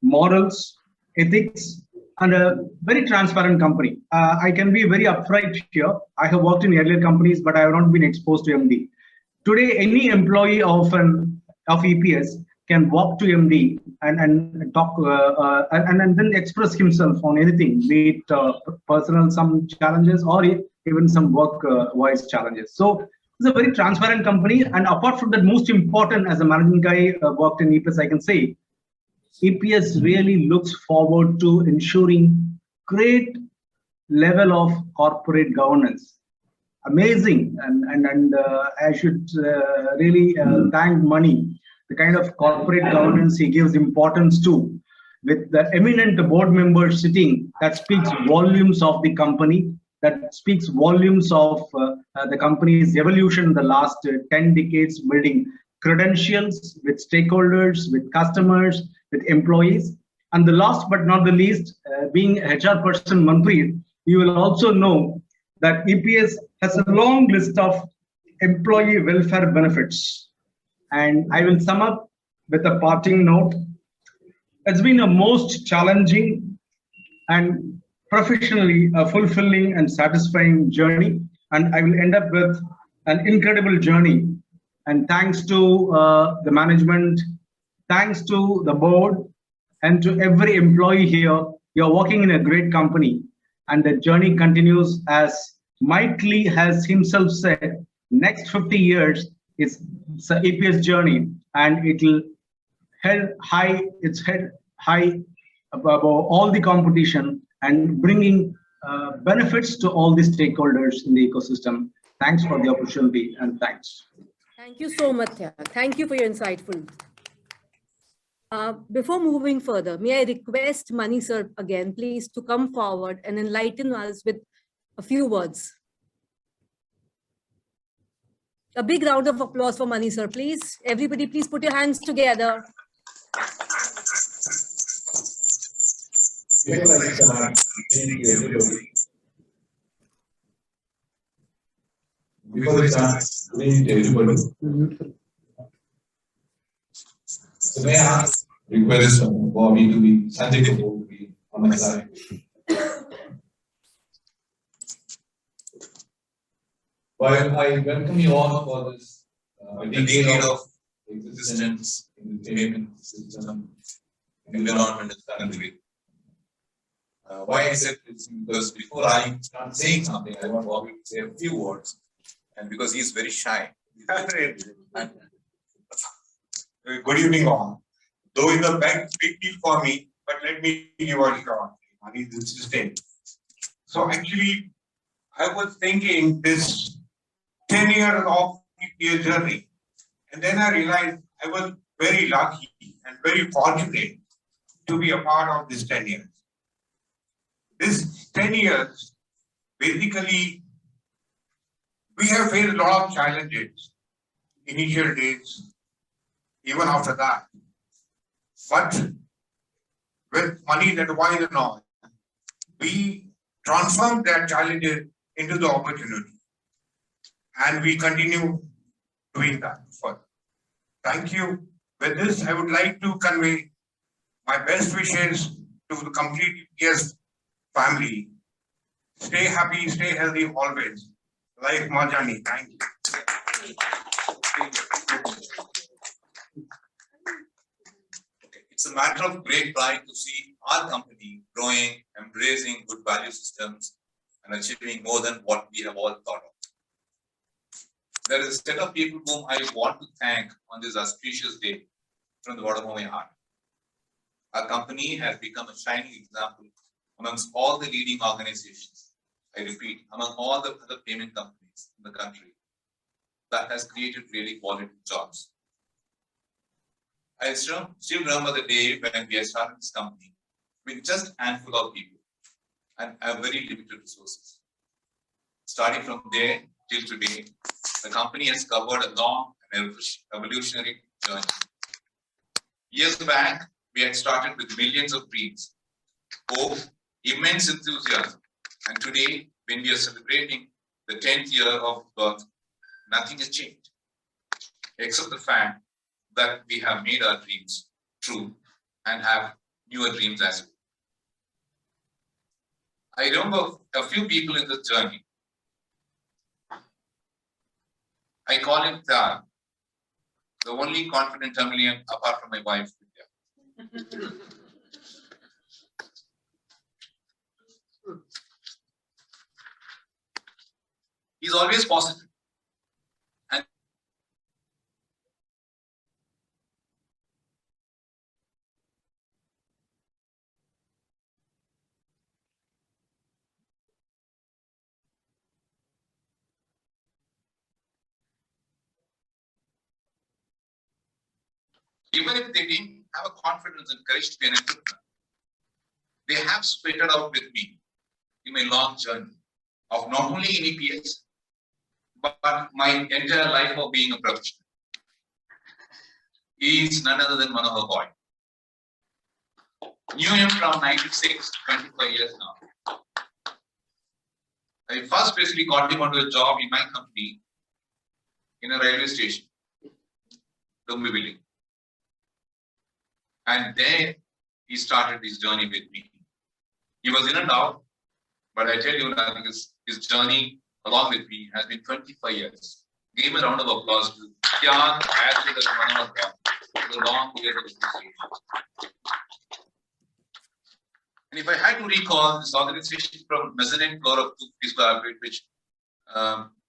morals, ethics, and a very transparent company. I can be very upfront here. I have worked in earlier companies, but I have not been exposed to MD. Today, any employee of EPS can walk to MD and talk and then express himself on anything, be it personal some challenges or even some work-wise challenges. So it's a very transparent company. And apart from that, most important, as a managing guy worked in EPS, I can say EPS really looks forward to ensuring great level of corporate governance. Amazing, and I should really thank Mani, the kind of corporate governance he gives importance to, with the eminent board members sitting, that speaks volumes of the company, that speaks volumes of the company's evolution in the last 10 decades, building credentials with stakeholders, with customers, with employees. And the last but not the least, being HR person Manpreet, you will also know that EPS has a long list of employee welfare benefits. And I will sum up with a parting note. It's been a most challenging and professionally fulfilling and satisfying journey. And I will end up with an incredible journey. And thanks to the management, thanks to the board, and to every employee here, you're working in a great company. And the journey continues, as Mike Lee has himself said, next 50 years is the EPS journey, and it will head high above all the competition and bringing benefits to all the stakeholders in the ecosystem. Thanks for the opportunity, and thanks. Thank you so much. Thank you for your insightful. Before moving further, may I request Mani sir again, please, to come forward and enlighten us with a few words. A big round of applause for Mani sir, please. Everybody, please put your hands together. Before we start, we need everybody. So may I ask, request Bobby to be, Sanjay Kapoor to be on my side. While I welcome you all for this decade of existence in the payment system environment in the country. Why I said this? Because before I start saying something, I want Bobby to say a few words. And because he's very shy. And good evening, all. Though it's a big deal for me, but let me give a shot. So actually, I was thinking this 10 years of EPS journey, and then I realized I was very lucky and very fortunate to be a part of this 10 years. This 10 years, basically, we have faced a lot of challenges, initial days, even after that. But with money and advice and all, we transformed that challenges into the opportunity. And we continue doing that further. Thank you. With this, I would like to convey my best wishes to the complete EPS family. Stay happy, stay healthy always. Like Marjani. Thank you. It's a matter of great pride to see our company growing, embracing good value systems, and achieving more than what we have all thought of. There is a set of people whom I want to thank on this auspicious day from the bottom of my heart. Our company has become a shining example amongst all the leading organizations. I repeat, among all the other payment companies in the country, that has created really quality jobs. I still remember the day when we had started this company with just a handful of people. and have very limited resources. Starting from there till today, the company has covered a long and evolutionary journey. Years back, we had started with millions of dreams, hope, immense enthusiasm, and today, when we are celebrating the 10th year of birth, nothing has changed, except the fact that we have made our dreams true and have newer dreams as well. I remember a few people in this journey. I call him Tar, the only confident Tamilian apart from my wife, Vidya. He's always positive. And even if they didn't have a confidence and courage to be an entrepreneur, they have sweated out with me in my long journey of not only in EPS, but my entire life of being a professional. He is none other than Manohar Boy. Knew him from 96, 25 years now. I first basically got him onto a job in my company in a railway station, Dumbi Building. And there he started his journey with me. He was in and out, but I tell you, I think his journey along with me has been 25 years. Give him a round of applause to Kyan as well as Manohar for the long period of association. And if I had to recall this organization from mezzanine floor of 2 square feet, which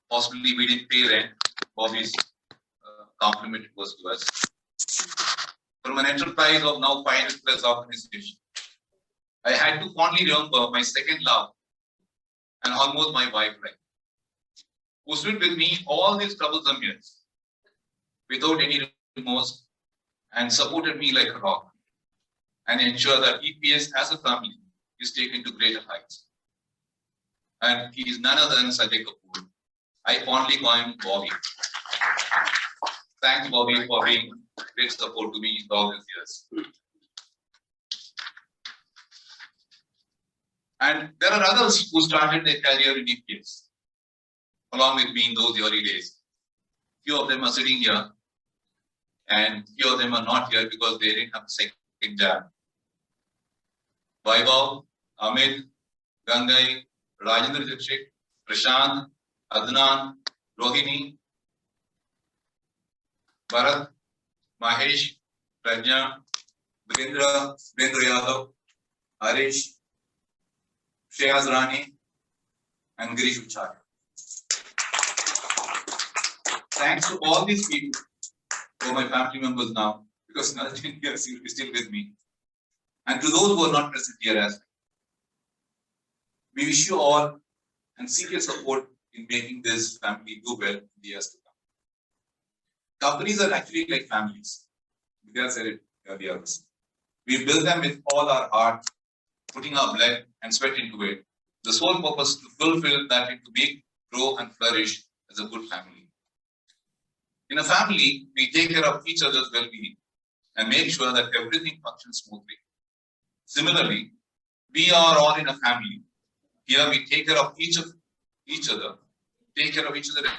possibly we didn't pay rent, Bobby's compliment was to us. From an enterprise of now 500 plus organization, I had to fondly remember my second love and almost my wife, right, who stood with me all these troublesome years without any remorse and supported me like a rock and ensure that EPS as a family is taken to greater heights. And he is none other than Sanjay Kapoor. I fondly call him Bobby. Thanks, Bobby, for being great support to me in all these years. And there are others who started their career in EPS along with me in those early days. Few of them are sitting here, and few of them are not here because they didn't have a second jab. Vaibhav, Amit, Gangai, Rajendra Dikshit, Prashant, Adnan, Rohini, Bharat, Mahesh, Prajna, Virendra Yadav, Harish, Shreyas Rani, and Girish Uchar. Thanks to all these people who are my family members now, because Narendra here is still with me. And to those who are not present here as well. We wish you all and seek your support in making this family do well in the years to come. Companies are actually like families. Vidya said it earlier. We build them with all our heart, putting our blood and sweat into it. The sole purpose to fulfill that and to make, grow and flourish as a good family. In a family, we take care of each other's well-being and make sure that everything functions smoothly. Similarly, we are all in a family. Here we take care of each other, take care of each other.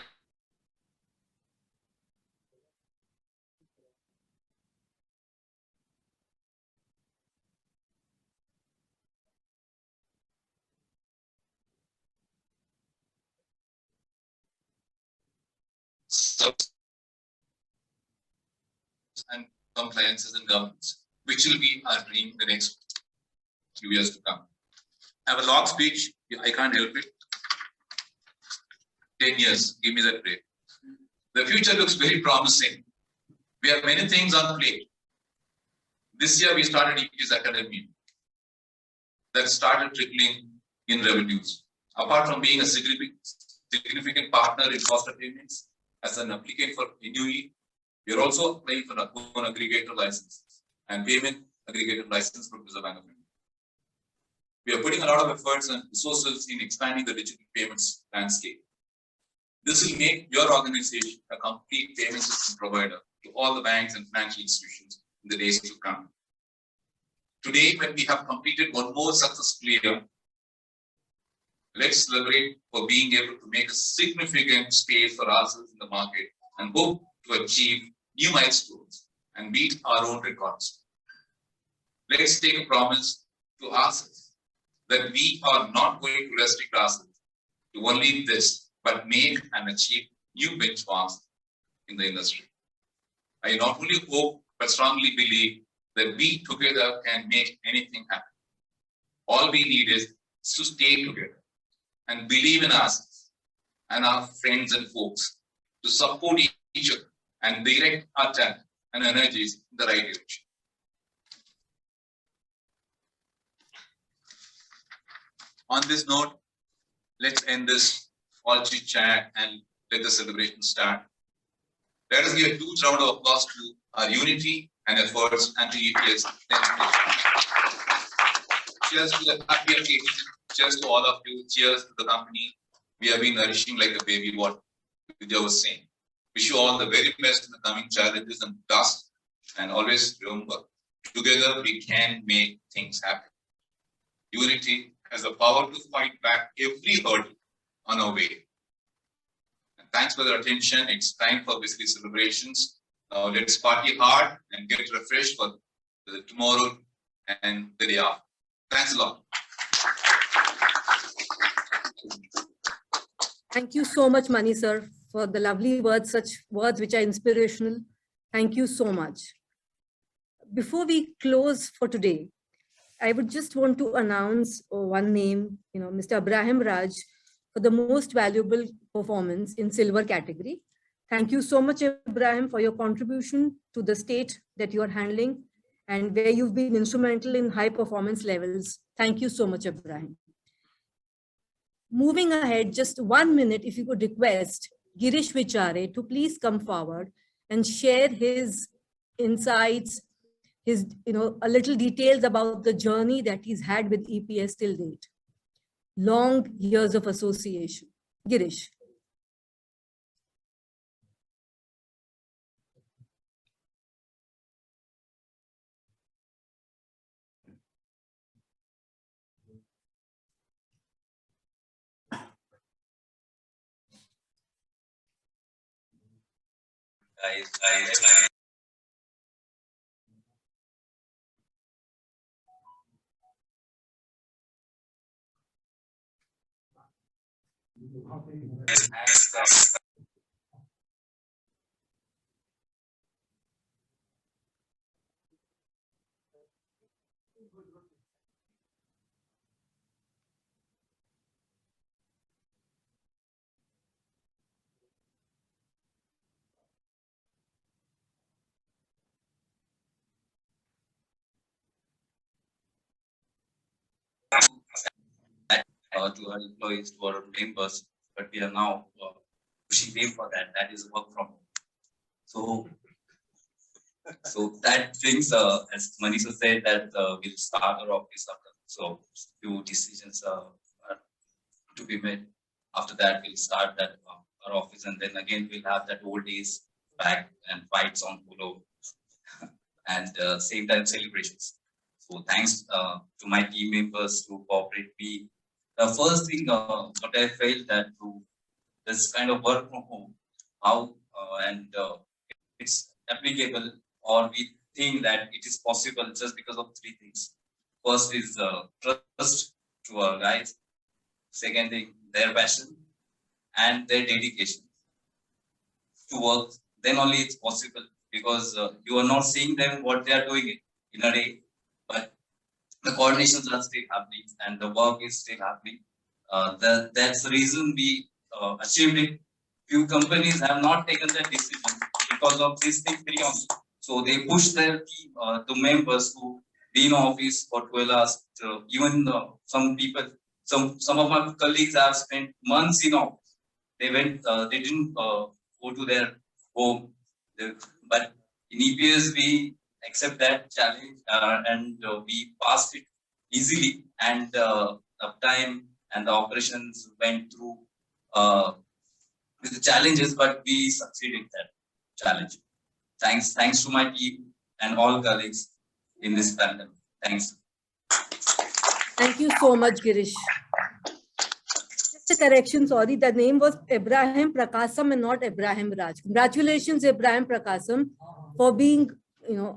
And compliances and governance, which will be our dream in the next few years to come. I have a long speech, I can't help it. 10 years, give me that break. The future looks very promising. We have many things on plate. This year we started EPS Academy that started trickling in revenues. Apart from being a significant partner in cost of payments as an applicant for NUE, we are also applying for a loan aggregator license and payment aggregator license from Reserve Bank of India. We are putting a lot of efforts and resources in expanding the digital payments landscape. This will make your organization a complete payment system provider to all the banks and financial institutions in the days to come. Today, when we have completed one more successful year, let's celebrate for being able to make a significant space for ourselves in the market and hope to achieve new milestones and beat our own records. Let's take a promise to ourselves that we are not going to restrict ourselves to only this, but make and achieve new benchmarks in the industry. I not only hope, but strongly believe that we together can make anything happen. All we need is to stay together and believe in us and our friends and folks to support each other and direct our talent and energies in the right direction. On this note, let's end this all chit chat and let the celebration start. Let us give a huge round of applause to our unity and efforts and to EPS. Cheers to the happy occasion. Cheers to all of you. Cheers to the company. We have been nourishing like a baby, what Vidya was saying. Wish you all the very best in the coming challenges and tasks. And always remember, together we can make things happen. Unity has the power to fight back every hurdle on our way. And thanks for the attention. It's time for basically celebrations. Now let's party hard and get refreshed for the tomorrow and the day after. Thanks a lot. Thank you so much, Mani sir, for the lovely words, such words which are inspirational. Thank you so much. Before we close for today, I would just want to announce one name, Mr. Abraham Raj, for the most valuable performance in silver category. Thank you so much, Abraham, for your contribution to the state that you are handling and where you've been instrumental in high performance levels. Thank you so much, Abraham. Moving ahead, just 1 minute, if you could request Girish Vichare to please come forward and share his insights, his, a little details about the journey that he's had with EPS till date. Long years of association. Girish. To our employees, to our members, but we are now pushing them for that. That is work from home. So that brings, as Manisha said, that we'll start our office after. So few decisions are to be made. After that, we'll start that our office, and then again we'll have that old days back and fights on polo, and same time celebrations. So thanks to my team members to cooperate me. The first thing what I felt that to this kind of work from home, how it's applicable, or we think that it is possible just because of three things. First is trust to our guys. Second thing, their passion and their dedication to work. Then only it's possible, because you are not seeing them what they are doing in a day, but the coordinations are still happening and the work is still happening. That's the reason we achieved it. Few companies have not taken that decision because of this thing three only. So they push their team, to members to be in office for 12 hours. Even some people, some of my colleagues have spent months in office. They went, they didn't go to their home. But in EPS, we accept that challenge and we passed it easily, and uptime and the operations went through with the challenges, but we succeeded that challenge. Thanks to my team and all colleagues in this pandemic. Thanks. Thank you so much, Girish. Just a correction, sorry, the name was Ibrahim Prakasam and not Ibrahim Raj. Congratulations, Ibrahim Prakasam, for being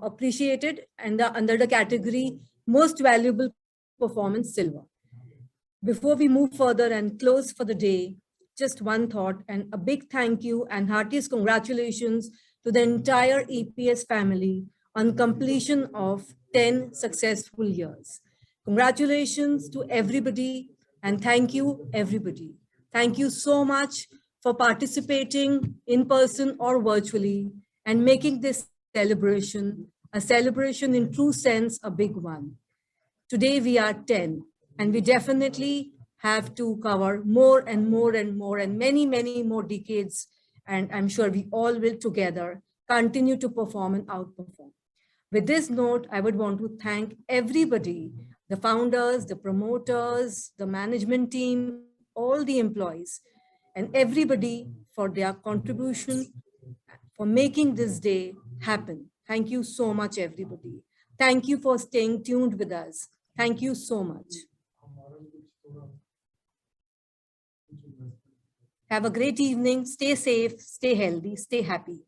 appreciated and under the category Most Valuable Performance Silver. Before we move further and close for the day, just one thought and a big thank you and heartiest congratulations to the entire EPS family on completion of 10 successful years. Congratulations to everybody and thank you, everybody. Thank you so much for participating in person or virtually and making this celebration, a celebration in true sense, a big one. Today we are 10 and we definitely have to cover more and more and more and many, many more decades. And I'm sure we all will together continue to perform and outperform. With this note, I would want to thank everybody, the founders, the promoters, the management team, all the employees, and everybody for their contribution for making this day happen. Thank you so much, everybody. Thank you for staying tuned with us. Thank you so much. Have a great evening. Stay safe, stay healthy, stay happy.